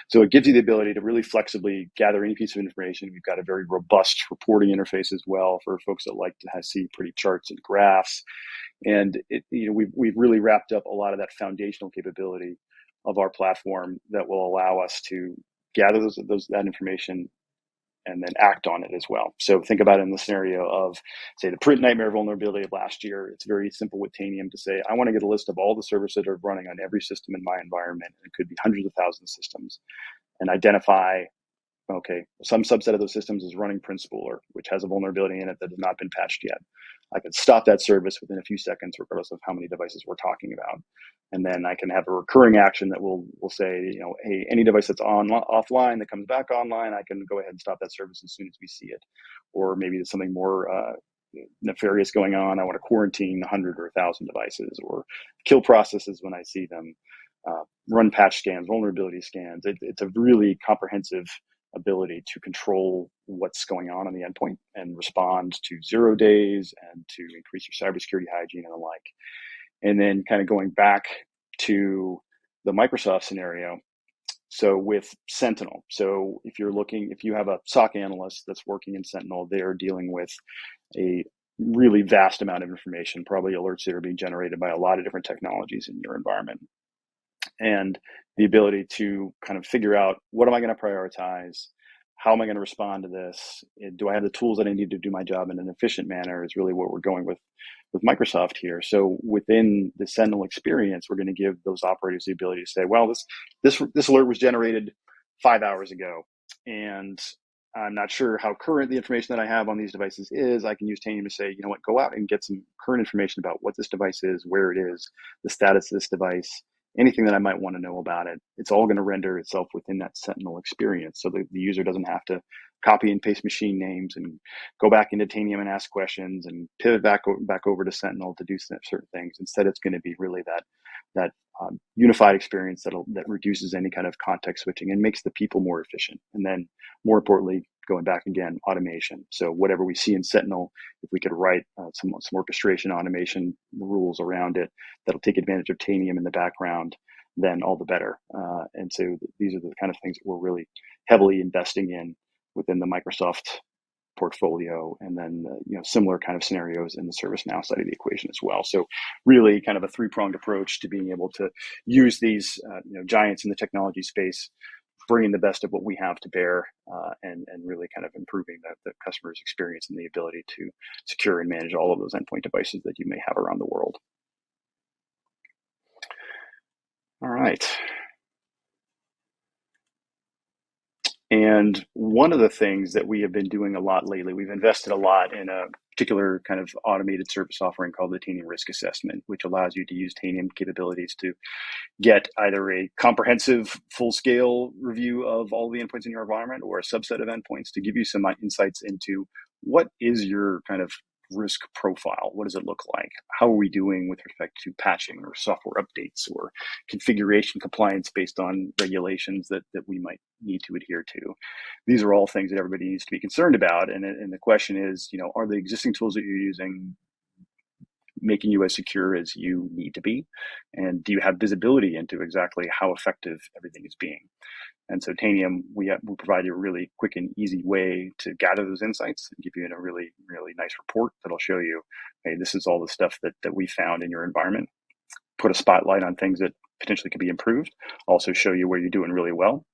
So it gives you the ability to really flexibly gather any piece of information. We've got a very robust reporting interface as well for folks that like to see pretty charts and graphs. And we've really wrapped up a lot of that foundational capability of our platform that will allow us to gather that information and then act on it as well. So think about it in the scenario of, say, the print nightmare vulnerability of last year. It's very simple with Tanium to say, I want to get a list of all the servers that are running on every system in my environment. It could be hundreds of thousands of systems, and identify, okay, some subset of those systems is running Printspooler, which has a vulnerability in it that has not been patched yet. I can stop that service within a few seconds, regardless of how many devices we're talking about. And then I can have a recurring action that will say, hey, any device that's offline that comes back online, I can go ahead and stop that service as soon as we see it. Or maybe there's something more nefarious going on. I want to quarantine 100 or 1,000 devices, or kill processes when I see them. Run patch scans, vulnerability scans. It's a really comprehensive ability to control what's going on the endpoint and respond to 0 days and to increase your cybersecurity hygiene and the like. And then kind of going back to the Microsoft scenario. So with Sentinel, so if you have a SOC analyst that's working in Sentinel, they're dealing with a really vast amount of information, probably alerts that are being generated by a lot of different technologies in your environment. And the ability to kind of figure out, what am I going to prioritize? How am I going to respond to this? Do I have the tools that I need to do my job in an efficient manner is really what we're going with Microsoft here. So within the Sentinel experience, we're going to give those operators the ability to say, well, this alert was generated 5 hours ago, and I'm not sure how current the information that I have on these devices is. I can use Tanium to say, go out and get some current information about what this device is, where it is, the status of this device, anything that I might want to know about it. It's all going to render itself within that Sentinel experience. So the user doesn't have to copy and paste machine names and go back into Tanium and ask questions and pivot back over to Sentinel to do certain things. Instead, it's going to be really that unified experience that reduces any kind of context switching and makes the people more efficient. And then more importantly, going back again, automation. So whatever we see in Sentinel, if we could write some orchestration automation rules around it that'll take advantage of Tanium in the background, then all the better. And so these are the kind of things that we're really heavily investing in within the Microsoft portfolio, and then similar kind of scenarios in the ServiceNow side of the equation as well. So really kind of a three-pronged approach to being able to use these giants in the technology space, bringing the best of what we have to bear, and really kind of improving the customer's experience and the ability to secure and manage all of those endpoint devices that you may have around the world. All right. And one of the things that we have been doing a lot lately, we've invested a lot in a particular kind of automated service offering called the Tanium Risk Assessment, which allows you to use Tanium capabilities to get either a comprehensive full-scale review of all the endpoints in your environment or a subset of endpoints to give you some insights into what is your kind of risk profile. What does it look like? How are we doing with respect to patching or software updates or configuration compliance based on regulations that we might need to adhere to? These are all things that everybody needs to be concerned about. And the question is, are the existing tools that you're using making you as secure as you need to be? And do you have visibility into exactly how effective everything is being? And so Tanium, we provide you a really quick and easy way to gather those insights and give you a really, really nice report that'll show you, hey, this is all the stuff that we found in your environment. Put a spotlight on things that potentially could be improved. Also show you where you're doing really well.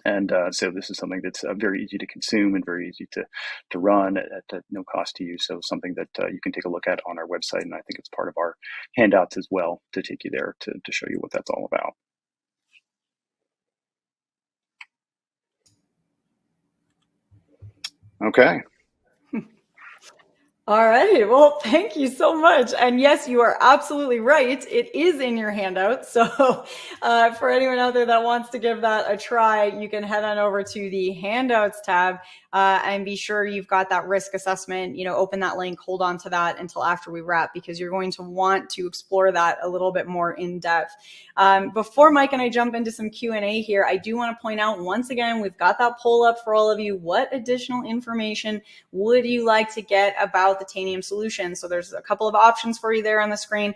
And so this is something that's very easy to consume and very easy to run at no cost to you. So something that you can take a look at on our website. And I think it's part of our handouts as well to take you there to show you what that's all about. Okay. All right. Well, thank you so much. And yes, you are absolutely right. It is in your handout. So for anyone out there that wants to give that a try, you can head on over to the handouts tab and be sure you've got that risk assessment. Open that link, hold on to that until after we wrap, because you're going to want to explore that a little bit more in depth. Before Mike and I jump into some Q&A here, I do want to point out once again, we've got that poll up for all of you. What additional information would you like to get about the Tanium solution? So there's a couple of options for you there on the screen.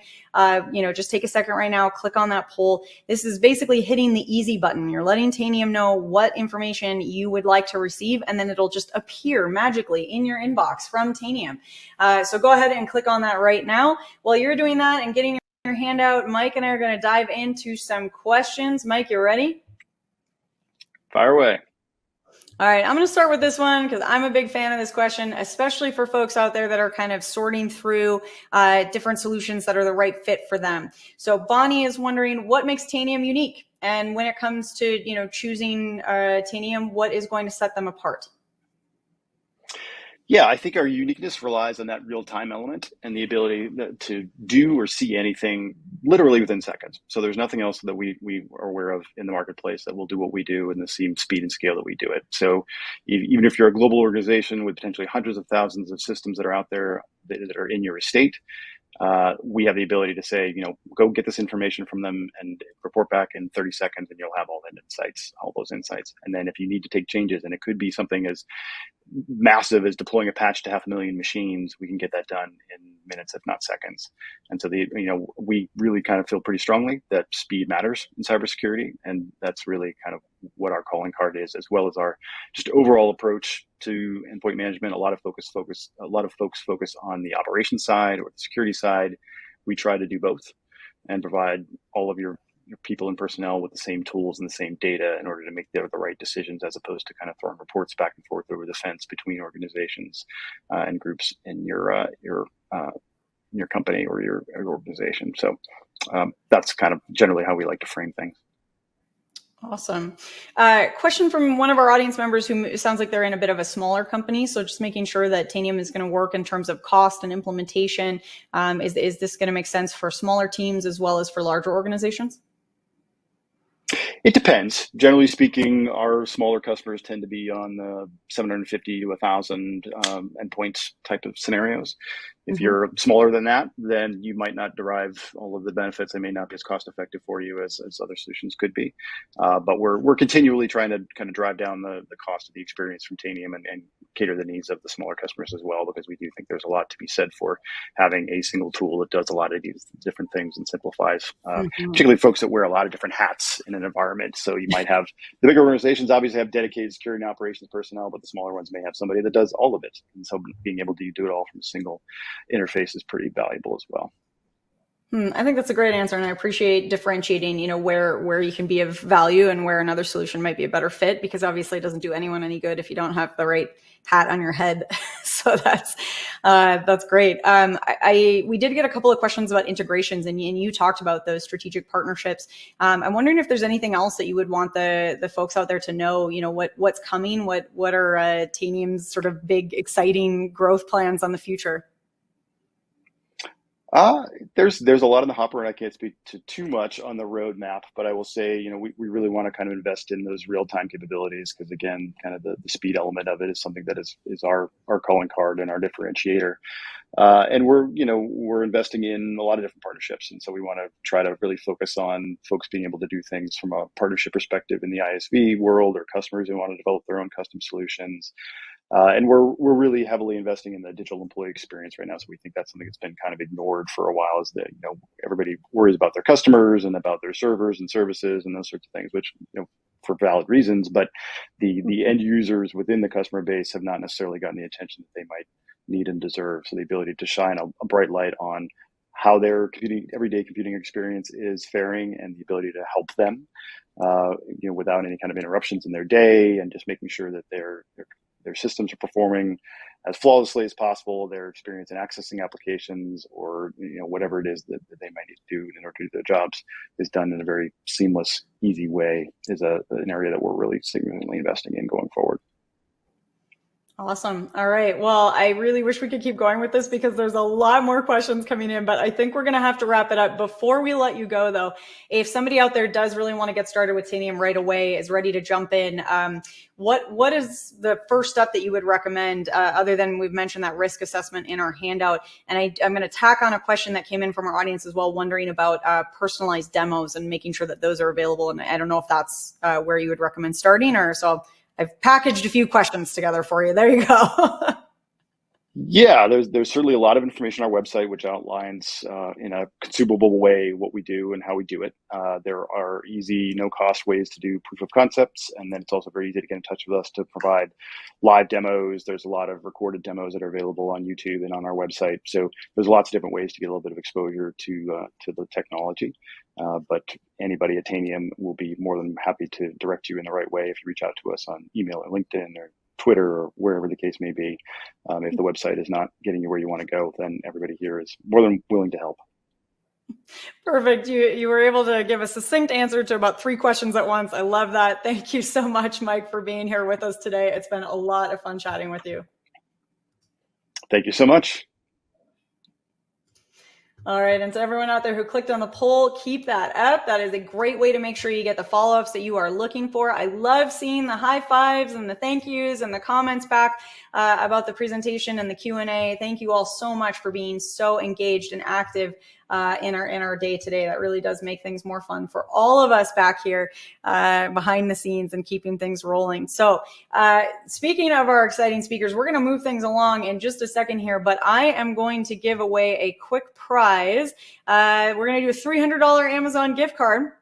Just take a second right now, click on that poll. This is basically hitting the easy button. You're letting Tanium know what information you would like to receive, and then it'll just appear magically in your inbox from Tanium. So go ahead and click on that right now. While you're doing that and getting your handout, Mike and I are going to dive into some questions. Mike, you ready? Fire away. All right, I'm going to start with this one because I'm a big fan of this question, especially for folks out there that are kind of sorting through different solutions that are the right fit for them. So Bonnie is wondering, what makes Tanium unique? And when it comes to choosing Tanium, what is going to set them apart? Yeah, I think our uniqueness relies on that real-time element and the ability to do or see anything literally within seconds. So there's nothing else that we are aware of in the marketplace that will do what we do in the same speed and scale that we do it. So even if you're a global organization with potentially hundreds of thousands of systems that are out there that are in your estate, we have the ability to say, go get this information from them and report back in 30 seconds, and you'll have all those insights. And then if you need to take changes, and it could be something as massive as deploying a patch to 500,000 machines, we can get that done in minutes, if not seconds. And so we really kind of feel pretty strongly that speed matters in cybersecurity, and that's really kind of what our calling card is, as well as our just overall approach to endpoint management. A lot of folks focus on the operations side or the security side. We try to do both and provide all of your people and personnel with the same tools and the same data in order to make the right decisions, as opposed to kind of throwing reports back and forth over the fence between organizations and groups in your company or your organization. So that's kind of generally how we like to frame things. Awesome. Question from one of our audience members who sounds like they're in a bit of a smaller company. So just making sure that Tanium is going to work in terms of cost and implementation. Is this going to make sense for smaller teams as well as for larger organizations? It depends. Generally speaking, our smaller customers tend to be on the 750 to 1,000 endpoints type of scenarios. If you're smaller than that, then you might not derive all of the benefits. They may not be as cost effective for you as other solutions could be. But we're continually trying to kind of drive down the cost of the experience from Tanium and cater the needs of the smaller customers as well, because we do think there's a lot to be said for having a single tool that does a lot of these different things and simplifies, particularly folks that wear a lot of different hats in an environment. So you might have the bigger organizations obviously have dedicated security and operations personnel, but the smaller ones may have somebody that does all of it. And so being able to do it all from a single interface is pretty valuable as well. I think that's a great answer, and I appreciate differentiating, where you can be of value and where another solution might be a better fit, because obviously it doesn't do anyone any good if you don't have the right hat on your head. So that's great. We did get a couple of questions about integrations, and you talked about those strategic partnerships. I'm wondering if there's anything else that you would want the folks out there to know. What's coming. What are Tanium's sort of big, exciting growth plans on the future? There's a lot in the hopper, and I can't speak to too much on the roadmap, but I will say, we really want to kind of invest in those real-time capabilities, because again, kind of the speed element of it is something that is our calling card and our differentiator. And we're investing in a lot of different partnerships. And so we want to try to really focus on folks being able to do things from a partnership perspective in the ISV world, or customers who want to develop their own custom solutions. And we're really heavily investing in the digital employee experience right now. So we think that's something that's been kind of ignored for a while, is that, everybody worries about their customers and about their servers and services and those sorts of things, which, for valid reasons, but the end users within the customer base have not necessarily gotten the attention that they might need and deserve. So the ability to shine a bright light on how their everyday computing experience is faring, and the ability to help them, without any kind of interruptions in their day, and just making sure that their systems are performing as flawlessly as possible, their experience in accessing applications, or whatever it is that they might need to do in order to do their jobs, is done in a very seamless, easy way, is an area that we're really significantly investing in going forward. Awesome. All right. Well, I really wish we could keep going with this because there's a lot more questions coming in, but I think we're going to have to wrap it up. Before we let you go, though, if somebody out there does really want to get started with Tanium right away, is ready to jump in, what is the first step that you would recommend, other than we've mentioned that risk assessment in our handout? And I'm going to tack on a question that came in from our audience as well, wondering about personalized demos and making sure that those are available. And I don't know if that's where you would recommend starting, or so I've packaged a few questions together for you. There you go. Yeah, there's certainly a lot of information on our website which outlines in a consumable way what we do and how we do it. There are easy, no-cost ways to do proof of concepts, and then it's also very easy to get in touch with us to provide live demos. There's a lot of recorded demos that are available on YouTube and on our website. So there's lots of different ways to get a little bit of exposure to the technology. But anybody at Tanium will be more than happy to direct you in the right way if you reach out to us on email or LinkedIn or Twitter or wherever the case may be. If the website is not getting you where you want to go, then everybody here is more than willing to help. Perfect. You were able to give a succinct answer to about 3 questions at once. I love that. Thank you so much, Mike, for being here with us today. It's been a lot of fun chatting with you. Thank you so much. All right. And to everyone out there who clicked on the poll, keep that up. That is a great way to make sure you get the follow-ups that you are looking for. I love seeing the high fives and the thank yous and the comments back about the presentation and the Q&A. Thank you all so much for being so engaged and active in our day today. That really does make things more fun for all of us back here behind the scenes and keeping things rolling. So speaking of our exciting speakers, we're going to move things along in just a second here, but I am going to give away a quick prize. We're going to do a $300 Amazon gift card.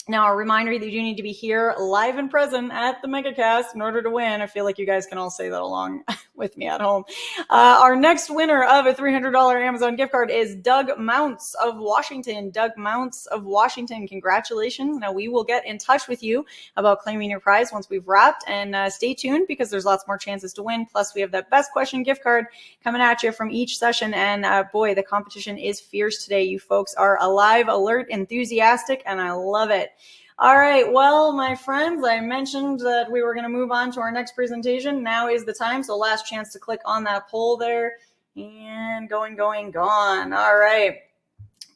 Now, a reminder that you need to be here live and present at the MegaCast in order to win. I feel like you guys can all say that along with me at home. Our next winner of a $300 Amazon gift card is Doug Mounts of Washington. Doug Mounts of Washington, congratulations. Now, we will get in touch with you about claiming your prize once we've wrapped. And stay tuned because there's lots more chances to win. Plus, we have that best question gift card coming at you from each session. And boy, the competition is fierce today. You folks are alive, alert, enthusiastic, and I love it. All right. Well, my friends, I mentioned that we were going to move on to our next presentation. Now is the time. So last chance to click on that poll there and gone. All right.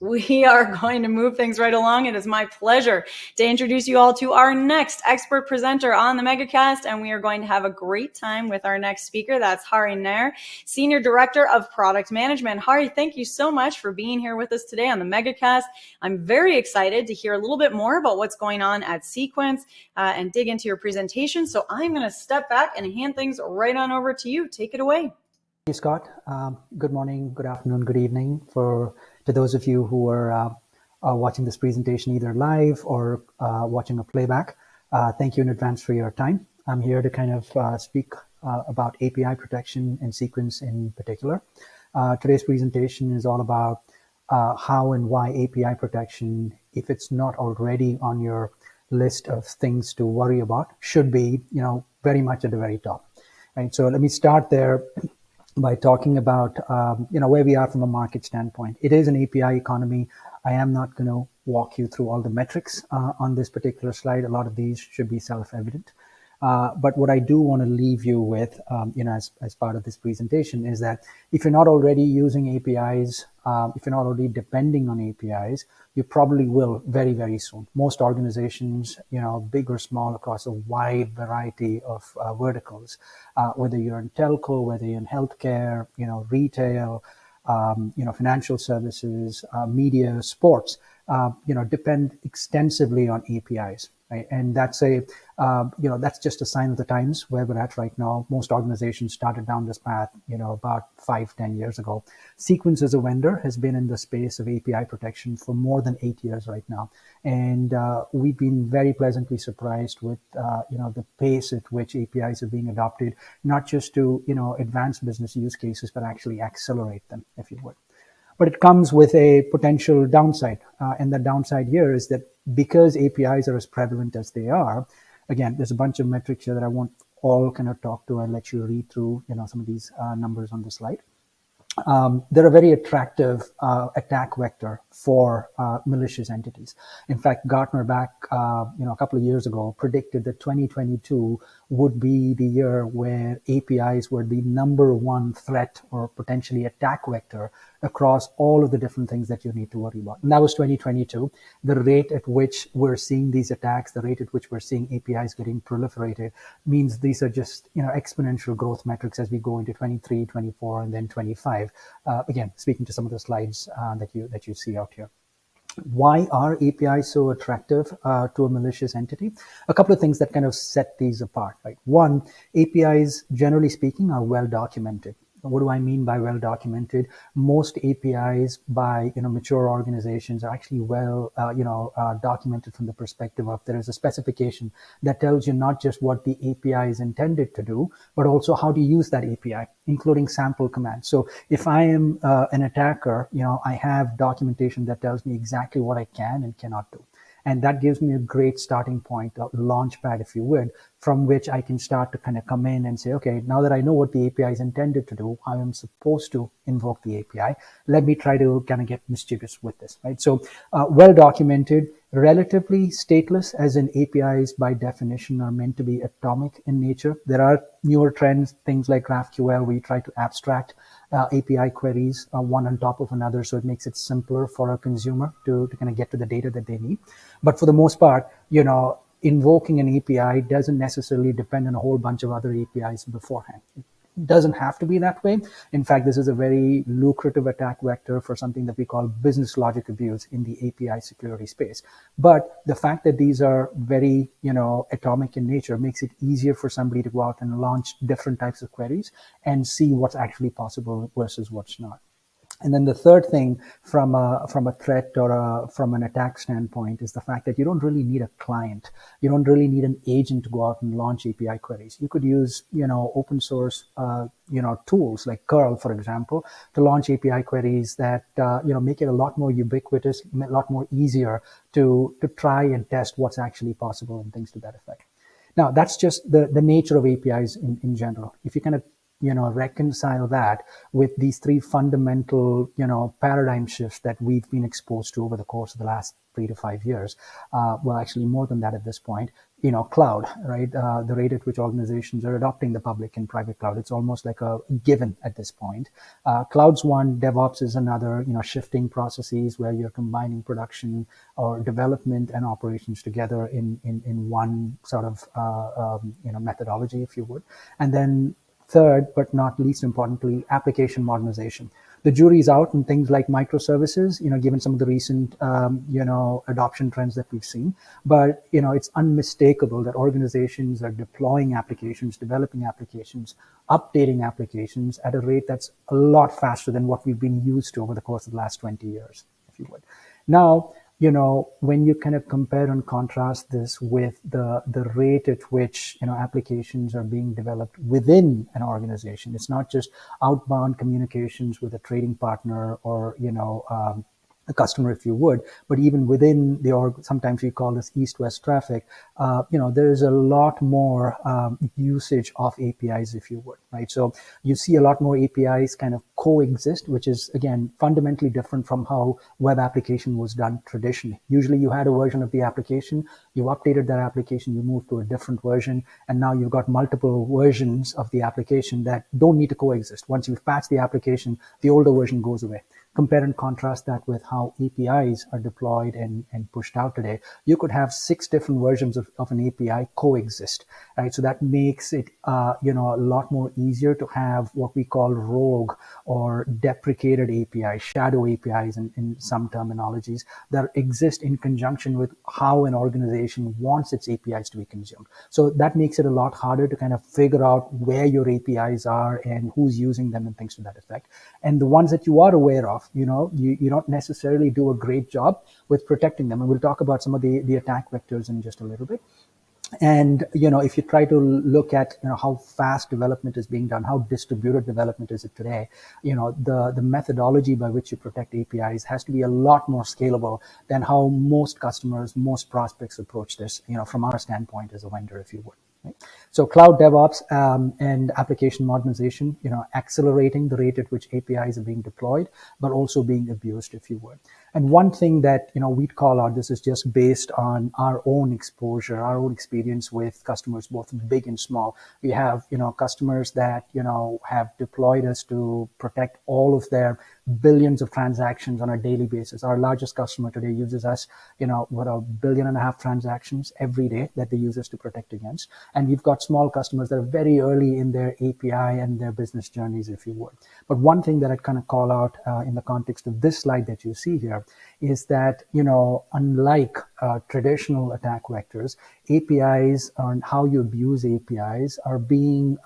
We are going to move things right along. It is my pleasure to introduce you all to our next expert presenter on the MegaCast, and we are going to have a great time with our next speaker. That's Hari Nair, Senior Director of Product Management. Hari, thank you so much for being here with us today on the MegaCast. I'm very excited to hear a little bit more about what's going on at Sequence and dig into your presentation. So I'm going to step back and hand things right on over to you. Take it away. Thank you, Scott. Good morning, good afternoon, good evening to those of you who are watching this presentation either live or watching a playback. Thank you in advance for your time. I'm here to kind of speak about API protection and Sequence in particular. Today's presentation is all about how and why API protection, if it's not already on your list of things to worry about, should be, very much at the very top. Right. So let me start there by talking about, where we are from a market standpoint. It is an API economy. I am not going to walk you through all the metrics on this particular slide. A lot of these should be self-evident. But what I do want to leave you with, as part of this presentation is that if you're not already using APIs, if you're not already depending on APIs, you probably will very, very soon. Most organizations, big or small, across a wide variety of verticals, whether you're in telco, whether you're in healthcare, retail, financial services, media, sports, depend extensively on APIs. Right? And that's that's just a sign of the times where we're at right now. Most organizations started down this path, about 5-10 years ago. Sequence as a vendor has been in the space of API protection for more than 8 years right now. And we've been very pleasantly surprised with, the pace at which APIs are being adopted, not just to, advance business use cases, but actually accelerate them, if you would. But it comes with a potential downside. And the downside here is that because APIs are as prevalent as they are, again, there's a bunch of metrics here that I won't all kind of talk to. I'll let you read through, some of these numbers on the slide. they're a very attractive attack vector for malicious entities. In fact, Gartner back a couple of years ago predicted that 2022 would be the year where APIs were the number one threat or potentially attack vector across all of the different things that you need to worry about. And that was 2022. The rate at which we're seeing these attacks, the rate at which we're seeing APIs getting proliferated, means these are just exponential growth metrics as we go into 23, 24, and then 25. Again, speaking to some of the slides that you see out here. Why are APIs so attractive to a malicious entity? A couple of things that kind of set these apart, right? One, APIs, generally speaking, are well documented. What do I mean by well documented? Most APIs by mature organizations are actually well documented from the perspective of there is a specification that tells you not just what the API is intended to do, but also how to use that API, including sample commands. So if I am an attacker, I have documentation that tells me exactly what I can and cannot do. And that gives me a great starting point, a launch pad, if you would, from which I can start to kind of come in and say, okay, now that I know what the API is intended to do, how I'm supposed to invoke the API, let me try to kind of get mischievous with this, right? So well documented, relatively stateless, as in APIs by definition are meant to be atomic in nature. There are newer trends, things like GraphQL, where you try to abstract API queries one on top of another, so it makes it simpler for a consumer to kind of get to the data that they need. But for the most part, invoking an API doesn't necessarily depend on a whole bunch of other APIs beforehand. It doesn't have to be that way. In fact, this is a very lucrative attack vector for something that we call business logic abuse in the API security space. But the fact that these are very, atomic in nature makes it easier for somebody to go out and launch different types of queries and see what's actually possible versus what's not. And then the third thing from a threat or from an attack standpoint is the fact that you don't really need a client. You don't really need an agent to go out and launch API queries. You could use, open source, tools like curl, for example, to launch API queries that, make it a lot more ubiquitous, a lot more easier to try and test what's actually possible and things to that effect. Now, that's just the nature of APIs in general. If you kind of reconcile that with these three fundamental, paradigm shifts that we've been exposed to over the course of the last 3 to 5 years. Well, actually more than that at this point, cloud, right? The rate at which organizations are adopting the public and private cloud, it's almost like a given at this point. Cloud's one, DevOps is another, shifting processes where you're combining production or development and operations together in one sort of, methodology, if you would. And then third, but not least importantly, application modernization. The jury's out in things like microservices, given some of the recent, adoption trends that we've seen. But, it's unmistakable that organizations are deploying applications, developing applications, updating applications at a rate that's a lot faster than what we've been used to over the course of the last 20 years, if you would. Now, when you kind of compare and contrast this with the rate at which, applications are being developed within an organization, it's not just outbound communications with a trading partner or, a customer, if you would, but even within the org, sometimes we call this east-west traffic, there is a lot more usage of APIs, if you would, right? So you see a lot more APIs kind of coexist, which is, again, fundamentally different from how web application was done traditionally. Usually you had a version of the application, you updated that application, you moved to a different version, and now you've got multiple versions of the application that don't need to coexist. Once you've patched the application, the older version goes away. Compare and contrast that with how APIs are deployed and pushed out today. You could have 6 different versions of an API coexist, right? So that makes it, a lot more easier to have what we call rogue or deprecated APIs, shadow APIs in some terminologies that exist in conjunction with how an organization wants its APIs to be consumed. So that makes it a lot harder to kind of figure out where your APIs are and who's using them and things to that effect. And the ones that you are aware of, you don't necessarily do a great job with protecting them. And we'll talk about some of the attack vectors in just a little bit. And, if you try to look at, how fast development is being done, how distributed development is it today, the methodology by which you protect APIs has to be a lot more scalable than how most customers, most prospects approach this, from our standpoint as a vendor, if you would. Right? So cloud DevOps and application modernization, accelerating the rate at which APIs are being deployed, but also being abused, if you would. And one thing that we'd call out, this is just based on our own exposure, our own experience with customers, both big and small. We have customers that have deployed us to protect all of their billions of transactions on a daily basis. Our largest customer today uses us, what, 1.5 billion transactions every day that they use us to protect against. And we've got small customers that are very early in their API and their business journeys, if you would. But one thing that I'd kind of call out in the context of this slide that you see here is that, unlike traditional attack vectors, APIs and how you abuse APIs are being,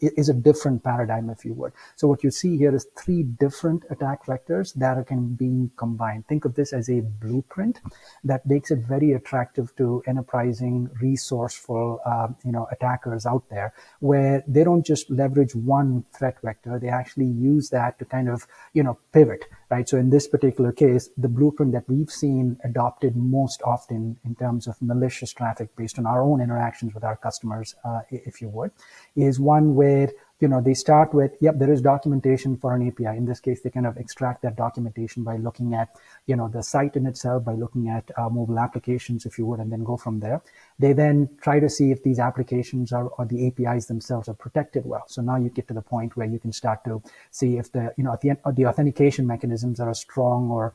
is a different paradigm, if you would. So what you see here is 3 different attack vectors that are being combined. Think of this as a blueprint that makes it very attractive to enterprising, resourceful, attackers out there, where they don't just leverage one threat vector, they actually use that to kind of, pivot, right? So in this particular case, the blueprint that we've seen adopted most often in terms of malicious traffic based on our own interactions with our customers, if you would, is one where they start with, yep, there is documentation for an API. In this case, they kind of extract that documentation by looking at, the site in itself, by looking at mobile applications, if you would, and then go from there. They then try to see if these applications or the APIs themselves are protected well. So now you get to the point where you can start to see if the, at the end, the authentication mechanisms are strong or,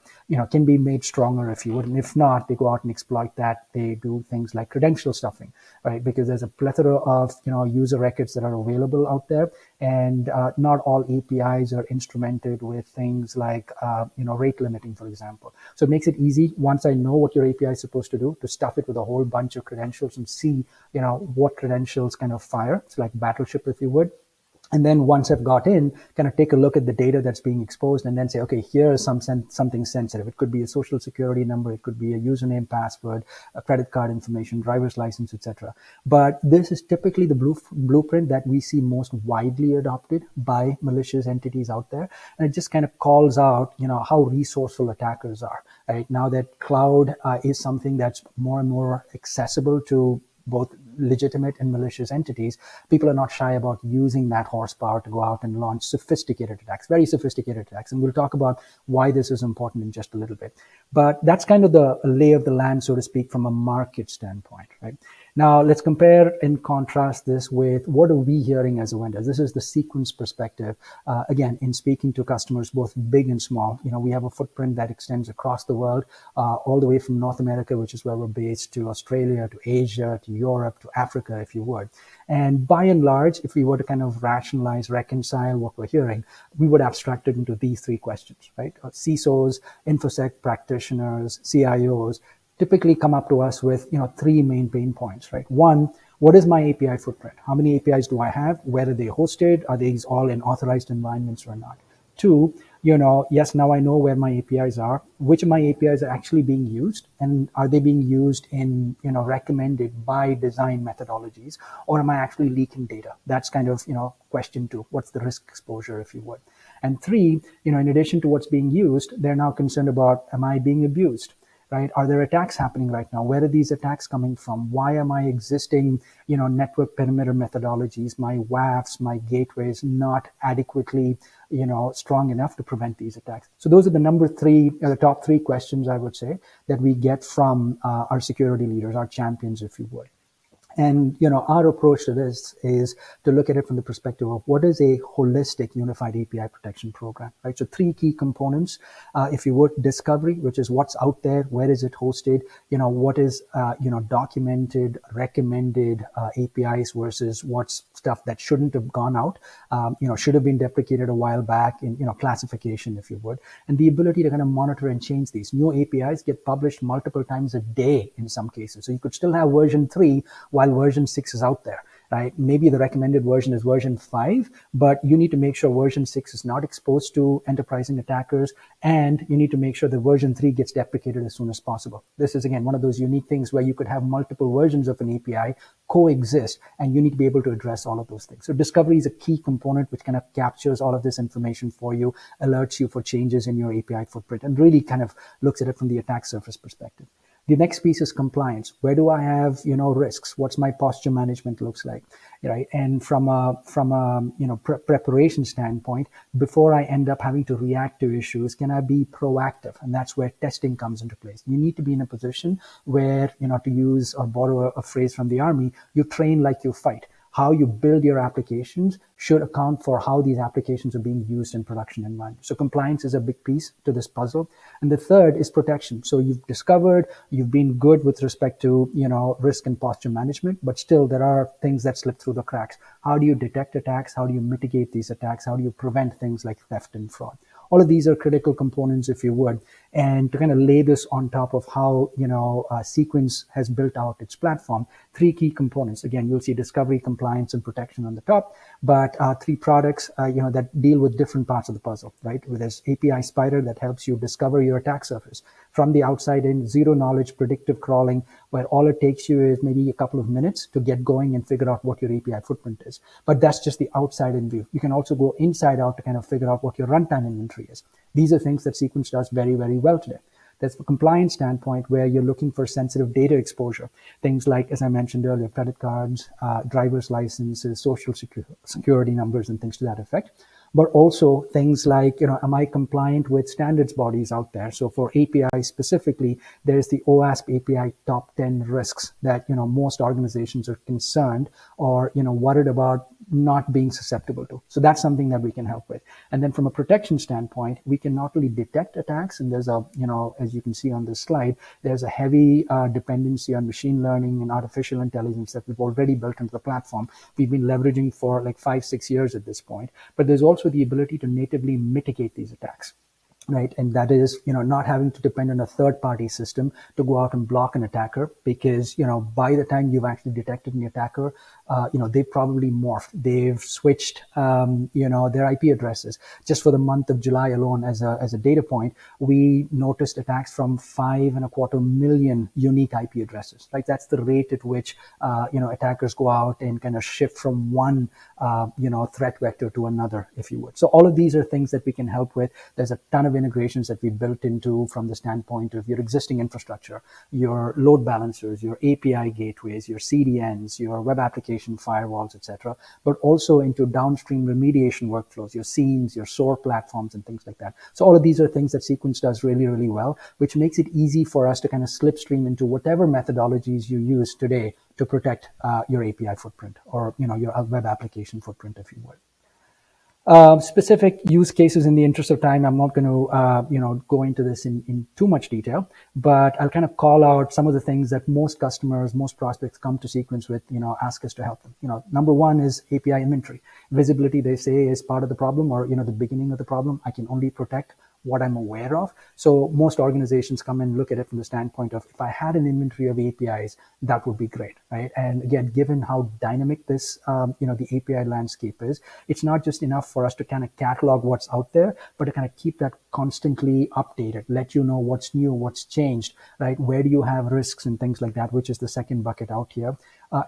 can be made stronger, if you would. And if not, they go out and exploit that. They do things like credential stuffing, right? Because there's a plethora of, user records that are available out there. And not all APIs are instrumented with things like, rate limiting, for example. So it makes it easy, once I know what your API is supposed to do, to stuff it with a whole bunch of credentials and see, what credentials kind of fire. It's like Battleship, if you would. And then once I've got in, kind of take a look at the data that's being exposed and then say, okay, here is something sensitive. It could be a social security number. It could be a username, password, a credit card information, driver's license, etc. But this is typically the blueprint that we see most widely adopted by malicious entities out there. And it just kind of calls out, how resourceful attackers are, right? Now that cloud is something that's more and more accessible to both legitimate and malicious entities, people are not shy about using that horsepower to go out and launch sophisticated attacks, very sophisticated attacks. And we'll talk about why this is important in just a little bit. But that's kind of the lay of the land, so to speak, from a market standpoint, right? Now, let's compare and contrast this with what are we hearing as a vendor. This is the sequence perspective. Again, in speaking to customers, both big and small, we have a footprint that extends across the world, all the way from North America, which is where we're based, to Australia, to Asia, to Europe, to Africa, if you would. And by and large, if we were to kind of rationalize, reconcile what we're hearing, we would abstract it into these 3 questions, right? CISOs, InfoSec practitioners, CIOs, typically come up to us with 3 main pain points, right? 1, what is my API footprint? How many APIs do I have? Where are they hosted? Are these all in authorized environments or not? 2, yes, now I know where my APIs are. Which of my APIs are actually being used? And are they being used in, recommended by design methodologies? Or am I actually leaking data? That's kind of, question 2. What's the risk exposure, if you would? And 3, in addition to what's being used, they're now concerned about, am I being abused? Right? Are there attacks happening right now? Where are these attacks coming from? Why are my existing, network perimeter methodologies, my WAFs, my gateways not adequately, strong enough to prevent these attacks? So those are the top 3 questions, I would say, that we get from our security leaders, our champions, if you would. And, our approach to this is to look at it from the perspective of what is a holistic unified API protection program, right? So 3 key components, if you would: discovery, which is what's out there, where is it hosted, what is, documented, recommended APIs versus what's stuff that shouldn't have gone out, should have been deprecated a while back in, classification, if you would, and the ability to kind of monitor and change these. New APIs get published multiple times a day in some cases. So you could still have version 3 while version 6 is out there, right? Maybe the recommended version is version 5, but you need to make sure version 6 is not exposed to enterprising attackers, and you need to make sure that version 3 gets deprecated as soon as possible. This is, again, one of those unique things where you could have multiple versions of an API coexist, and you need to be able to address all of those things. So discovery is a key component which kind of captures all of this information for you, alerts you for changes in your API footprint, and really kind of looks at it from the attack surface perspective. The next piece is compliance. Where do I have, risks? What's my posture management looks like, right? And from a preparation standpoint, before I end up having to react to issues, can I be proactive? And that's where testing comes into place. You need to be in a position where, to use or borrow a phrase from the Army, you train like you fight. How you build your applications should account for how these applications are being used in production environments. So compliance is a big piece to this puzzle. And the third is protection. So you've been good with respect to, risk and posture management, but still there are things that slip through the cracks. How do you detect attacks? How do you mitigate these attacks? How do you prevent things like theft and fraud? All of these are critical components, if you would. And to kind of lay this on top of how, Sequence has built out its platform, three key components. Again, you'll see discovery, compliance, and protection on the top, but three products, that deal with different parts of the puzzle, right? There's API Spider that helps you discover your attack surface from the outside in, zero knowledge, predictive crawling, where all it takes you is maybe a couple of minutes to get going and figure out what your API footprint is. But that's just the outside in view. You can also go inside out to kind of figure out what your runtime inventory is. These are things that Sequence does very, very well today. That's from a compliance standpoint where you're looking for sensitive data exposure. Things like, as I mentioned earlier, credit cards, driver's licenses, social security numbers, and things to that effect. But also things like, am I compliant with standards bodies out there? So for API specifically, there's the OWASP API top 10 risks that, most organizations are concerned or, worried about not being susceptible to. So that's something that we can help with. And then from a protection standpoint, we can not only detect attacks, and there's a, as you can see on this slide, there's a heavy dependency on machine learning and artificial intelligence that we've already built into the platform. We've been leveraging for like 5-6 years at this point, but there's also the ability to natively mitigate these attacks. Right. And that is, not having to depend on a third party system to go out and block an attacker because, by the time you've actually detected an attacker, they've probably morphed. They've switched, their IP addresses. Just for the month of July alone, as a data point, we noticed attacks from 5.25 million unique IP addresses. Like that's the rate at which, attackers go out and kind of shift from one, threat vector to another, if you would. So all of these are things that we can help with. There's a ton of integrations that we built into from the standpoint of your existing infrastructure, your load balancers, your API gateways, your CDNs, your web application firewalls, etc., but also into downstream remediation workflows, your SIEMs, your SOAR platforms, and things like that. So all of these are things that Sequence does really, really well, which makes it easy for us to kind of slipstream into whatever methodologies you use today to protect your API footprint or your web application footprint, if you would. Specific use cases in the interest of time, I'm not going to, go into this in too much detail, but I'll kind of call out some of the things that most customers, most prospects come to Sequence with, ask us to help them. Number one is API inventory. Visibility, they say, is part of the problem or, the beginning of the problem. I can only protect what I'm aware of. So most organizations come and look at it from the standpoint of, if I had an inventory of APIs, that would be great, right? And again, given how dynamic this, the API landscape is, it's not just enough for us to kind of catalog what's out there, but to kind of keep that constantly updated, let you know what's new, what's changed, right? Where do you have risks and things like that, which is the second bucket out here.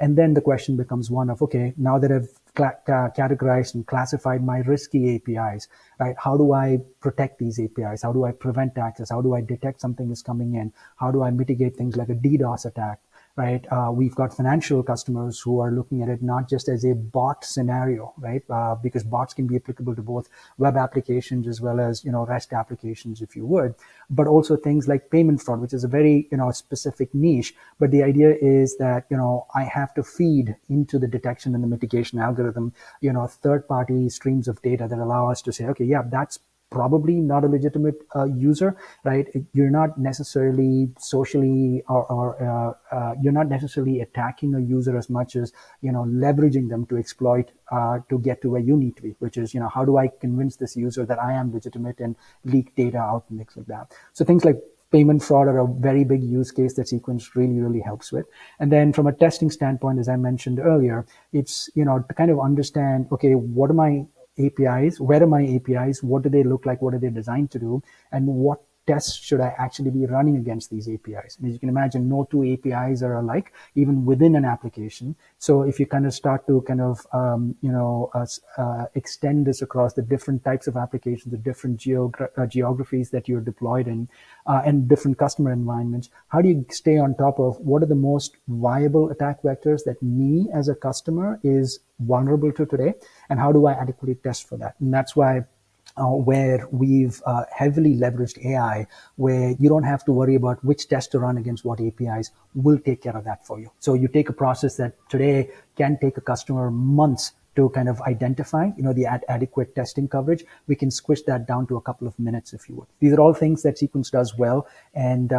And then the question becomes one of, okay, now that I've categorized and classified my risky APIs, right? How do I protect these APIs? How do I prevent access? How do I detect something is coming in? How do I mitigate things like a DDoS attack? Right? We've got financial customers who are looking at it not just as a bot scenario, right? Because bots can be applicable to both web applications as well as, REST applications, if you would, but also things like payment fraud, which is a very, specific niche. But the idea is that, I have to feed into the detection and the mitigation algorithm, third-party streams of data that allow us to say, okay, yeah, that's probably not a legitimate user, right? You're not necessarily socially or you're not necessarily attacking a user as much as, leveraging them to exploit to get to where you need to be, which is, how do I convince this user that I am legitimate and leak data out and things like that. So things like payment fraud are a very big use case that Sequence really, really helps with. And then from a testing standpoint, as I mentioned earlier, it's, to kind of understand, okay, what are my APIs? Where are my APIs? What do they look like? What are they designed to do? And what tests should I actually be running against these APIs? And as you can imagine, no two APIs are alike, even within an application. So if you kind of start to kind of, extend this across the different types of applications, the different geographies that you're deployed in, and different customer environments, how do you stay on top of what are the most viable attack vectors that me as a customer is vulnerable to today, and how do I adequately test for that? And that's why where we've heavily leveraged AI, where you don't have to worry about which test to run against what APIs. Will take care of that for you. So you take a process that today can take a customer months to kind of identify, the adequate testing coverage. We can squish that down to a couple of minutes, if you would. These are all things that Sequence does well and,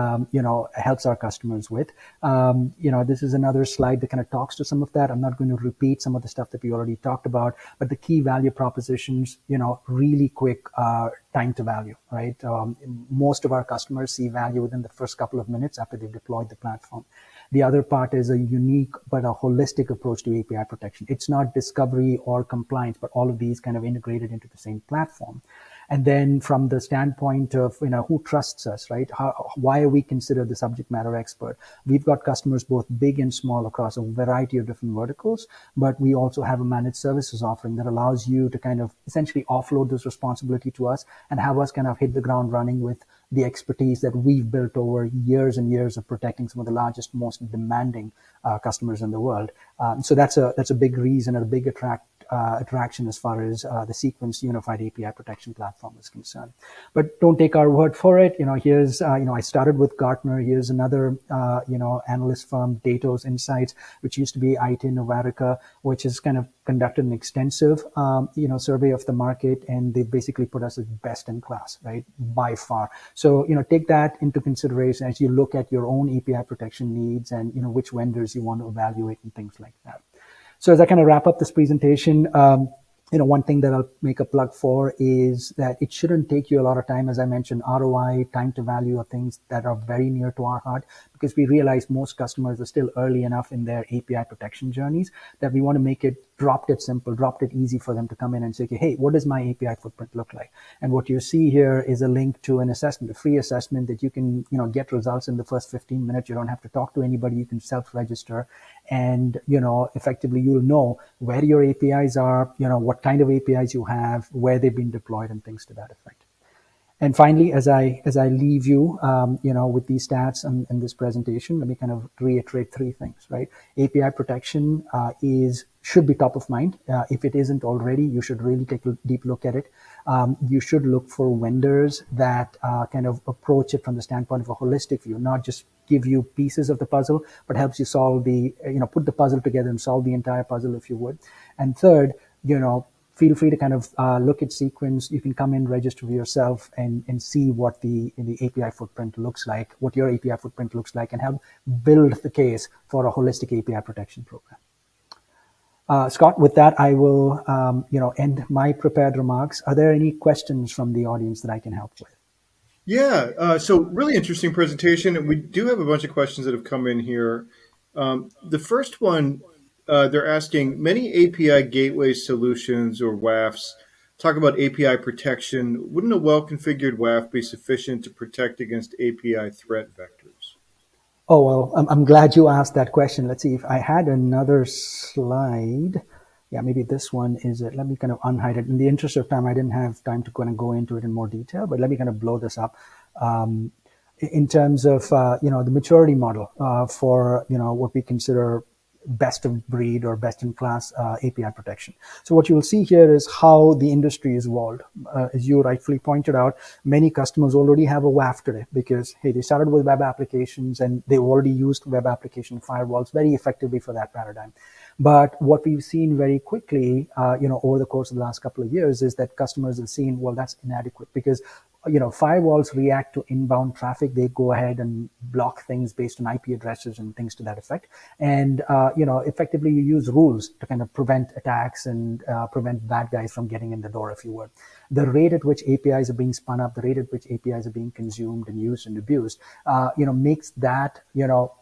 helps our customers with. This is another slide that kind of talks to some of that. I'm not going to repeat some of the stuff that we already talked about, but the key value propositions, really quick time to value, right? Most of our customers see value within the first couple of minutes after they've deployed the platform. The other part is a unique but a holistic approach to API protection. It's not discovery or compliance, but all of these kind of integrated into the same platform. And then from the standpoint of, who trusts us, right? Why are we considered the subject matter expert? We've got customers both big and small across a variety of different verticals, but we also have a managed services offering that allows you to kind of essentially offload this responsibility to us and have us kind of hit the ground running with the expertise that we've built over years and years of protecting some of the largest, most demanding customers in the world. So that's a big reason and a big attraction as far as the Sequence Unified API Protection Platform is concerned. But don't take our word for it. Here's, I started with Gartner. Here's another, analyst firm, Datos Insights, which used to be IT Novarica, which has kind of conducted an extensive, survey of the market, and they've basically put us as best in class, right, by far. So, take that into consideration as you look at your own API protection needs and, which vendors you want to evaluate and things like that. So as I kind of wrap up this presentation, one thing that I'll make a plug for is that it shouldn't take you a lot of time. As I mentioned, ROI, time to value are things that are very near to our heart, because we realize most customers are still early enough in their API protection journeys that we want to make it drop dead simple, drop dead easy for them to come in and say, okay, hey, what does my API footprint look like? And what you see here is a link to an assessment, a free assessment that you can, get results in the first 15 minutes. You don't have to talk to anybody. You can self-register, and, effectively you'll know where your APIs are, what kind of APIs you have, where they've been deployed, and things to that effect. And finally, as I leave you, with these stats and this presentation, let me kind of reiterate three things, right? API protection should be top of mind. If it isn't already, you should really take a deep look at it. You should look for vendors that kind of approach it from the standpoint of a holistic view, not just give you pieces of the puzzle, but helps you solve put the puzzle together and solve the entire puzzle, if you would. And third, feel free to kind of look at Sequence. You can come in, register yourself, and see what the API footprint looks like, what your API footprint looks like, and help build the case for a holistic API protection program. Scott, with that, I will end my prepared remarks. Are there any questions from the audience that I can help with? Yeah, so really interesting presentation. And we do have a bunch of questions that have come in here. The first one, they're asking, many API gateway solutions or WAFs talk about API protection. Wouldn't a well-configured WAF be sufficient to protect against API threat vectors? Oh, well, I'm glad you asked that question. Let's see if I had another slide. Yeah, maybe this one is it. Let me kind of unhide it. In the interest of time, I didn't have time to kind of go into it in more detail, but let me kind of blow this up. In terms of, the maturity model for, what we consider best of breed or best in class API protection. So what you will see here is how the industry is evolved. As you rightfully pointed out, many customers already have a WAF today because, hey, they started with web applications and they already used web application firewalls very effectively for that paradigm. But what we've seen very quickly, over the course of the last couple of years is that customers have seen, well, that's inadequate because firewalls react to inbound traffic. They go ahead and block things based on IP addresses and things to that effect. And, effectively you use rules to kind of prevent attacks and prevent bad guys from getting in the door, if you would. The rate at which APIs are being spun up, the rate at which APIs are being consumed and used and abused, makes that,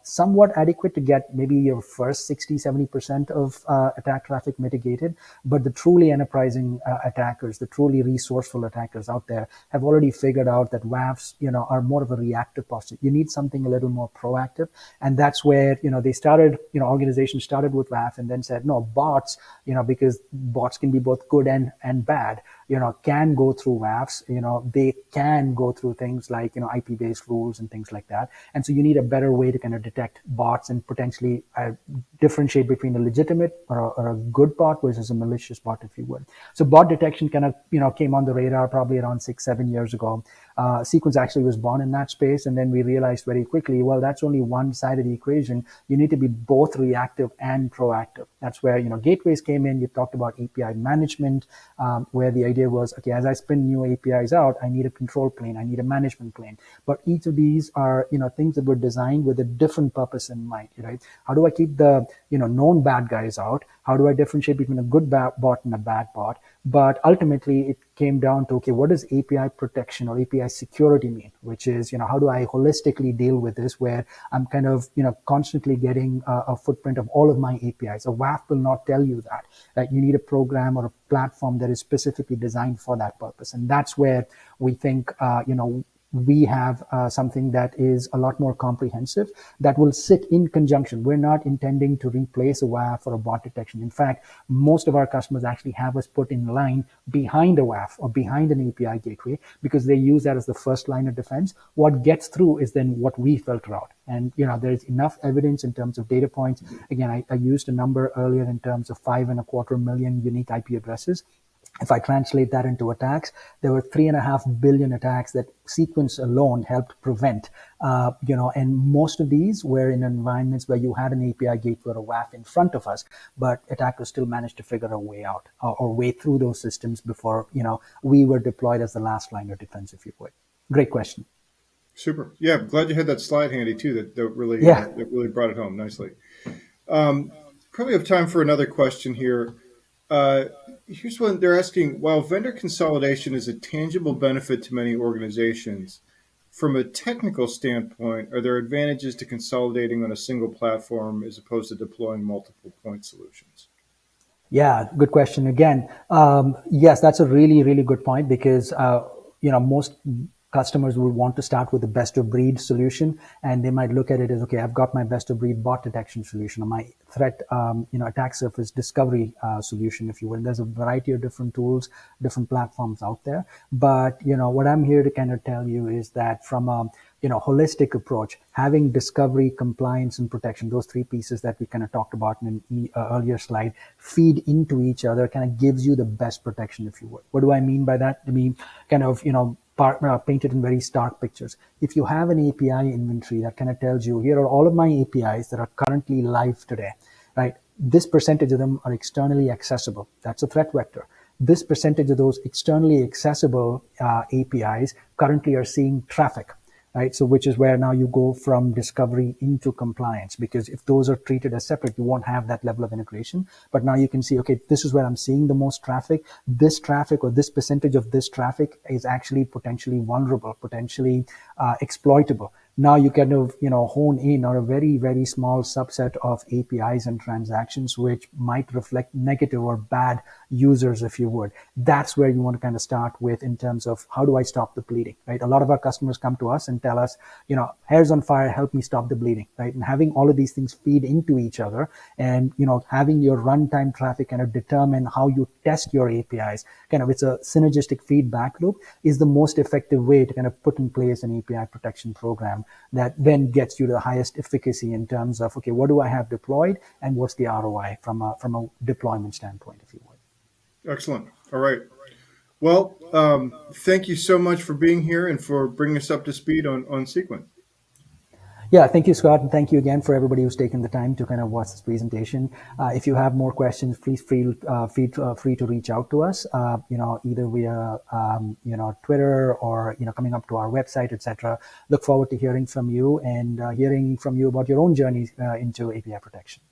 somewhat adequate to get maybe your first 60, 70% of attack traffic mitigated. But the truly enterprising attackers, the truly resourceful attackers out there have already figured out that WAFs, are more of a reactive posture. You need something a little more proactive. And that's where, they started, organizations started with WAF and then said, no, bots, because bots can be both good and bad, can go through WAFs, they can go through things like, IP-based rules and things like that. And so you need a better way to kind of detect bots and potentially differentiate between a legitimate or a good bot versus a malicious bot, if you would. So bot detection kind of, came on the radar probably around 6-7 years ago. Sequence actually was born in that space. And then we realized very quickly, well, that's only one side of the equation. You need to be both reactive and proactive. That's where, gateways came in. You talked about API management, where the idea was, okay, as I spin new APIs out, I need a control plane, I need a management plane. But each of these are, things that were designed with a different purpose in mind, right? How do I keep the, known bad guys out? How do I differentiate between a good bot and a bad bot? But ultimately, it came down to, okay, what does API protection or API security mean? Which is, how do I holistically deal with this where I'm kind of, constantly getting a footprint of all of my APIs. A WAF will not tell you that, right? You need a program or a platform that is specifically designed for that purpose. And that's where we think, we have something that is a lot more comprehensive that will sit in conjunction. We're not intending to replace a WAF or a bot detection. In fact, most of our customers actually have us put in line behind a WAF or behind an API gateway because they use that as the first line of defense. What gets through is then what we filter out. And, there's enough evidence in terms of data points. Again, I used a number earlier in terms of 5.25 million unique IP addresses. If I translate that into attacks, there were 3.5 billion attacks that Sequence alone helped prevent, and most of these were in environments where you had an API gateway or a WAF in front of us, but attackers still managed to figure a way out or way through those systems before, we were deployed as the last line of defense, if you would. Great question. Super. Yeah, I'm glad you had that slide handy too. That really, that really brought it home nicely. Probably have time for another question here. Here's one. They're asking, while vendor consolidation is a tangible benefit to many organizations, from a technical standpoint, are there advantages to consolidating on a single platform as opposed to deploying multiple point solutions? Yeah, good question. Again, yes, that's a really, really good point because, most customers will want to start with the best of breed solution, and they might look at it as, okay, I've got my best of breed bot detection solution or my threat, attack surface discovery solution, if you will. There's a variety of different tools, different platforms out there. But, what I'm here to kind of tell you is that from a, holistic approach, having discovery, compliance, and protection, those three pieces that we kind of talked about in an earlier slide, feed into each other, kind of gives you the best protection, if you would. What do I mean by that? I mean, kind of, painted in very stark pictures. If you have an API inventory that kind of tells you, here are all of my APIs that are currently live today, right? This percentage of them are externally accessible. That's a threat vector. This percentage of those externally accessible APIs currently are seeing traffic, right? So which is where now you go from discovery into compliance, because if those are treated as separate, you won't have that level of integration. But now you can see, okay, this is where I'm seeing the most traffic. This traffic or this percentage of this traffic is actually potentially vulnerable, potentially exploitable. Now you kind of, hone in on a very, very small subset of APIs and transactions, which might reflect negative or bad users, if you would. That's where you want to kind of start with in terms of how do I stop the bleeding, right? A lot of our customers come to us and tell us, hair's on fire, help me stop the bleeding, right? And having all of these things feed into each other and, having your runtime traffic kind of determine how you test your APIs, kind of it's a synergistic feedback loop, is the most effective way to kind of put in place an API protection program that then gets you to the highest efficacy in terms of, okay, what do I have deployed and what's the ROI from a deployment standpoint, if you would. Excellent. All right. Well, thank you so much for being here and for bringing us up to speed on Sequence. Yeah, thank you, Scott, and thank you again for everybody who's taken the time to kind of watch this presentation. If you have more questions, please feel free to reach out to us, either via, Twitter or, coming up to our website, etc. Look forward to hearing from you and hearing from you about your own journey into API protection.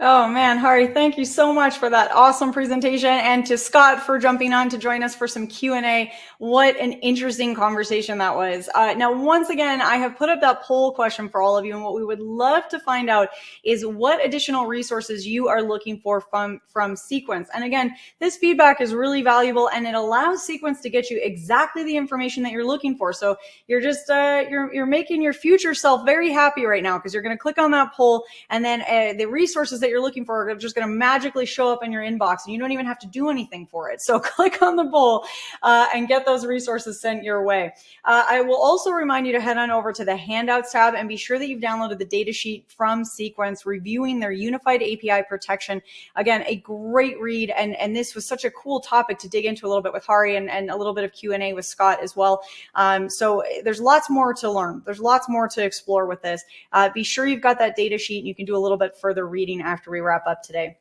Oh man, Hari, thank you so much for that awesome presentation, and to Scott for jumping on to join us for some Q&A. What an interesting conversation that was. Now, once again, I have put up that poll question for all of you, and what we would love to find out is what additional resources you are looking for from Sequence. And again, this feedback is really valuable, and it allows Sequence to get you exactly the information that you're looking for. So you're just you're making your future self very happy right now, because you're going to click on that poll, and then the resources that you're looking for are just going to magically show up in your inbox, and you don't even have to do anything for it. So click on the poll and get those resources sent your way. I will also remind you to head on over to the handouts tab and be sure that you've downloaded the data sheet from Sequence reviewing their unified API protection. Again, a great read, and this was such a cool topic to dig into a little bit with Hari, and a little bit of Q&A with Scott as well. So there's lots more to learn. There's lots more to explore with this. Be sure you've got that data sheet, and you can do a little bit further reading after we wrap up today.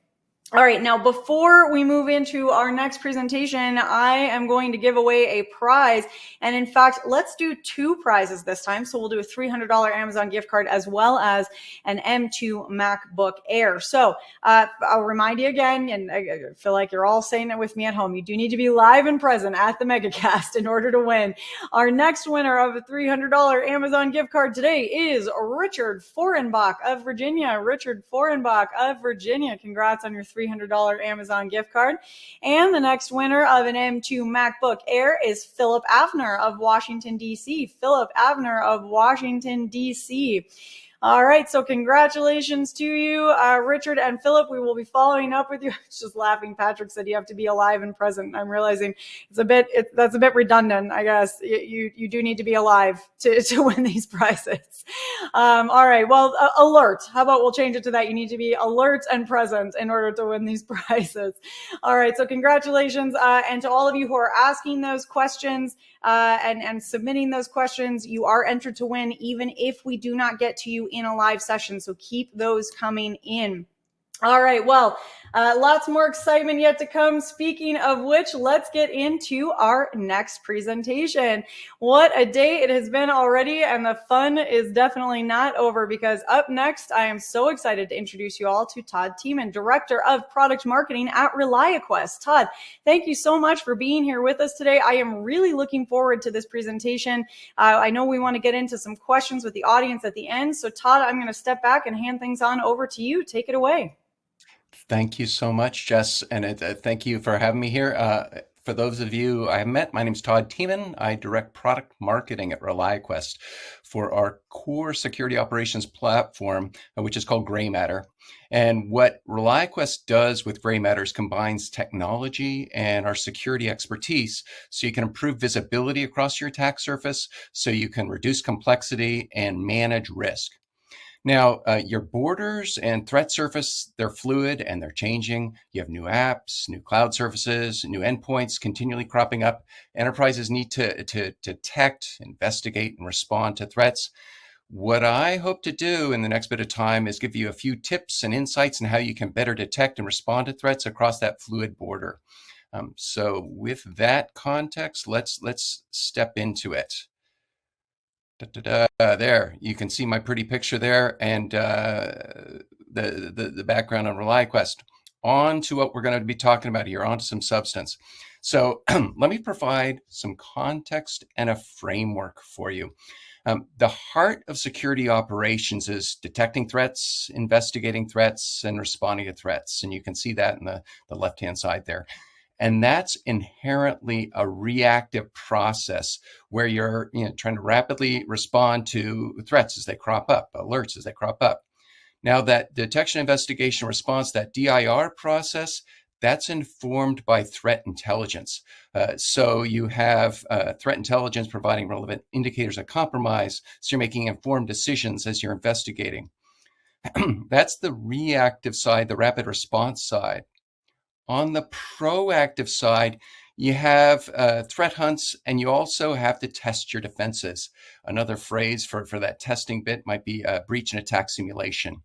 All right, now before we move into our next presentation, I am going to give away a prize. And in fact, let's do two prizes this time. So we'll do a $300 Amazon gift card as well as an M2 MacBook Air. So I'll remind you again, and I feel like you're all saying it with me at home, you do need to be live and present at the MegaCast in order to win. Our next winner of a $300 Amazon gift card today is Richard Forenbach of Virginia. Richard Forenbach of Virginia. Congrats on your $300 Amazon gift card. And the next winner of an M2 MacBook Air is Philip Avner of Washington, D.C. Philip Avner of Washington, D.C. All right, so congratulations to you, Richard and Philip. We will be following up with you. I was just laughing. Patrick said you have to be alive and present. I'm realizing that's a bit redundant, I guess. You do need to be alive to win these prizes. All right, well, alert. How about we'll change it to that? You need to be alert and present in order to win these prizes. All right, so congratulations. And to all of you who are asking those questions and submitting those questions, you are entered to win even if we do not get to you in a live session. So keep those coming in. All right, well, lots more excitement yet to come. Speaking of which, let's get into our next presentation. What a day it has been already, and the fun is definitely not over, because up next, I am so excited to introduce you all to Todd Tiemann, Director of Product Marketing at ReliaQuest. Todd, thank you so much for being here with us today. I am really looking forward to this presentation. I know we want to get into some questions with the audience at the end. So Todd, I'm going to step back and hand things on over to you. Take it away. Thank you so much, Jess, and thank you for having me here. For those of you I have met, my name is Todd Tiemann. I direct product marketing at ReliaQuest for our core security operations platform, which is called Gray Matter. And what ReliaQuest does with Gray Matter is combines technology and our security expertise so you can improve visibility across your attack surface, so you can reduce complexity and manage risk. Now, your borders and threat surface, they're fluid and they're changing. You have new apps, new cloud services, new endpoints continually cropping up. Enterprises need to detect, investigate, and respond to threats. What I hope to do in the next bit of time is give you a few tips and insights on how you can better detect and respond to threats across that fluid border. So with that context, let's step into it. There, you can see my pretty picture there, and the background on ReliaQuest. On to what we're going to be talking about here, on to some substance. So let me provide some context and a framework for you. The heart of security operations is detecting threats, investigating threats, and responding to threats. And you can see that in the left-hand side there. And that's inherently a reactive process where you're trying to rapidly respond to threats as they crop up, alerts as they crop up. Now, that detection, investigation, response, that DIR process, that's informed by threat intelligence. So you have threat intelligence providing relevant indicators of compromise, so you're making informed decisions as you're investigating. That's the reactive side, the rapid response side. On the proactive side, you have threat hunts, and you also have to test your defenses. Another phrase for that testing bit might be breach and attack simulation.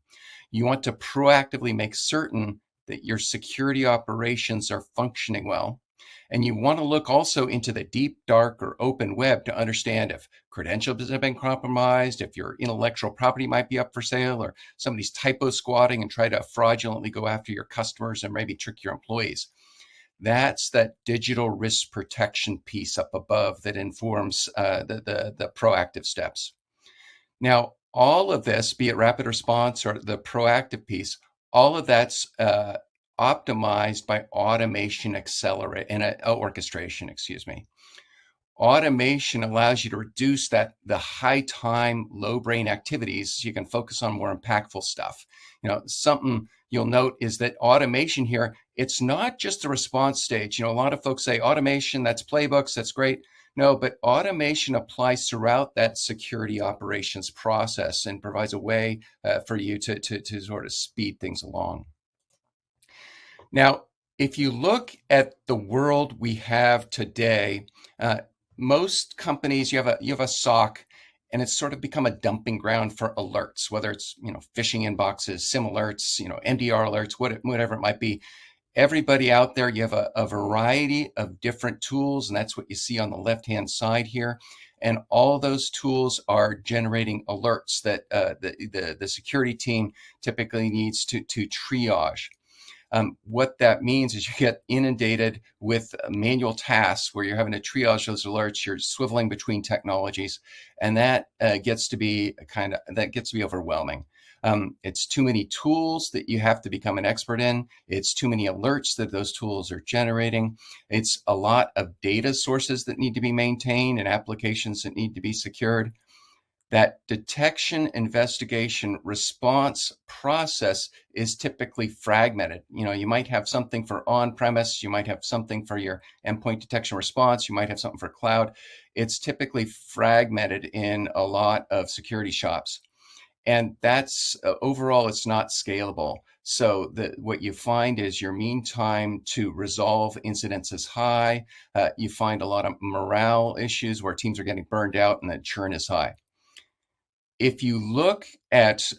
You want to proactively make certain that your security operations are functioning well. And you want to look also into the deep, dark, or open web to understand if credentials have been compromised, if your intellectual property might be up for sale, or somebody's typo squatting and try to fraudulently go after your customers and maybe trick your employees. That's that digital risk protection piece up above that informs the proactive steps. Now, all of this, be it rapid response or the proactive piece, all of that's optimized by automation orchestration, excuse me. Automation allows you to reduce the high time, low brain activities so you can focus on more impactful stuff. Something you'll note is that automation here, it's not just the response stage. A lot of folks say automation, that's playbooks, that's great. No, but automation applies throughout that security operations process and provides a way for you to sort of speed things along. Now, if you look at the world we have today, most companies, you have a SOC, and it's sort of become a dumping ground for alerts, whether it's phishing inboxes, SIM alerts, MDR alerts, whatever it might be. Everybody out there, you have a variety of different tools, and that's what you see on the left-hand side here. And all those tools are generating alerts that the security team typically needs to triage. What that means is you get inundated with manual tasks where you're having to triage those alerts. You're swiveling between technologies, and that gets to be overwhelming. It's too many tools that you have to become an expert in. It's too many alerts that those tools are generating. It's a lot of data sources that need to be maintained and applications that need to be secured. That detection, investigation, response process is typically fragmented. You might have something for on-premise, you might have something for your endpoint detection response, you might have something for cloud. It's typically fragmented in a lot of security shops. And that's overall, it's not scalable. So what you find is your mean time to resolve incidents is high. You find a lot of morale issues where teams are getting burned out and the churn is high. If you look at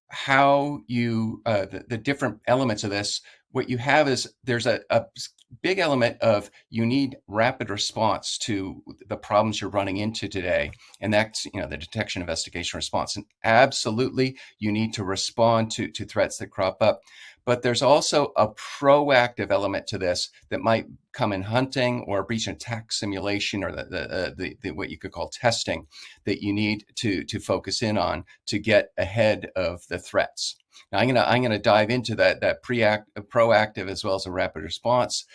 how the different elements of this, what you have is there's a big element of you need rapid response to the problems you're running into today. And that's, the detection, investigation, response. And absolutely, you need to respond to threats that crop up. But there's also a proactive element to this that might come in hunting or breach and attack simulation, or the what you could call testing, that you need to focus in on to get ahead of the threats. Now, I'm gonna dive into that proactive as well as a rapid response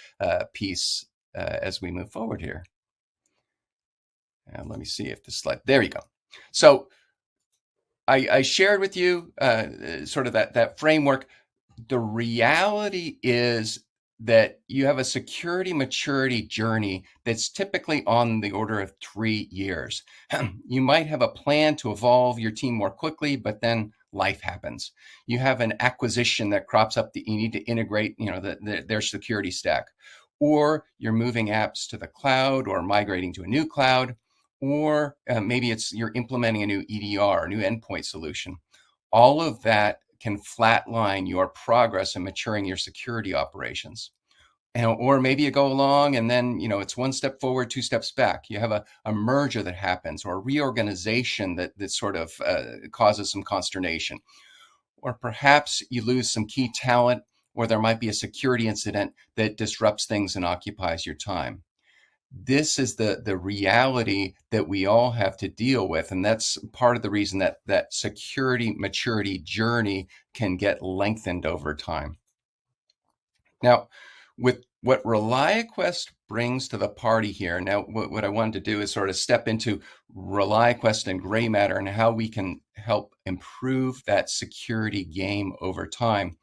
piece as we move forward here. And let me see if this slide. There you go. So I shared with you sort of that framework. The reality is that you have a security maturity journey that's typically on the order of 3 years. You might have a plan to evolve your team more quickly, but then life happens. You have an acquisition that crops up that you need to integrate, their security stack, or you're moving apps to the cloud or migrating to a new cloud, or maybe you're implementing a new EDR, a new endpoint solution. All of that can flatline your progress in maturing your security operations. Or maybe you go along and then, it's one step forward, 2 steps back. You have a merger that happens, or a reorganization that sort of causes some consternation. Or perhaps you lose some key talent, or there might be a security incident that disrupts things and occupies your time. This is the reality that we all have to deal with. And that's part of the reason that security maturity journey can get lengthened over time. Now, with what ReliaQuest brings to the party here, now what I wanted to do is sort of step into ReliaQuest and gray matter and how we can help improve that security game over time.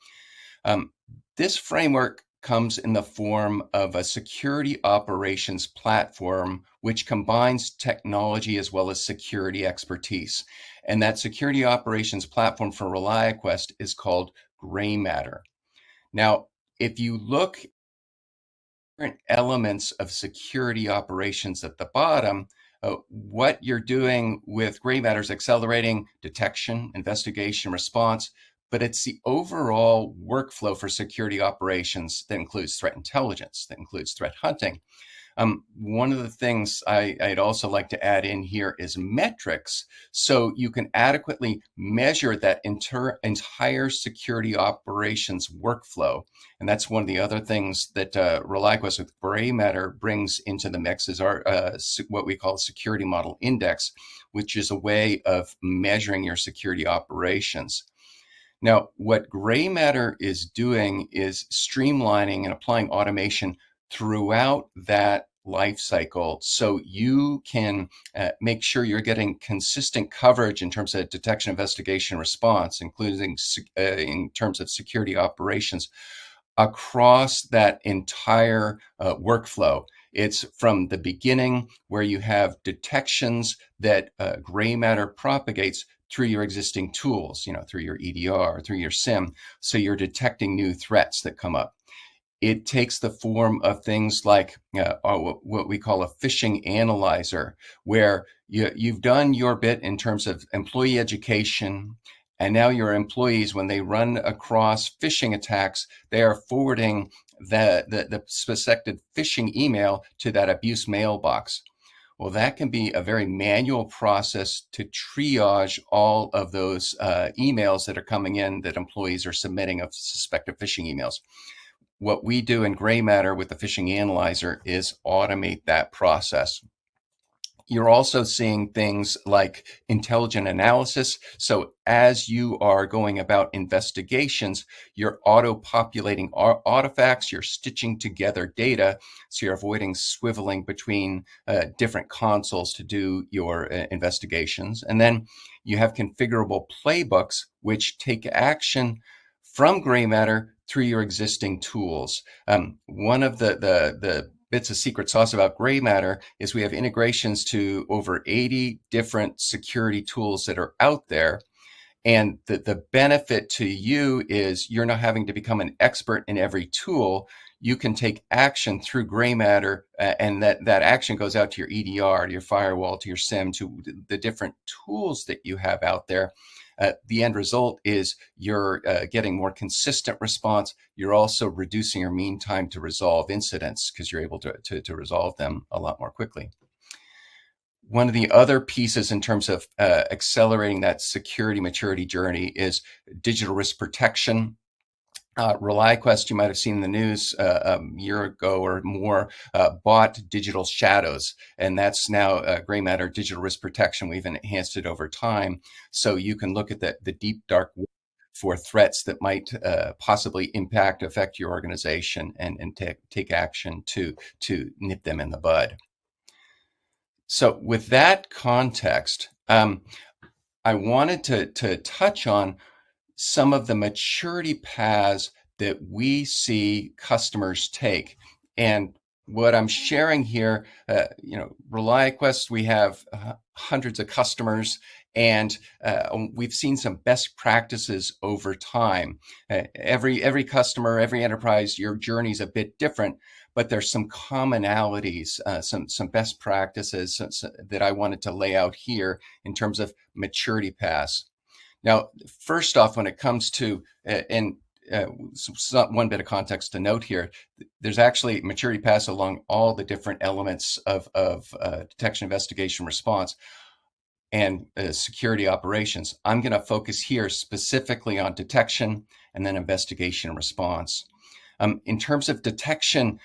This framework comes in the form of a security operations platform, which combines technology as well as security expertise. And that security operations platform for ReliaQuest is called gray matter. Now, if you look at different elements of security operations at the bottom, what you're doing with gray matter is accelerating detection, investigation, response, but it's the overall workflow for security operations that includes threat intelligence, that includes threat hunting. One of the things I'd also like to add in here is metrics, so you can adequately measure that entire security operations workflow. And that's one of the other things that ReliaQuest with Gray Matter brings into the mix is our what we call security model index, which is a way of measuring your security operations. Now, what Gray Matter is doing is streamlining and applying automation throughout that life cycle, so you can make sure you're getting consistent coverage in terms of detection, investigation, response, including in terms of security operations across that entire workflow. It's from the beginning where you have detections that Gray Matter propagates through your existing tools, through your EDR, through your SIEM, so you're detecting new threats that come up. It takes the form of things like what we call a phishing analyzer, where you've done your bit in terms of employee education, and now your employees, when they run across phishing attacks, they are forwarding the suspected phishing email to that abuse mailbox. Well, that can be a very manual process to triage all of those emails that are coming in that employees are submitting of suspected phishing emails. What we do in Gray Matter with the phishing analyzer is automate that process. You're also seeing things like intelligent analysis. So as you are going about investigations, you're auto-populating artifacts, you're stitching together data, so you're avoiding swiveling between different consoles to do your investigations. And then you have configurable playbooks, which take action from Gray Matter through your existing tools. One of the bits of secret sauce about Gray Matter is we have integrations to over 80 different security tools that are out there. And the benefit to you is you're not having to become an expert in every tool. You can take action through Gray Matter, and that action goes out to your EDR, to your firewall, to your SIEM, to the different tools that you have out there. The end result is you're getting more consistent response. You're also reducing your mean time to resolve incidents because you're able to resolve them a lot more quickly. One of the other pieces in terms of accelerating that security maturity journey is digital risk protection. ReliaQuest, you might have seen in the news a year ago or more, bought Digital Shadows, and that's now Gray Matter Digital Risk Protection. We've enhanced it over time, so you can look at the deep, dark web for threats that might possibly affect your organization and take action to nip them in the bud. So with that context, I wanted to touch on some of the maturity paths that we see customers take. And what I'm sharing here, ReliaQuest, we have hundreds of customers, and we've seen some best practices over time. Every customer, every enterprise, your journey is a bit different, but there's some commonalities, some best practices that I wanted to lay out here in terms of maturity paths. Now, first off, when it comes to, one bit of context to note here, there's actually maturity paths along all the different elements of detection, investigation, response, and security operations. I'm going to focus here specifically on detection and then investigation and response. In terms of detection,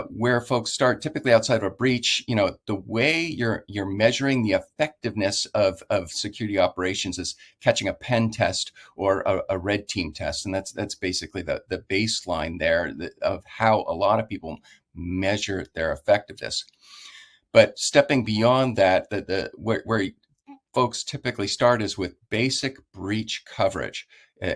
where folks start typically outside of a breach, the way you're measuring the effectiveness of security operations is catching a pen test or a red team test. And that's basically the baseline there of how a lot of people measure their effectiveness. But stepping beyond that, where folks typically start is with basic breach coverage.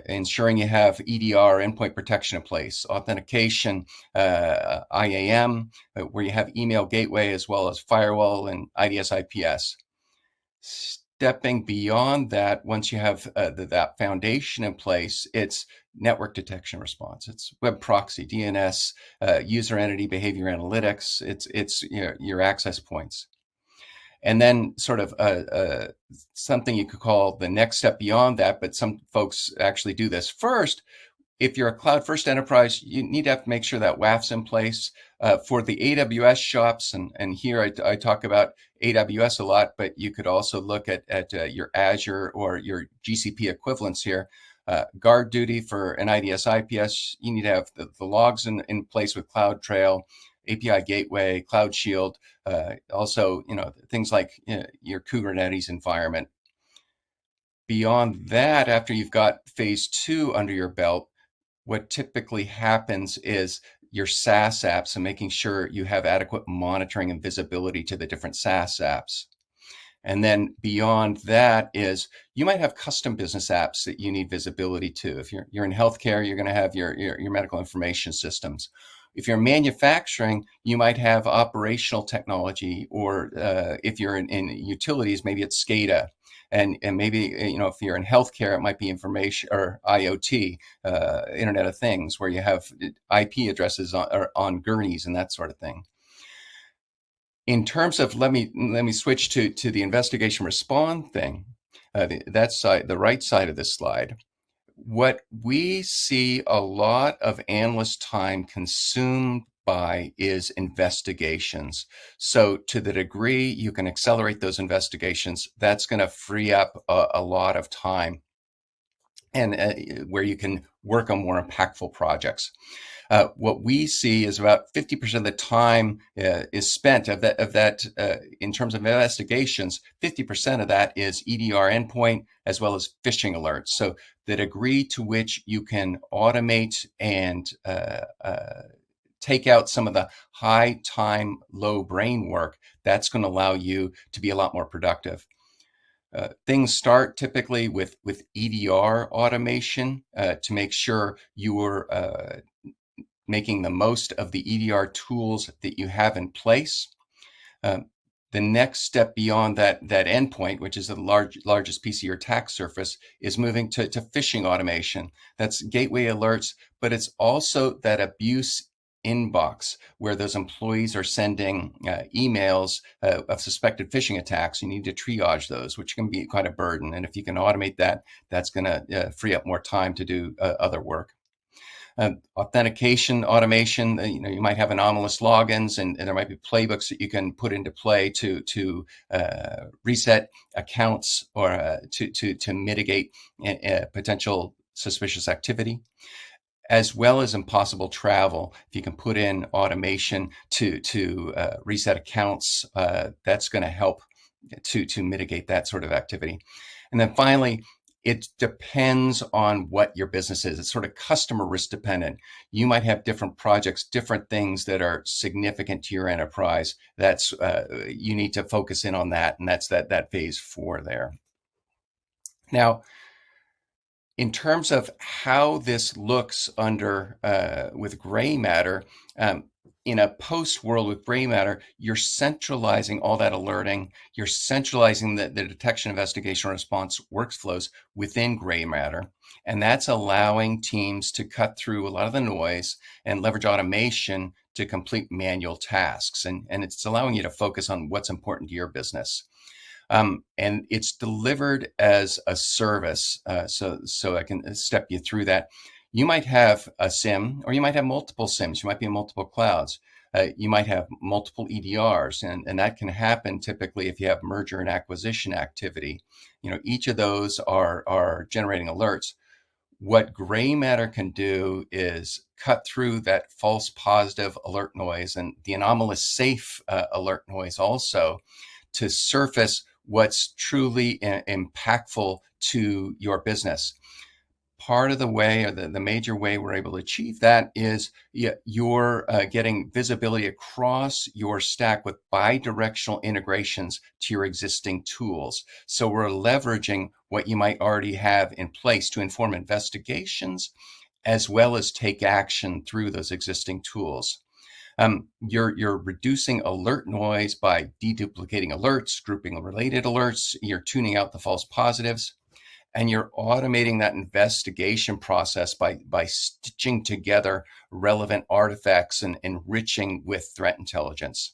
Ensuring you have EDR, endpoint protection in place, authentication, IAM, where you have email gateway as well as firewall and IDS IPS. Stepping beyond that, once you have that foundation in place, it's network detection response. It's web proxy, DNS, user entity behavior analytics. It's your access points. And then sort of something you could call the next step beyond that, but some folks actually do this first. If you're a cloud first enterprise, you need to have to make sure that WAF's in place. For the AWS shops, and here I talk about AWS a lot, but you could also look at your Azure or your GCP equivalents here. Guard duty for an IDS IPS, you need to have the logs in place with CloudTrail, API Gateway, Cloud Shield, also things like your Kubernetes environment. Beyond that, after you've got phase 2 under your belt, what typically happens is your SaaS apps and making sure you have adequate monitoring and visibility to the different SaaS apps. And then beyond that is you might have custom business apps that you need visibility to. If you're in healthcare, you're going to have your medical information systems. If you're manufacturing, you might have operational technology, or if you're in utilities, maybe it's SCADA. And maybe, if you're in healthcare, it might be information or IoT, Internet of Things, where you have IP addresses on gurneys and that sort of thing. In terms of, let me switch to the investigation respond thing. That side, the right side of this slide. What we see a lot of analyst time consumed by is investigations. So to the degree you can accelerate those investigations, that's going to free up a lot of time, and where you can work on more impactful projects. What we see is about 50% of the time is spent of that in terms of investigations. 50% of that is EDR endpoint as well as phishing alerts. So the degree to which you can automate and take out some of the high time, low brain work, that's going to allow you to be a lot more productive. Things start typically with EDR automation to make sure you're making the most of the EDR tools that you have in place. The next step beyond that endpoint, which is the largest piece of your attack surface, is moving to phishing automation. That's gateway alerts, but it's also that abuse inbox where those employees are sending emails of suspected phishing attacks. You need to triage those, which can be quite a burden. And if you can automate that, that's going to free up more time to do other work. Authentication automation, you might have anomalous logins, and there might be playbooks that you can put into play to reset accounts or to mitigate potential suspicious activity, as well as impossible travel. If you can put in automation to reset accounts, that's going to help to mitigate that sort of activity. And then finally, it depends on what your business is. It's sort of customer risk dependent. You might have different projects, different things that are significant to your enterprise. That's you need to focus in on that, and that's that phase 4 there. Now, in terms of how this looks under with gray matter, in a post world with gray matter, you're centralizing all that alerting. You're centralizing the detection, investigation, response workflows within gray matter. And that's allowing teams to cut through a lot of the noise and leverage automation to complete manual tasks. And it's allowing you to focus on what's important to your business. And it's delivered as a service. So I can step you through that. You might have a SIEM, or you might have multiple SIEMs. You might be in multiple clouds. You might have multiple EDRs, and that can happen typically if you have merger and acquisition activity. Each of those are generating alerts. What gray matter can do is cut through that false positive alert noise and the anomalous safe alert noise also to surface what's truly impactful to your business. Part of the way, or the major way we're able to achieve that, is you're getting visibility across your stack with bi-directional integrations to your existing tools. So we're leveraging what you might already have in place to inform investigations, as well as take action through those existing tools. You're reducing alert noise by deduplicating alerts, grouping related alerts. You're tuning out the false positives. And you're automating that investigation process by stitching together relevant artifacts and enriching with threat intelligence.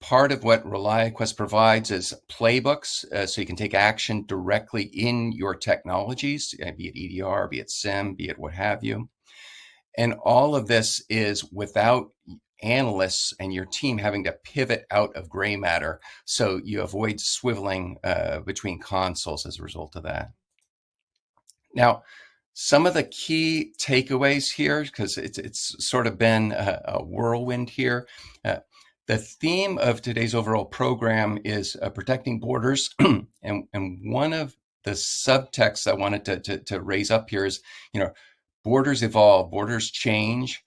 Part of what ReliaQuest provides is playbooks, so you can take action directly in your technologies, be it EDR, be it SIEM, be it what have you. And all of this is without analysts and your team having to pivot out of gray matter, so you avoid swiveling between consoles as a result of that. Now, some of the key takeaways here, because it's sort of been a whirlwind here. The theme of today's overall program is protecting borders. and one of the subtexts I wanted to raise up here is, borders evolve, borders change.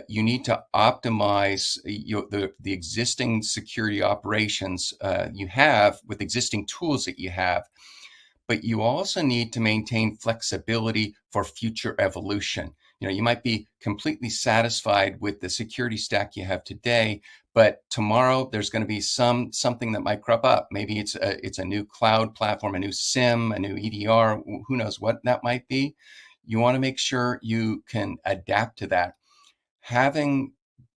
You need to optimize the existing security operations you have with existing tools that you have. But you also need to maintain flexibility for future evolution. You might be completely satisfied with the security stack you have today, but tomorrow there's going to be something that might crop up. Maybe it's a new cloud platform, a new SIEM, a new EDR, who knows what that might be. You want to make sure you can adapt to that. Having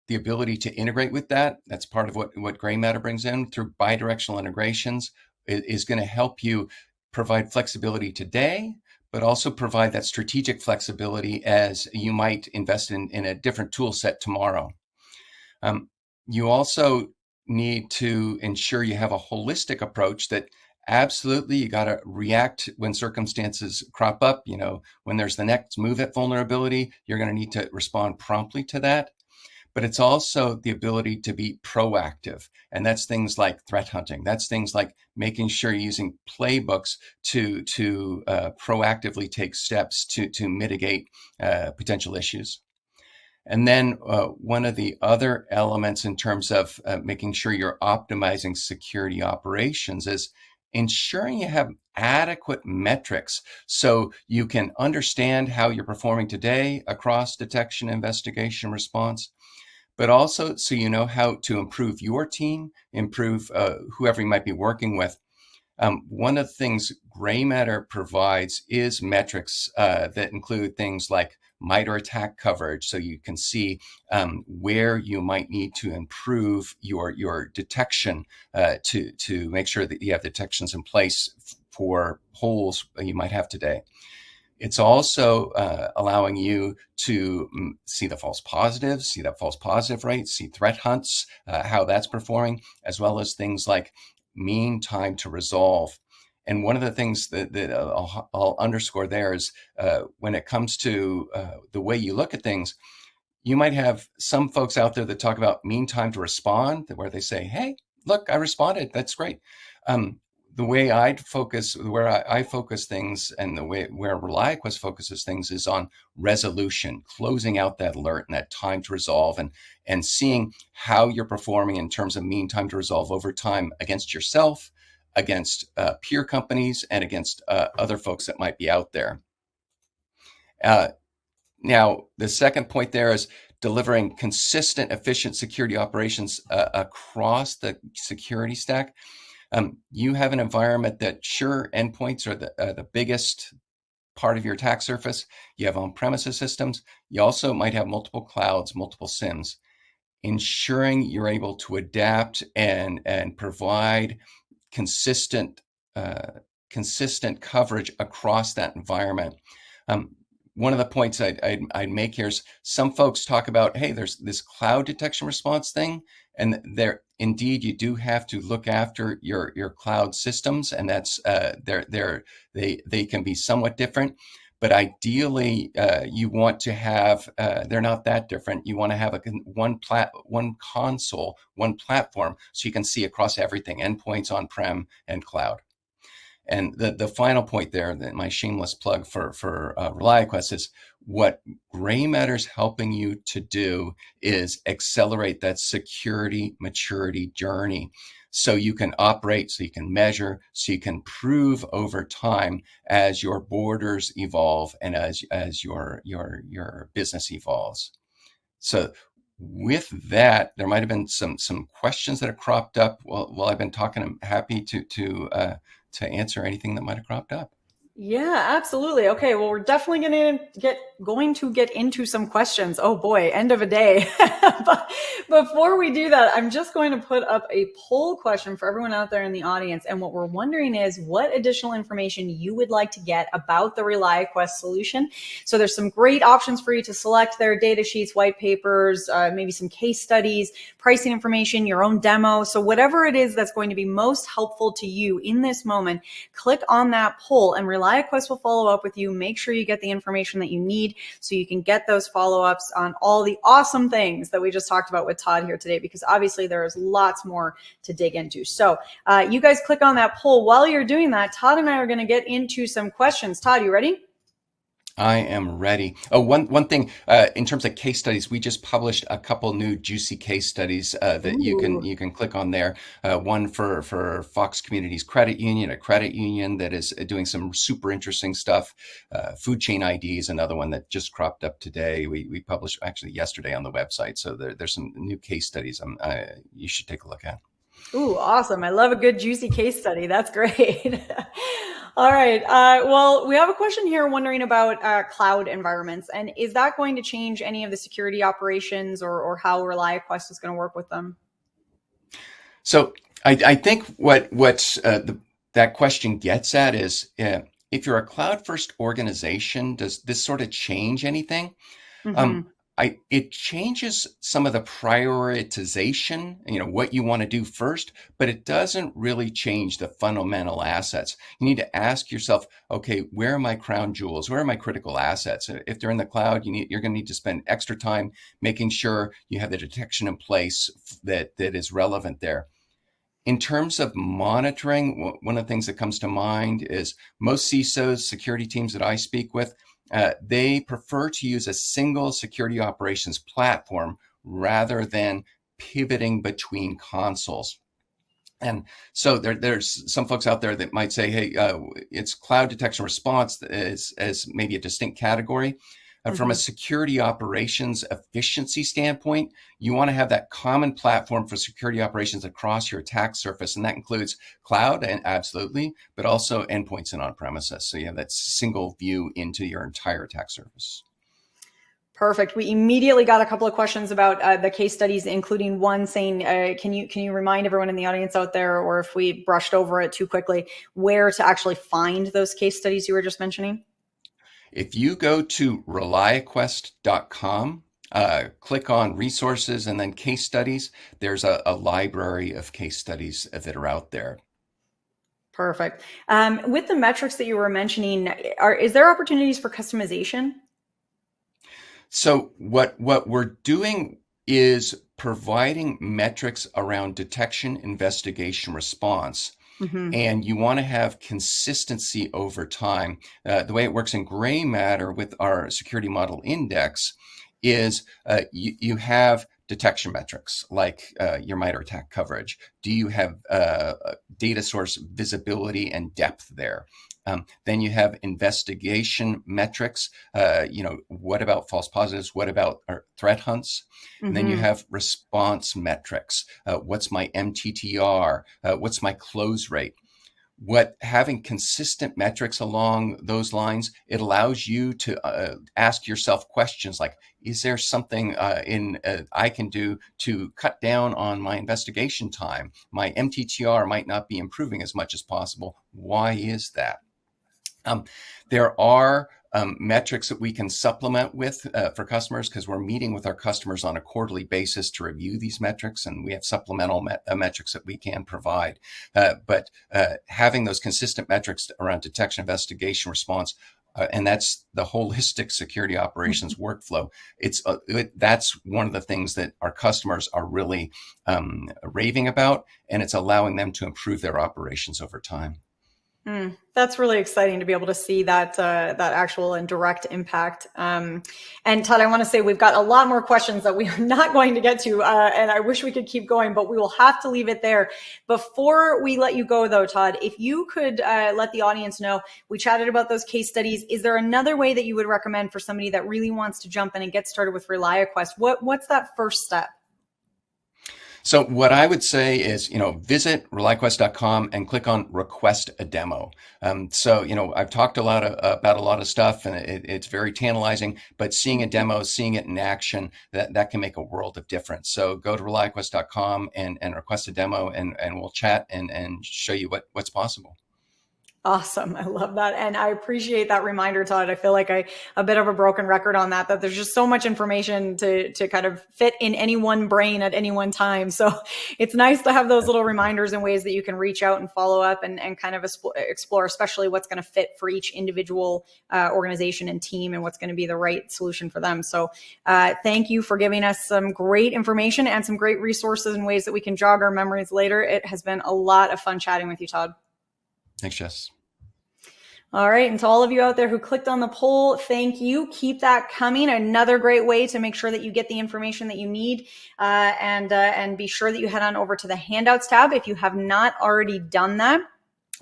the ability to integrate with that's part of what gray matter brings in through bidirectional integrations, is going to help you provide flexibility today, but also provide that strategic flexibility as you might invest in a different tool set tomorrow. You also need to ensure you have a holistic approach that absolutely you got to react when circumstances crop up. When there's the next move at vulnerability, you're going to need to respond promptly to that. But it's also the ability to be proactive. And that's things like threat hunting. That's things like making sure you're using playbooks to proactively take steps to mitigate potential issues. And then one of the other elements in terms of making sure you're optimizing security operations is ensuring you have adequate metrics so you can understand how you're performing today across detection, investigation, response, but also so you know how to improve your team, improve whoever you might be working with. One of the things gray matter provides is metrics that include things like MITRE attack coverage, so you can see where you might need to improve your detection to make sure that you have detections in place for holes you might have today. It's also allowing you to see the false positives, see that false positive rate, see threat hunts, how that's performing, as well as things like mean time to resolve. And one of the things that I'll underscore there is when it comes to the way you look at things, you might have some folks out there that talk about mean time to respond, where they say, hey, look, I responded. That's great. The way I focus things, and the way where ReliaQuest focuses things is on resolution, closing out that alert and that time to resolve, and seeing how you're performing in terms of mean time to resolve over time against yourself, against peer companies, and against other folks that might be out there. Now, the second point there is delivering consistent, efficient security operations across the security stack. You have an environment that, sure, endpoints are the biggest part of your attack surface. You have on-premises systems. You also might have multiple clouds, multiple SIEMs. Ensuring you're able to adapt and provide consistent coverage across that environment. One of the points I'd make here is some folks talk about, hey, there's this cloud detection response thing, and there indeed you do have to look after your cloud systems, and that's they can be somewhat different, but ideally you want to have they're not that different. You want to have one console, one platform, so you can see across everything, endpoints, on-prem, and cloud. And the final point there, my shameless plug for ReliaQuest, is what gray matter's helping you to do is accelerate that security maturity journey, so you can operate, so you can measure, so you can prove over time as your borders evolve and as your business evolves. So with that, there might have been some questions that have cropped up while I've been talking. I'm happy to answer anything that might have cropped up. Yeah, absolutely. Okay, well, we're definitely going to get into some questions. Oh boy, end of a day. But before we do that, I'm just going to put up a poll question for everyone out there in the audience. And what we're wondering is what additional information you would like to get about the ReliaQuest solution. So there's some great options for you to select there: data sheets, white papers, maybe some case studies, pricing information, your own demo. So whatever it is that's going to be most helpful to you in this moment, click on that poll and ReliaQuest will follow up with you. Make sure you get the information that you need so you can get those follow-ups on all the awesome things that we just talked about with Todd here today, because obviously there is lots more to dig into. So you guys click on that poll. While you're doing that, Todd and I are going to get into some questions. Todd, you ready? I am ready. Oh, one thing in terms of case studies, we just published a couple new juicy case studies that you can click on there. One for Fox Communities Credit Union, a credit union that is doing some super interesting stuff. Food Chain ID is another one that just cropped up today. We published actually yesterday on the website. So there's some new case studies you should take a look at. Ooh, awesome. I love a good juicy case study. That's great. All right. Well, we have a question here wondering about cloud environments. And is that going to change any of the security operations or how ReliaQuest is going to work with them? So I think what that question gets at is if you're a cloud first organization, does this sort of change anything? Mm-hmm. It changes some of the prioritization, what you want to do first, but it doesn't really change the fundamental assets. You need to ask yourself, okay, where are my crown jewels? Where are my critical assets? If they're in the cloud, you're going to need to spend extra time making sure you have the detection in place that is relevant there. In terms of monitoring, one of the things that comes to mind is most CISOs, security teams that I speak with, they prefer to use a single security operations platform rather than pivoting between consoles. And so there's some folks out there that might say, hey, it's cloud detection response as maybe a distinct category. From a security operations efficiency standpoint, you want to have that common platform for security operations across your attack surface. And that includes cloud, and absolutely, but also endpoints and on-premises. So you have that single view into your entire attack surface. Perfect. We immediately got a couple of questions about the case studies, including one saying, can you remind everyone in the audience out there, or if we brushed over it too quickly, where to actually find those case studies you were just mentioning? If you go to reliaquest.com, click on resources and then case studies, there's a library of case studies that are out there. Perfect. With the metrics that you were mentioning, is there opportunities for customization? So what we're doing is providing metrics around detection, investigation, response. Mm-hmm. And you want to have consistency over time. The way it works in gray matter with our security model index is you have detection metrics like your MITRE attack coverage. Do you have data source visibility and depth there? Then you have investigation metrics. What about false positives? What about threat hunts? Mm-hmm. And then you have response metrics. What's my MTTR? What's my close rate? Having consistent metrics along those lines, it allows you to ask yourself questions like, is there something I can do to cut down on my investigation time? My MTTR might not be improving as much as possible. Why is that? There are metrics that we can supplement with for customers, because we're meeting with our customers on a quarterly basis to review these metrics, and we have supplemental metrics that we can provide. But having those consistent metrics around detection, investigation, response, and that's the holistic security operations workflow. That's one of the things that our customers are really raving about, and it's allowing them to improve their operations over time. That's really exciting to be able to see that actual and direct impact. And Todd, I want to say we've got a lot more questions that we are not going to get to, and I wish we could keep going, but we will have to leave it there. Before we let you go, though, Todd, if you could let the audience know, we chatted about those case studies. Is there another way that you would recommend for somebody that really wants to jump in and get started with ReliaQuest? What's that first step? So what I would say is, visit RelyQuest.com and click on request a demo. I've talked about a lot of stuff, and it's very tantalizing, but seeing a demo, seeing it in action, that can make a world of difference. So go to RelyQuest.com and request a demo, and we'll chat and show you what's possible. Awesome. I love that. And I appreciate that reminder, Todd. I feel like a bit of a broken record on that there's just so much information to kind of fit in any one brain at any one time. So it's nice to have those little reminders and ways that you can reach out and follow up and kind of explore, especially what's going to fit for each individual organization and team and what's going to be the right solution for them. So thank you for giving us some great information and some great resources and ways that we can jog our memories later. It has been a lot of fun chatting with you, Todd. Thanks, Jess. All right. And to all of you out there who clicked on the poll, thank you. Keep that coming. Another great way to make sure that you get the information that you need. And be sure that you head on over to the handouts tab. If you have not already done that,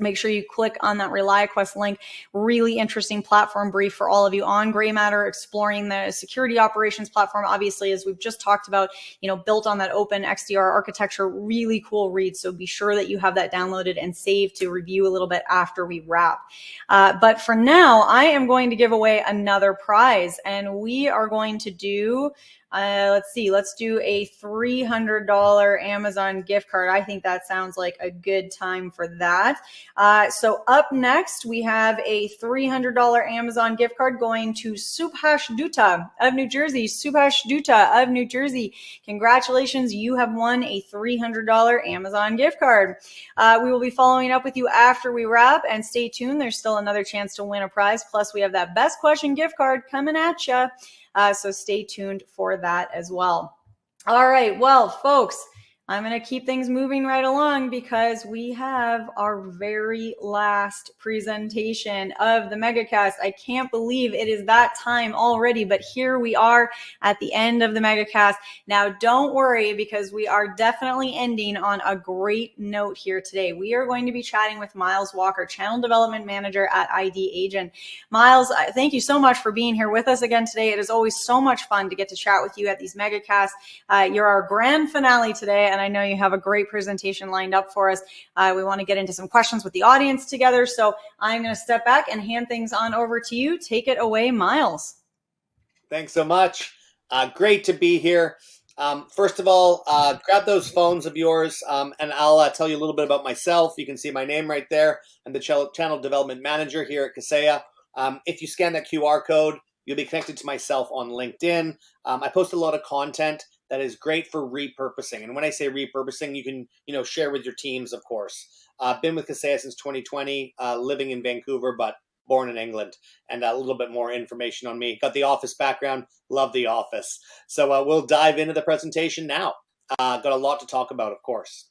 make sure you click on that RelyQuest link. Really interesting platform brief for all of you on Gray Matter, exploring the security operations platform. Obviously, as we've just talked about, built on that open XDR architecture, really cool read. So be sure that you have that downloaded and saved to review a little bit after we wrap. But for now, I am going to give away another prize, and we are going to do let's do a $300 Amazon gift card. I think that sounds like a good time for that. So up next, we have a $300 Amazon gift card going to Subhash Dutta of New Jersey. Subhash Dutta of New Jersey. Congratulations. You have won a $300 Amazon gift card. We will be following up with you after we wrap, and stay tuned. There's still another chance to win a prize. Plus, we have that best question gift card coming at you. So stay tuned for that as well. All right. Well, folks, I'm going to keep things moving right along because we have our very last presentation of the MegaCast. I can't believe it is that time already, but here we are at the end of the MegaCast. Now, don't worry, because we are definitely ending on a great note here today. We are going to be chatting with Miles Walker, Channel Development Manager at ID Agent. Miles, thank you so much for being here with us again today. It is always so much fun to get to chat with you at these MegaCasts. You're our grand finale today, and I know you have a great presentation lined up for us. We want to get into some questions with the audience together. So I'm going to step back and hand things on over to you. Take it away, Miles. Thanks so much. Great to be here. First of all, grab those phones of yours, and I'll tell you a little bit about myself. You can see my name right there. I'm the Channel Development Manager here at Kaseya. If you scan that QR code, you'll be connected to myself on LinkedIn. I post a lot of content that is great for repurposing. And when I say repurposing, you can, share with your teams, of course. Been with Kaseya since 2020, living in Vancouver, but born in England. And a little bit more information on me. Got the Office background, love the Office. So we'll dive into the presentation now. Got a lot to talk about, of course.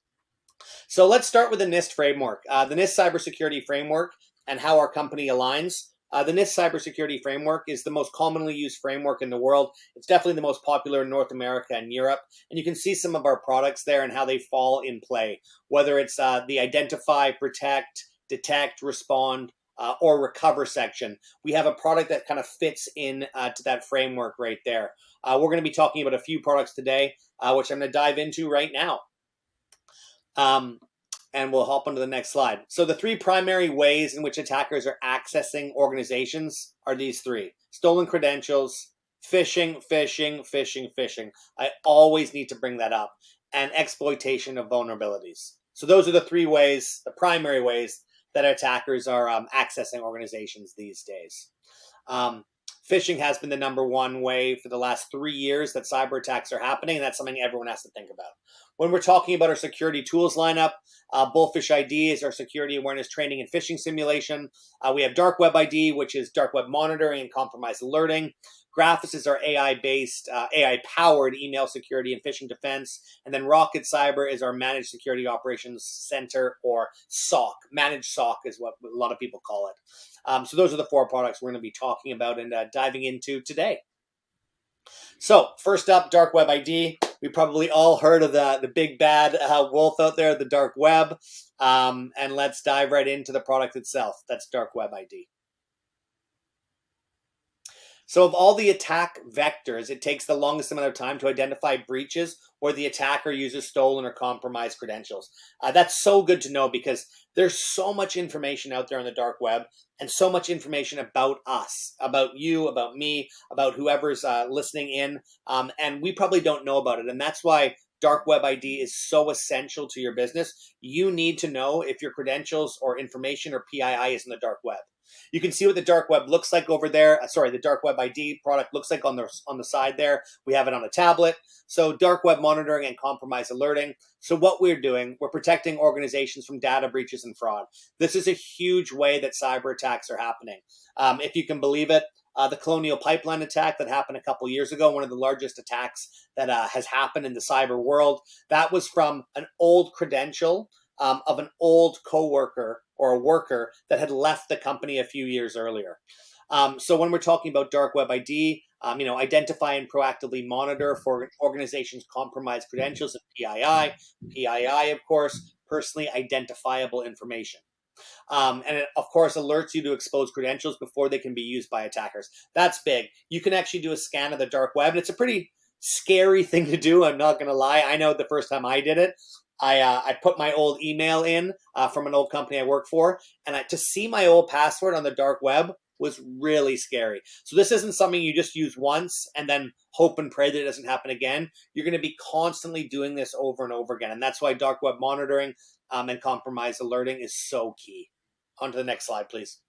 So let's start with the NIST framework. The NIST cybersecurity framework and how our company aligns. The NIST cybersecurity framework is the most commonly used framework in the world. It's definitely the most popular in North America and Europe. And you can see some of our products there and how they fall in play, whether it's the identify, protect, detect, respond, or recover section. We have a product that kind of fits in to that framework right there. We're going to be talking about a few products today, which I'm going to dive into right now. And we'll hop onto the next slide. So the three primary ways in which attackers are accessing organizations are these three: stolen credentials, phishing. I always need to bring that up, and exploitation of vulnerabilities. So those are the three ways, the primary ways that attackers are accessing organizations these days. Phishing has been the number one way for the last 3 years that cyber attacks are happening, and that's something everyone has to think about. When we're talking about our security tools lineup, Bullfish ID is our security awareness training and phishing simulation. We have Dark Web ID, which is dark web monitoring and compromise alerting. Graphis is our AI-based, AI-powered email security and phishing defense. And then Rocket Cyber is our Managed Security Operations Center, or SOC. Managed SOC is what a lot of people call it. So those are the four products we're going to be talking about and diving into today. So first up, Dark Web ID. We probably all heard of the big bad wolf out there, the dark web. And let's dive right into the product itself. That's Dark Web ID. So of all the attack vectors, it takes the longest amount of time to identify breaches where the attacker uses stolen or compromised credentials. That's so good to know because there's so much information out there on the dark web and so much information about us, about you, about me, about whoever's listening in, and we probably don't know about it. And that's why dark web ID is so essential to your business. You need to know if your credentials or information or PII is in the dark web. You can see what the dark web looks like over there. The dark web ID product looks like on the side there. We have it on a tablet. So dark web monitoring and compromise alerting. So what we're doing, we're protecting organizations from data breaches and fraud. This is a huge way that cyber attacks are happening. If you can believe it, the Colonial Pipeline attack that happened a couple years ago, one of the largest attacks that has happened in the cyber world, that was from an old credential of an old coworker or a worker that had left the company a few years earlier. So when we're talking about dark web ID, identify and proactively monitor for organizations' compromised credentials and PII. PII, of course, personally identifiable information. And it, of course, alerts you to expose credentials before they can be used by attackers. That's big. You can actually do a scan of the dark web, and it's a pretty scary thing to do. I'm not going to lie. I know the first time I did it, I put my old email in from an old company I worked for, and to see my old password on the dark web was really scary. So this isn't something you just use once and then hope and pray that it doesn't happen again. You're going to be constantly doing this over and over again, and that's why dark web monitoring and compromise alerting is so key. On to the next slide, please.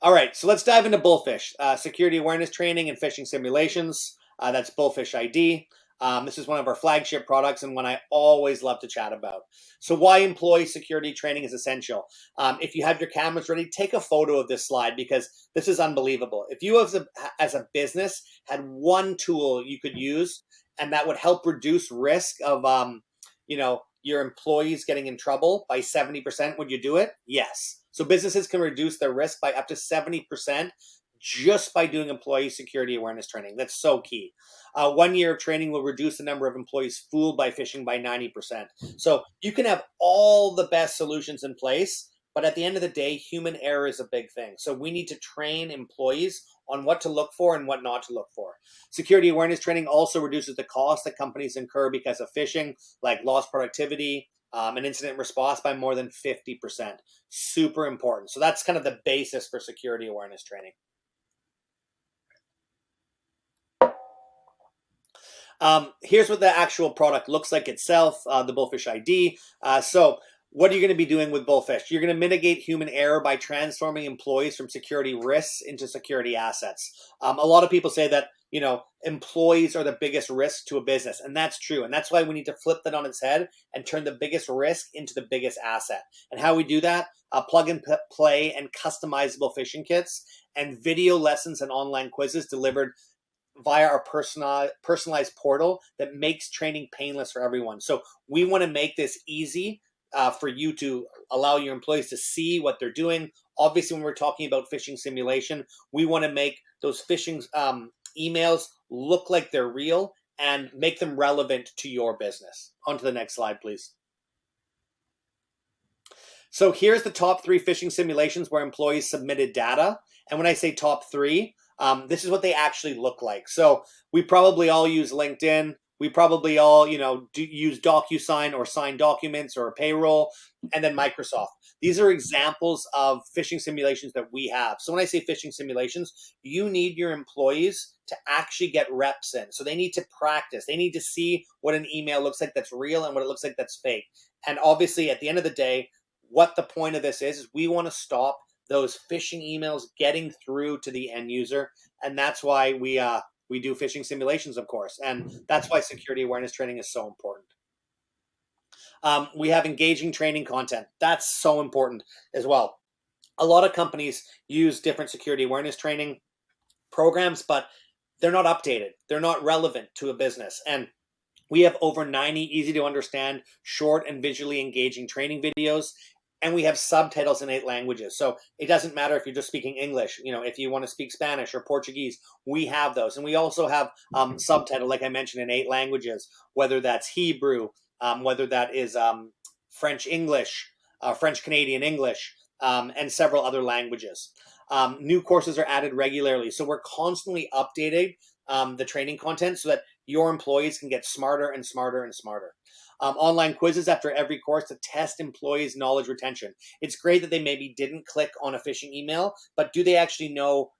All right, so let's dive into Bullfish, security awareness training and phishing simulations. That's Bullfish ID. This is one of our flagship products and one I always love to chat about. So why employee security training is essential. If you have your cameras ready, take a photo of this slide because this is unbelievable. If you as a business had one tool you could use and that would help reduce risk of your employees getting in trouble by 70%, would you do it? Yes. So businesses can reduce their risk by up to 70% just by doing employee security awareness training. That's so key. 1 year of training will reduce the number of employees fooled by phishing by 90%. So you can have all the best solutions in place, but at the end of the day, human error is a big thing. So we need to train employees on what to look for and what not to look for. Security awareness training also reduces the cost that companies incur because of phishing, like lost productivity, and incident response by more than 50%. Super important. So that's kind of the basis for security awareness training. Here's what the actual product looks like itself, the Bullfish ID. So what are you going to be doing with Bullfish? You're going to mitigate human error by transforming employees from security risks into security assets. A lot of people say that, employees are the biggest risk to a business, and that's true. And that's why we need to flip that on its head and turn the biggest risk into the biggest asset. And how we do that, plug and play and customizable phishing kits and video lessons and online quizzes delivered via our personalized portal that makes training painless for everyone. So we want to make this easy for you to allow your employees to see what they're doing. Obviously, when we're talking about phishing simulation, we want to make those phishing emails look like they're real and make them relevant to your business. On to the next slide, please. So here's the top 3 phishing simulations where employees submitted data. And when I say top 3, this is what they actually look like. So we probably all use LinkedIn. We probably all, use DocuSign or sign documents or payroll, and then Microsoft. These are examples of phishing simulations that we have. So when I say phishing simulations, you need your employees to actually get reps in. So they need to practice. They need to see what an email looks like that's real and what it looks like that's fake. And obviously, at the end of the day, what the point of this is we want to stop those phishing emails getting through to the end user. And that's why we do phishing simulations, of course. And that's why security awareness training is so important. We have engaging training content. That's so important as well. A lot of companies use different security awareness training programs, but they're not updated. They're not relevant to a business. And we have over 90 easy to understand, short and visually engaging training videos. And we have subtitles in 8 languages. So it doesn't matter if you're just speaking English. If you want to speak Spanish or Portuguese, we have those. And we also have subtitle, like I mentioned, in 8 languages, whether that's Hebrew, whether that is French English, French Canadian English, and several other languages. New courses are added regularly. So we're constantly updating the training content so that your employees can get smarter and smarter and smarter. Online quizzes after every course to test employees' knowledge retention. It's great that they maybe didn't click on a phishing email, but do they actually know,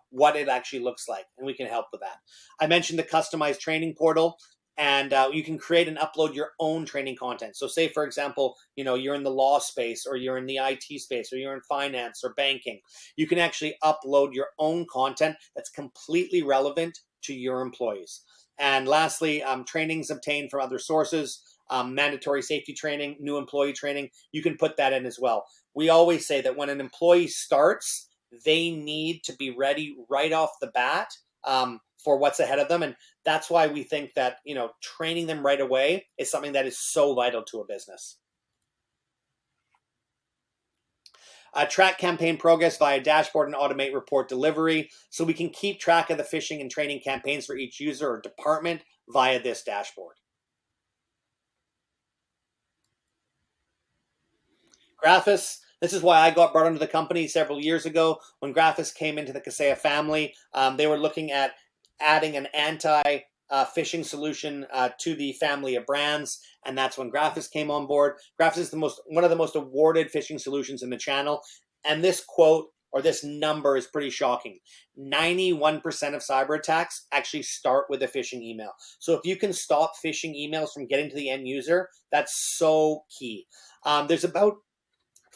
what it actually looks like? And we can help with that. I mentioned the customized training portal. And you can create and upload your own training content. So say, for example, you're in the law space, or you're in the IT space, or you're in finance or banking. You can actually upload your own content that's completely relevant to your employees. And lastly, trainings obtained from other sources, mandatory safety training, new employee training, you can put that in as well. We always say that when an employee starts, they need to be ready right off the bat for what's ahead of them. And that's why we think that, training them right away is something that is so vital to a business. Track campaign progress via dashboard and automate report delivery. So we can keep track of the phishing and training campaigns for each user or department via this dashboard. Graphis. This is why I got brought into the company several years ago. When Graphis came into the Kaseya family, they were looking at adding an anti-phishing solution to the family of brands, and that's when Graphis came on board. Graphis is one of the most awarded phishing solutions in the channel, and this quote or this number is pretty shocking. 91% of cyber attacks actually start with a phishing email. So if you can stop phishing emails from getting to the end user, that's so key. There's about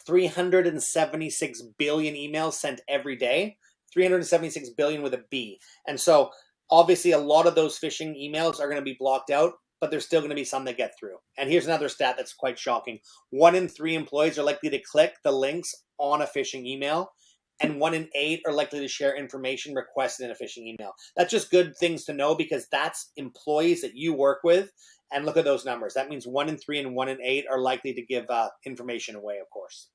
376 billion emails sent every day, 376 billion with a B. And so obviously a lot of those phishing emails are going to be blocked out, but there's still going to be some that get through. And here's another stat that's quite shocking. 1 in 3 employees are likely to click the links on a phishing email, and 1 in 8 are likely to share information requested in a phishing email. That's just good things to know, because that's employees that you work with. And look at those numbers. That means 1 in 3 and 1 in 8 are likely to give information away, of course.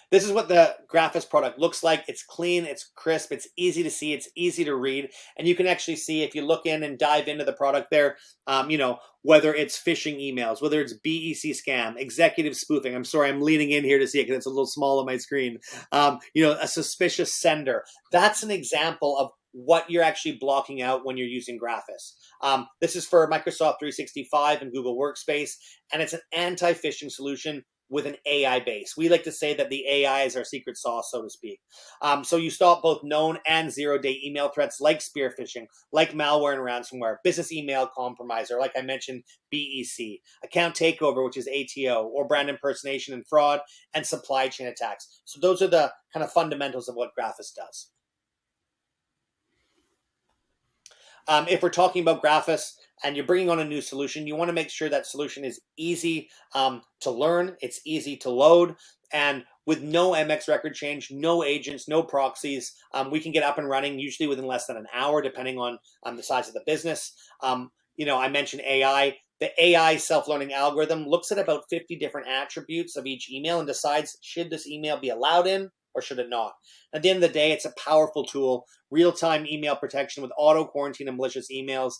This is what the Graphis product looks like. It's clean, it's crisp, it's easy to see, it's easy to read. And you can actually see, if you look in and dive into the product there, whether it's phishing emails, whether it's BEC scam, executive spoofing. I'm sorry, I'm leaning in here to see it because it's a little small on my screen. A suspicious sender. That's an example of what you're actually blocking out when you're using Graphis. This is for Microsoft 365 and Google Workspace, and it's an anti-phishing solution with an AI base. We like to say that the AI is our secret sauce, so to speak. So you stop both known and zero-day email threats like spear phishing, like malware and ransomware, business email compromiser, like I mentioned, BEC, account takeover, which is ATO, or brand impersonation and fraud, and supply chain attacks. So those are the kind of fundamentals of what Graphis does. If we're talking about Graphis and you're bringing on a new solution, you want to make sure that solution is easy to learn, it's easy to load, and with no MX record change, no agents, no proxies, we can get up and running usually within less than an hour, depending on the size of the business. I mentioned AI. The AI self-learning algorithm looks at about 50 different attributes of each email and decides, should this email be allowed in or should it not? At the end of the day, it's a powerful tool, real-time email protection with auto-quarantine and malicious emails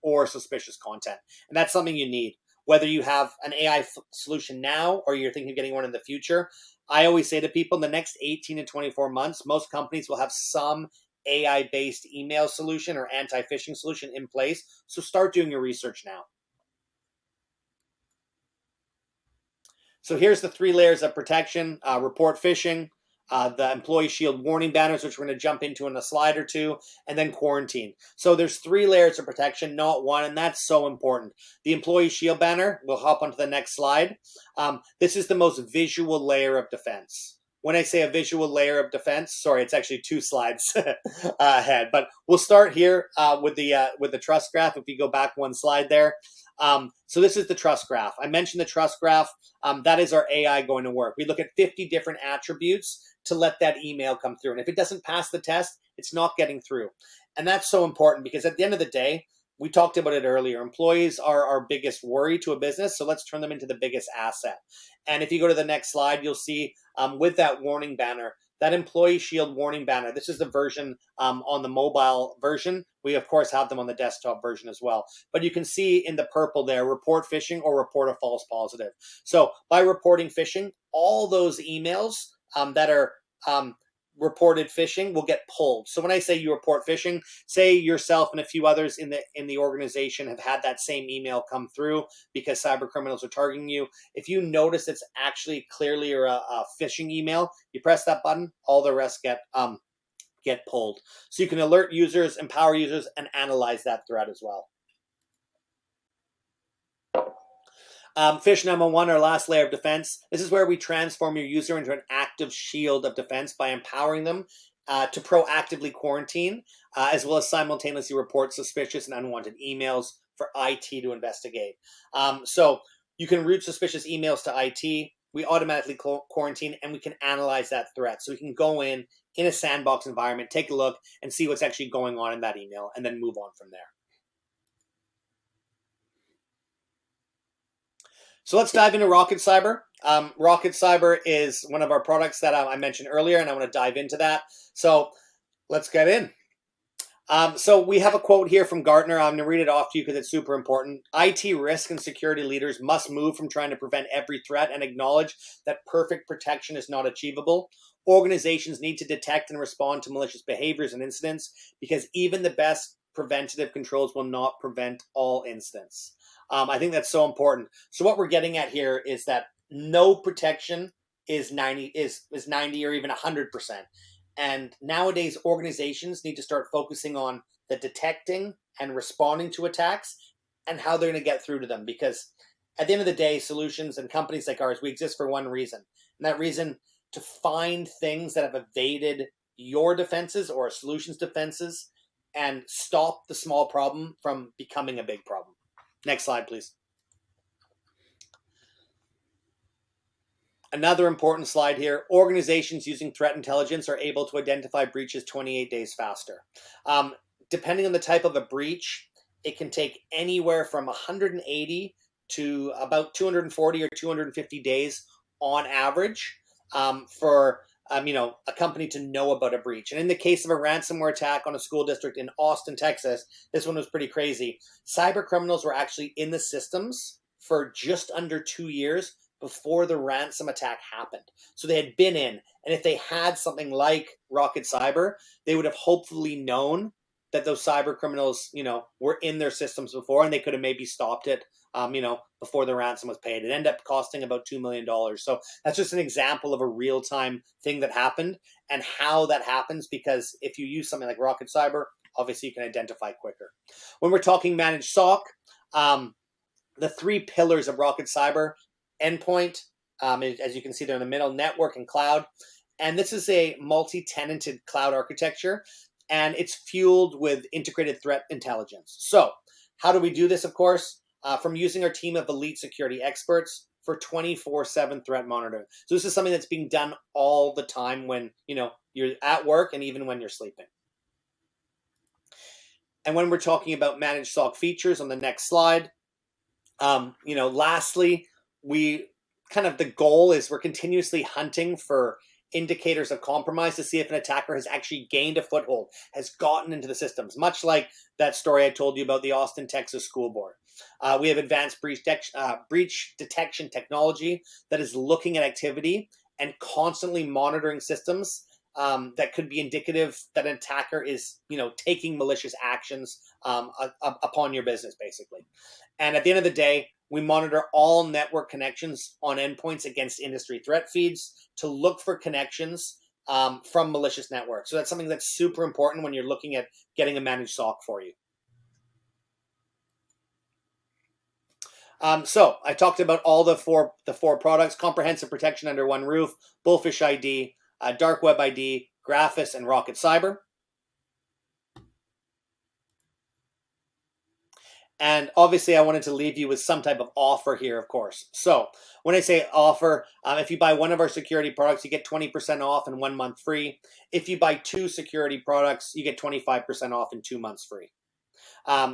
or suspicious content. And that's something you need. Whether you have an AI solution now or you're thinking of getting one in the future, I always say to people, in the next 18 to 24 months, most companies will have some AI-based email solution or anti-phishing solution in place. So start doing your research now. So here's the 3 layers of protection: report phishing, the employee shield warning banners, which we're going to jump into in a slide or two, and then quarantine. So there's 3 layers of protection, not 1, and that's so important. The employee shield banner, we'll hop onto the next slide. This is the most visual layer of defense. When I say a visual layer of defense, sorry, it's actually 2 slides ahead, but we'll start here with the trust graph. If you go back 1 slide there. So this is the trust graph. I mentioned the trust graph. That is our AI going to work. We look at 50 different attributes to let that email come through. And if it doesn't pass the test, it's not getting through. And that's so important, because at the end of the day, we talked about it earlier, employees are our biggest worry to a business. So let's turn them into the biggest asset. And if you go to the next slide, you'll see with that warning banner that Employee Shield warning banner, this is the version on the mobile version. We, of course, have them on the desktop version as well. But you can see in the purple there, report phishing or report a false positive. So by reporting phishing, all those emails that are reported phishing will get pulled. So when I say you report phishing, say yourself and a few others in the organization have had that same email come through because cyber criminals are targeting you. If you notice it's actually clearly a phishing email, you press that button, all the rest get pulled. So you can alert users, empower users, and analyze that threat as well. Fish number one, our last layer of defense. This is where we transform your user into an active shield of defense by empowering them to proactively quarantine, as well as simultaneously report suspicious and unwanted emails for IT to investigate. So you can route suspicious emails to IT. We automatically quarantine, and we can analyze that threat. So we can go in a sandbox environment, take a look, and see what's actually going on in that email, and then move on from there. So let's dive into Rocket Cyber. Rocket Cyber is one of our products that I mentioned earlier, and I want to dive into that. So let's get in. So we have a quote here from Gartner. I'm going to read it off to you because it's super important. IT risk and security leaders must move from trying to prevent every threat and acknowledge that perfect protection is not achievable. Organizations need to detect and respond to malicious behaviors and incidents because even the best preventative controls will not prevent all incidents. I think that's so important. So what we're getting at here is that no protection is 90 or even 100%. And nowadays, organizations need to start focusing on the detecting and responding to attacks and how they're going to get through to them. Because at the end of the day, solutions and companies like ours, we exist for one reason. And that reason to find things that have evaded your defenses or a solution's defenses and stop the small problem from becoming a big problem. Next slide, please. Another important slide here. Organizations using threat intelligence are able to identify breaches 28 days faster. Depending on the type of a breach, it can take anywhere from 180 to about 240 or 250 days on average for a company to know about a breach. And in the case of a ransomware attack on a school district in Austin, Texas, this one was pretty crazy. Cyber criminals were actually in the systems for just under 2 years before the ransom attack happened. So they had been in, and if they had something like Rocket Cyber, they would have hopefully known that those cyber criminals, were in their systems before, and they could have maybe stopped it, before the ransom was paid. It ended up costing about $2 million. So that's just an example of a real-time thing that happened and how that happens, because if you use something like Rocket Cyber, obviously you can identify quicker. When we're talking managed SOC, the three pillars of Rocket Cyber: endpoint, as you can see there in the middle, network and cloud. And this is a multi-tenanted cloud architecture, and it's fueled with integrated threat intelligence. So how do we do this? Of course, from using our team of elite security experts for 24/7 threat monitoring. So this is something that's being done all the time when, you're at work and even when you're sleeping. And when we're talking about managed SOC features on the next slide, lastly, the goal is we're continuously hunting for indicators of compromise to see if an attacker has actually gained a foothold, has gotten into the systems, much like that story I told you about the Austin, Texas school board. We have advanced breach detection technology that is looking at activity and constantly monitoring systems that could be indicative that an attacker is, taking malicious actions upon your business, basically. And at the end of the day, we monitor all network connections on endpoints against industry threat feeds to look for connections from malicious networks. So that's something that's super important when you're looking at getting a managed SOC for you. So I talked about all the four products: comprehensive protection under one roof, Bullfish ID, Dark Web ID, Graphis, and Rocket Cyber. And obviously, I wanted to leave you with some type of offer here, of course. So when I say offer, if you buy one of our security products, you get 20% off and 1 month free. If you buy two security products, you get 25% off and 2 months free.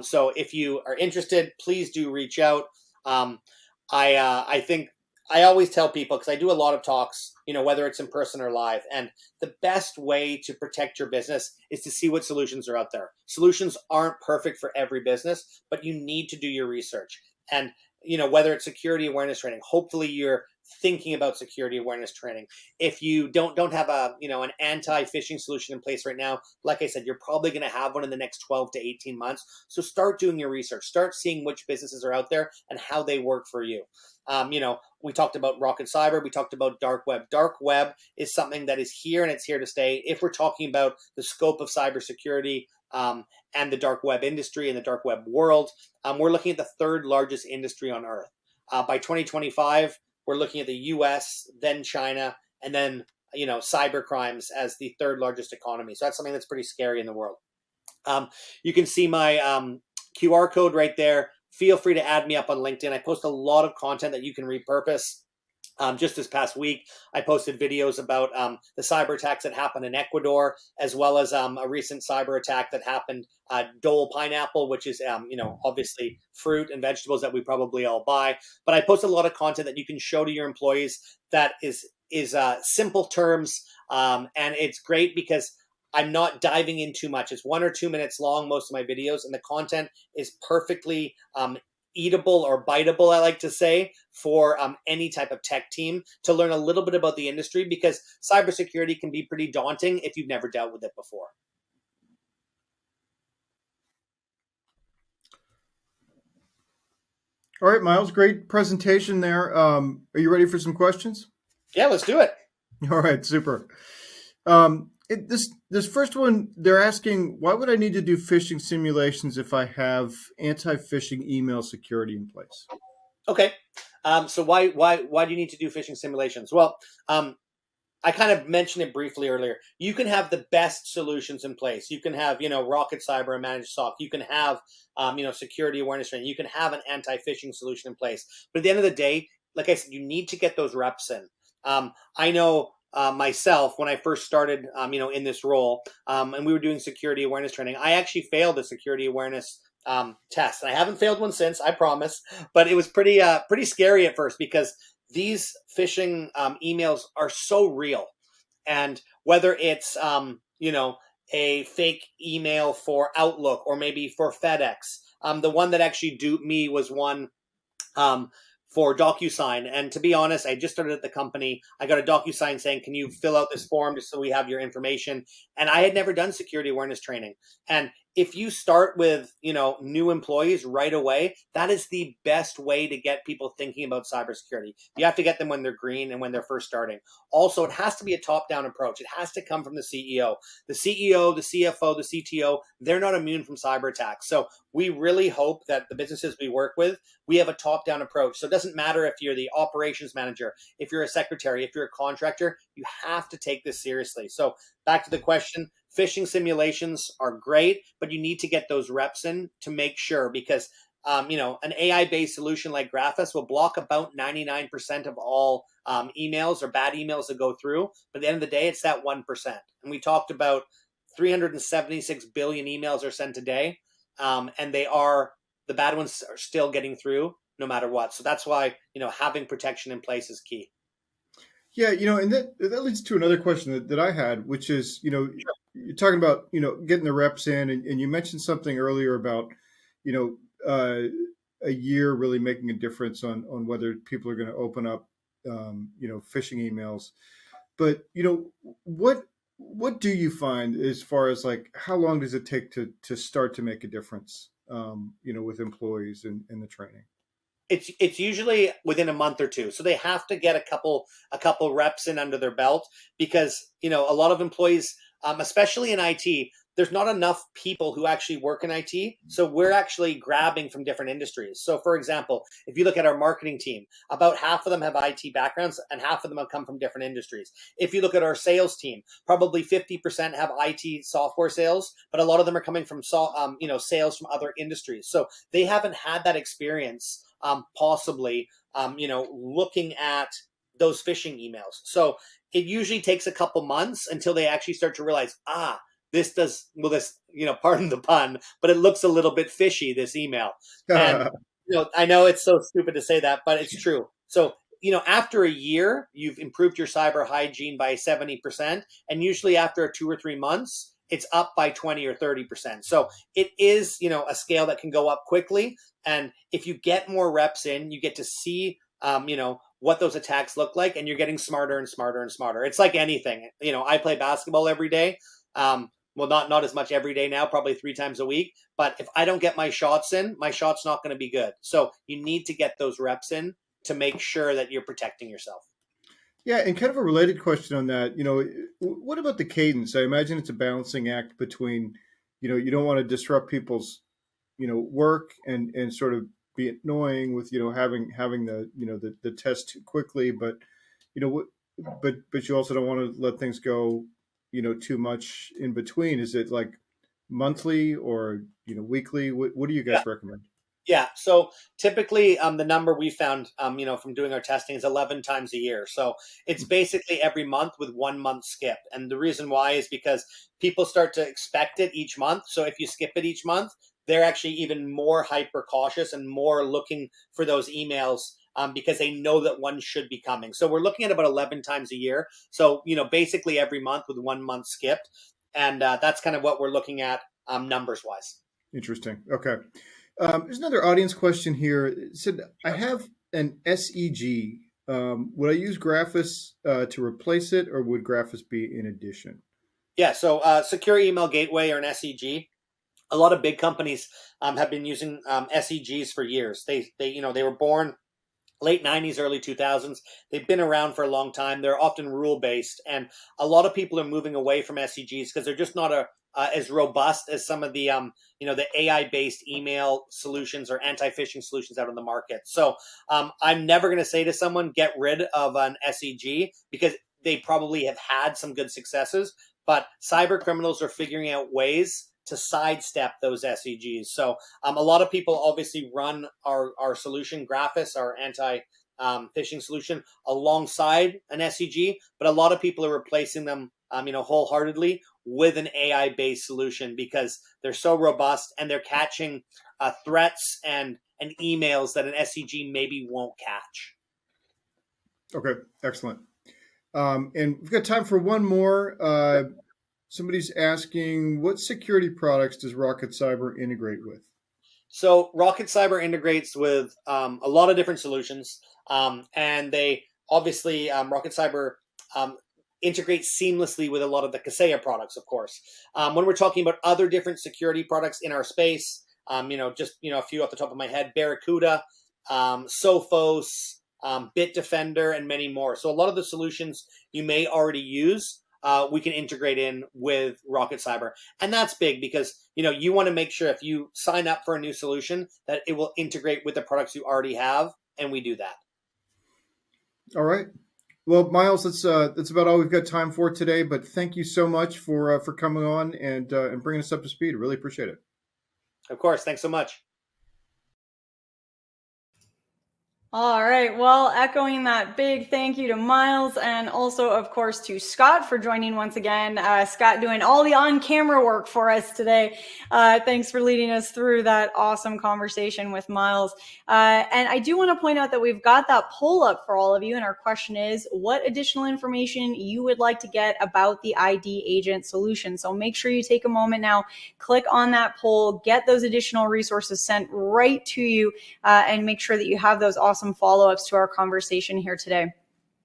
So if you are interested, please do reach out. I think I always tell people, because I do a lot of talks, whether it's in person or live, and the best way to protect your business is to see what solutions are out there. Solutions aren't perfect for every business, but you need to do your research. And, whether it's security awareness training, hopefully you're thinking about security awareness training. If you don't have an anti-phishing solution in place right now, like I said, you're probably going to have one in the next 12 to 18 months. So start doing your research, start seeing which businesses are out there and how they work for you. We talked about Rocket Cyber. We talked about dark web. Dark web is something that is here and it's here to stay. If we're talking about the scope of cybersecurity and the dark web industry and the dark web world, we're looking at the third largest industry on earth. By 2025, we're looking at the US, then China, and then, cyber crimes as the third largest economy. So that's something that's pretty scary in the world. You can see my QR code right there. Feel free to add me up on LinkedIn. I post a lot of content that you can repurpose. Just this past week, I posted videos about the cyber attacks that happened in Ecuador, as well as a recent cyber attack that happened Dole pineapple, which is obviously fruit and vegetables that we probably all buy. But I post a lot of content that you can show to your employees that is simple terms, and it's great because I'm not diving in too much. It's 1 or 2 minutes long, most of my videos, and the content is perfectly eatable or biteable, I like to say, for any type of tech team to learn a little bit about the industry, because cybersecurity can be pretty daunting if you've never dealt with it before. All right, Miles, great presentation there. Are you ready for some questions? Yeah, let's do it. All right, super. This first one, they're asking, why would I need to do phishing simulations if I have anti-phishing email security in place? Okay. So why do you need to do phishing simulations? Well, I kind of mentioned it briefly earlier. You can have the best solutions in place. You can have, Rocket Cyber and managed SOC. You can have, security awareness training. You can have an anti-phishing solution in place. But at the end of the day, like I said, you need to get those reps in. I know myself, when I first started, in this role, and we were doing security awareness training, I actually failed a security awareness test. And I haven't failed one since, I promise. But it was pretty scary at first, because these phishing emails are so real. And whether it's, a fake email for Outlook or maybe for FedEx, the one that actually duped me was one for DocuSign. And to be honest, I just started at the company. I got a DocuSign saying, can you fill out this form just so we have your information? And I had never done security awareness training. And if you start with, new employees right away, that is the best way to get people thinking about cybersecurity. You have to get them when they're green and when they're first starting. Also, it has to be a top-down approach. It has to come from the CEO. The CEO, the CFO, the CTO, they're not immune from cyber attacks. So we really hope that the businesses we work with, we have a top-down approach. So it doesn't matter if you're the operations manager, if you're a secretary, if you're a contractor, you have to take this seriously. So back to the question, phishing simulations are great, but you need to get those reps in to make sure, because an AI-based solution like Graphis will block about 99% of all emails or bad emails that go through. But at the end of the day, it's that 1%. And we talked about 376 billion emails are sent a day, and the bad ones are still getting through no matter what. So that's why, having protection in place is key. Yeah, and that leads to another question that I had, which is, you're talking about, getting the reps in, and you mentioned something earlier about, a year really making a difference on whether people are going to open up, phishing emails. But, what do you find as far as like, how long does it take to start to make a difference, with employees and the training? It's usually within a month or two. So they have to get a couple reps in under their belt, because, a lot of employees, especially in IT, there's not enough people who actually work in IT. So we're actually grabbing from different industries. So for example, if you look at our marketing team, about half of them have IT backgrounds and half of them have come from different industries. If you look at our sales team, probably 50% have IT software sales, but a lot of them are coming from, sales from other industries. So they haven't had that experience, possibly, looking at those phishing emails. So it usually takes a couple months until they actually start to realize, this, pardon the pun, but it looks a little bit fishy, this email. And, I know it's so stupid to say that, but it's true. So after a year, you've improved your cyber hygiene by 70%. And usually after 2 or 3 months, it's up by 20 or 30%. So it is, a scale that can go up quickly. And if you get more reps in, you get to see, what those attacks look like, and you're getting smarter and smarter and smarter. It's like anything. I play basketball every day. Well, not as much every day now, probably 3 times a week. But if I don't get my shots in, my shot's not going to be good. So you need to get those reps in to make sure that you're protecting yourself. Yeah, and kind of a related question on that, what about the cadence? I imagine it's a balancing act between, you don't want to disrupt people's, work and sort of be annoying with, having the the test too quickly, but but you also don't want to let things go, too much in between. Is it like monthly or weekly? What do you guys recommend? Yeah. So typically, the number we found, from doing our testing is 11 times a year. So it's basically every month with 1 month skip. And the reason why is because people start to expect it each month. So if you skip it each month, they're actually even more hyper cautious and more looking for those emails because they know that one should be coming. So we're looking at about 11 times a year. So, basically every month with 1 month skipped. And that's kind of what we're looking at numbers wise. Interesting. Okay. There's another audience question here. It said, I have an SEG. Would I use Graphis to replace it, or would Graphis be in addition? Yeah, so Secure Email Gateway, or an SEG. A lot of big companies have been using SEGs for years. They were born late 90s, early 2000s. They've been around for a long time. They're often rule-based, and a lot of people are moving away from SEGs because they're just not as robust as some of the the AI-based email solutions or anti-phishing solutions out on the market. So I'm never going to say to someone, get rid of an SEG, because they probably have had some good successes, but cyber criminals are figuring out ways to sidestep those SEGs. So a lot of people obviously run our solution, Graphis, our anti-phishing solution, alongside an SEG, but a lot of people are replacing them wholeheartedly with an AI-based solution because they're so robust and they're catching threats and emails that an SEG maybe won't catch. Okay, excellent. And we've got time for one more. Somebody's asking, what security products does Rocket Cyber integrate with? So Rocket Cyber integrates with a lot of different solutions, and they obviously Rocket Cyber integrates seamlessly with a lot of the Kaseya products, of course. When we're talking about other different security products in our space, just a few off the top of my head: Barracuda, Sophos, Bitdefender, and many more. So a lot of the solutions you may already use, we can integrate in with Rocket Cyber. And that's big because, you want to make sure if you sign up for a new solution that it will integrate with the products you already have. And we do that. All right. Well, Miles, that's about all we've got time for today, but thank you so much for coming on and bringing us up to speed. Really appreciate it. Of course. Thanks so much. All right. Well, echoing that big thank you to Miles, and also, of course, to Scott for joining once again. Scott doing all the on-camera work for us today. Thanks for leading us through that awesome conversation with Miles. And I do want to point out that we've got that poll up for all of you. And our question is, what additional information you would like to get about the ID agent solution? So make sure you take a moment now, click on that poll, get those additional resources sent right to you, and make sure that you have those awesome follow-ups to our conversation here today.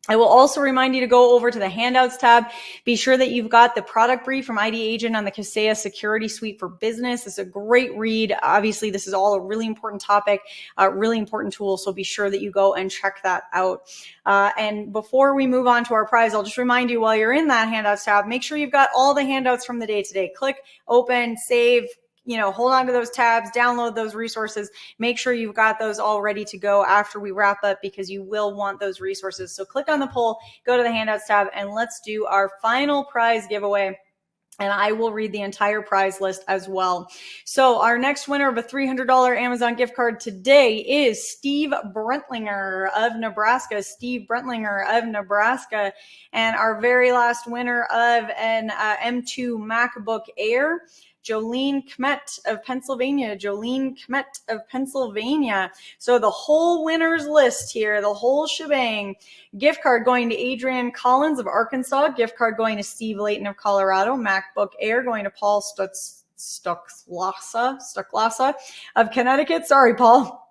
I will also remind you to go over to the handouts tab. Be sure that you've got the product brief from ID Agent on the Kaseya Security Suite for Business. It's a great read. Obviously, this is all a really important topic, a really important tool. So be sure that you go and check that out. And before we move on to our prize, I'll just remind you, while you're in that handouts tab, make sure you've got all the handouts from the day today. Click, open, save, hold on to those tabs, download those resources. Make sure you've got those all ready to go after we wrap up, because you will want those resources. So click on the poll, go to the handouts tab, and let's do our final prize giveaway. And I will read the entire prize list as well. So our next winner of a $300 Amazon gift card today is Steve Brentlinger of Nebraska. Steve Brentlinger of Nebraska. And our very last winner of an M2 MacBook Air Jolene Kmet of Pennsylvania. Jolene Kmet of Pennsylvania. So the whole winners list here, the whole shebang. Gift card going to Adrian Collins of Arkansas. Gift card going to Steve Layton of Colorado. MacBook Air going to Paul Stucklasa of Connecticut. Sorry, Paul.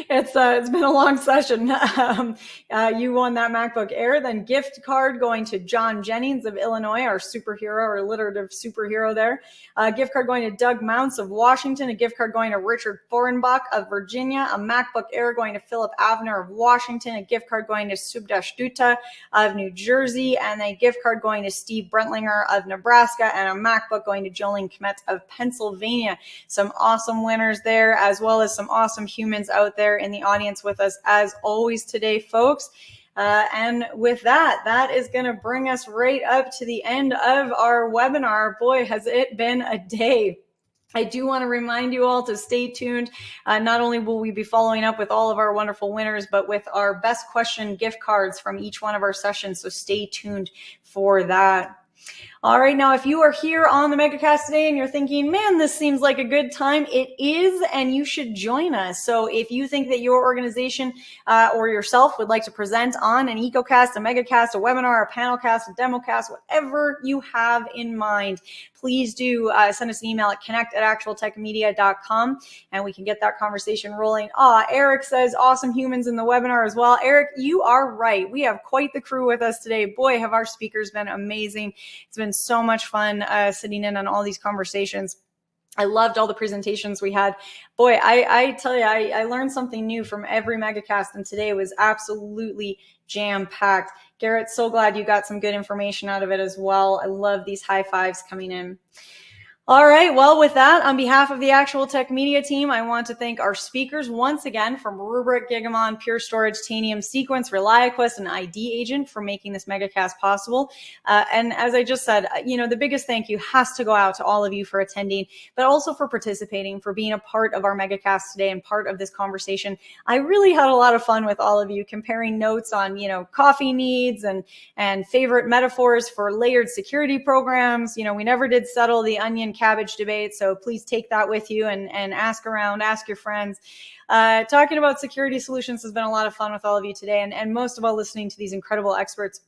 It's been a long session. You won that MacBook Air. Then gift card going to John Jennings of Illinois, our superhero or alliterative superhero there. Gift card going to Doug Mounts of Washington. A gift card going to Richard Forenbach of Virginia. A MacBook Air going to Philip Avner of Washington. A gift card going to Subdash Dutta of New Jersey. And a gift card going to Steve Brentlinger of Nebraska. And a MacBook going to Jolene Kmet of Pennsylvania. Some awesome winners there, as well as some awesome humans out there in the audience with us as always today, folks. And with that is going to bring us right up to the end of our webinar. Boy, has it been a day. I do want to remind you all to stay tuned. Not only will we be following up with all of our wonderful winners, but with our best question gift cards from each one of our sessions. So stay tuned for that. All right, now if you are here on the MegaCast today and you're thinking, man, this seems like a good time, it is, and you should join us. So if you think that your organization or yourself would like to present on an EcoCast, a MegaCast, a webinar, a panelcast, a democast, whatever you have in mind, please do send us an email at connect@actualtechmedia.com and we can get that conversation rolling. Eric says awesome humans in the webinar as well. Eric, you are right. We have quite the crew with us today. Boy, have our speakers been amazing. It's been so much fun sitting in on all these conversations. I loved all the presentations we had. Boy, I tell you, I learned something new from every MegaCast, and today was absolutely jam-packed. Garrett, so glad you got some good information out of it as well. I love these high fives coming in. All right, well, with that, on behalf of the Actual Tech Media team, I want to thank our speakers once again from Rubrik, Gigamon, Pure Storage, Tanium, Sequence, ReliaQuest, and ID Agent for making this MegaCast possible. And as I just said, the biggest thank you has to go out to all of you for attending, but also for participating, for being a part of our MegaCast today and part of this conversation. I really had a lot of fun with all of you, comparing notes on, coffee needs and favorite metaphors for layered security programs. We never did settle the onion cabbage debate, so please take that with you and ask around, ask your friends. Talking about security solutions has been a lot of fun with all of you today, and most of all, listening to these incredible experts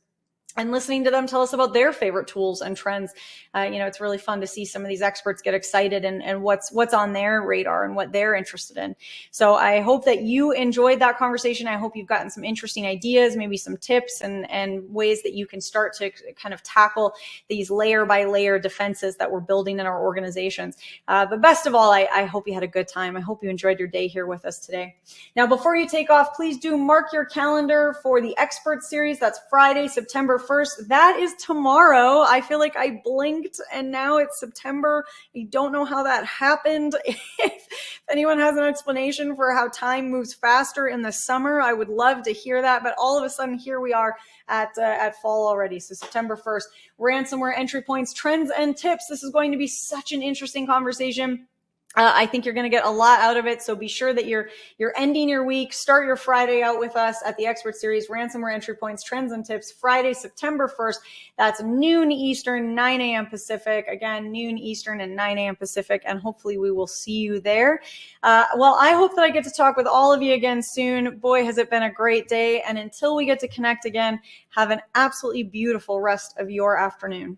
and listening to them tell us about their favorite tools and trends. It's really fun to see some of these experts get excited and what's on their radar and what they're interested in. So I hope that you enjoyed that conversation. I hope you've gotten some interesting ideas, maybe some tips and ways that you can start to kind of tackle these layer by layer defenses that we're building in our organizations. But best of all, I hope you had a good time. I hope you enjoyed your day here with us today. Now, before you take off, please do mark your calendar for the expert series. That's Friday, September 1st. That is tomorrow. I feel like I blinked and now it's September. I don't know how that happened. If anyone has an explanation for how time moves faster in the summer, I would love to hear that. But all of a sudden, here we are at fall already. So September 1st, ransomware entry points, trends and tips. This is going to be such an interesting conversation. I think you're going to get a lot out of it. So be sure that you're ending your week. Start your Friday out with us at the Expert Series, Ransomware Entry Points, Trends and Tips, Friday, September 1st. That's noon Eastern, 9 a.m. Pacific. Again, noon Eastern and 9 a.m. Pacific. And hopefully we will see you there. Well, I hope that I get to talk with all of you again soon. Boy, has it been a great day. And until we get to connect again, have an absolutely beautiful rest of your afternoon.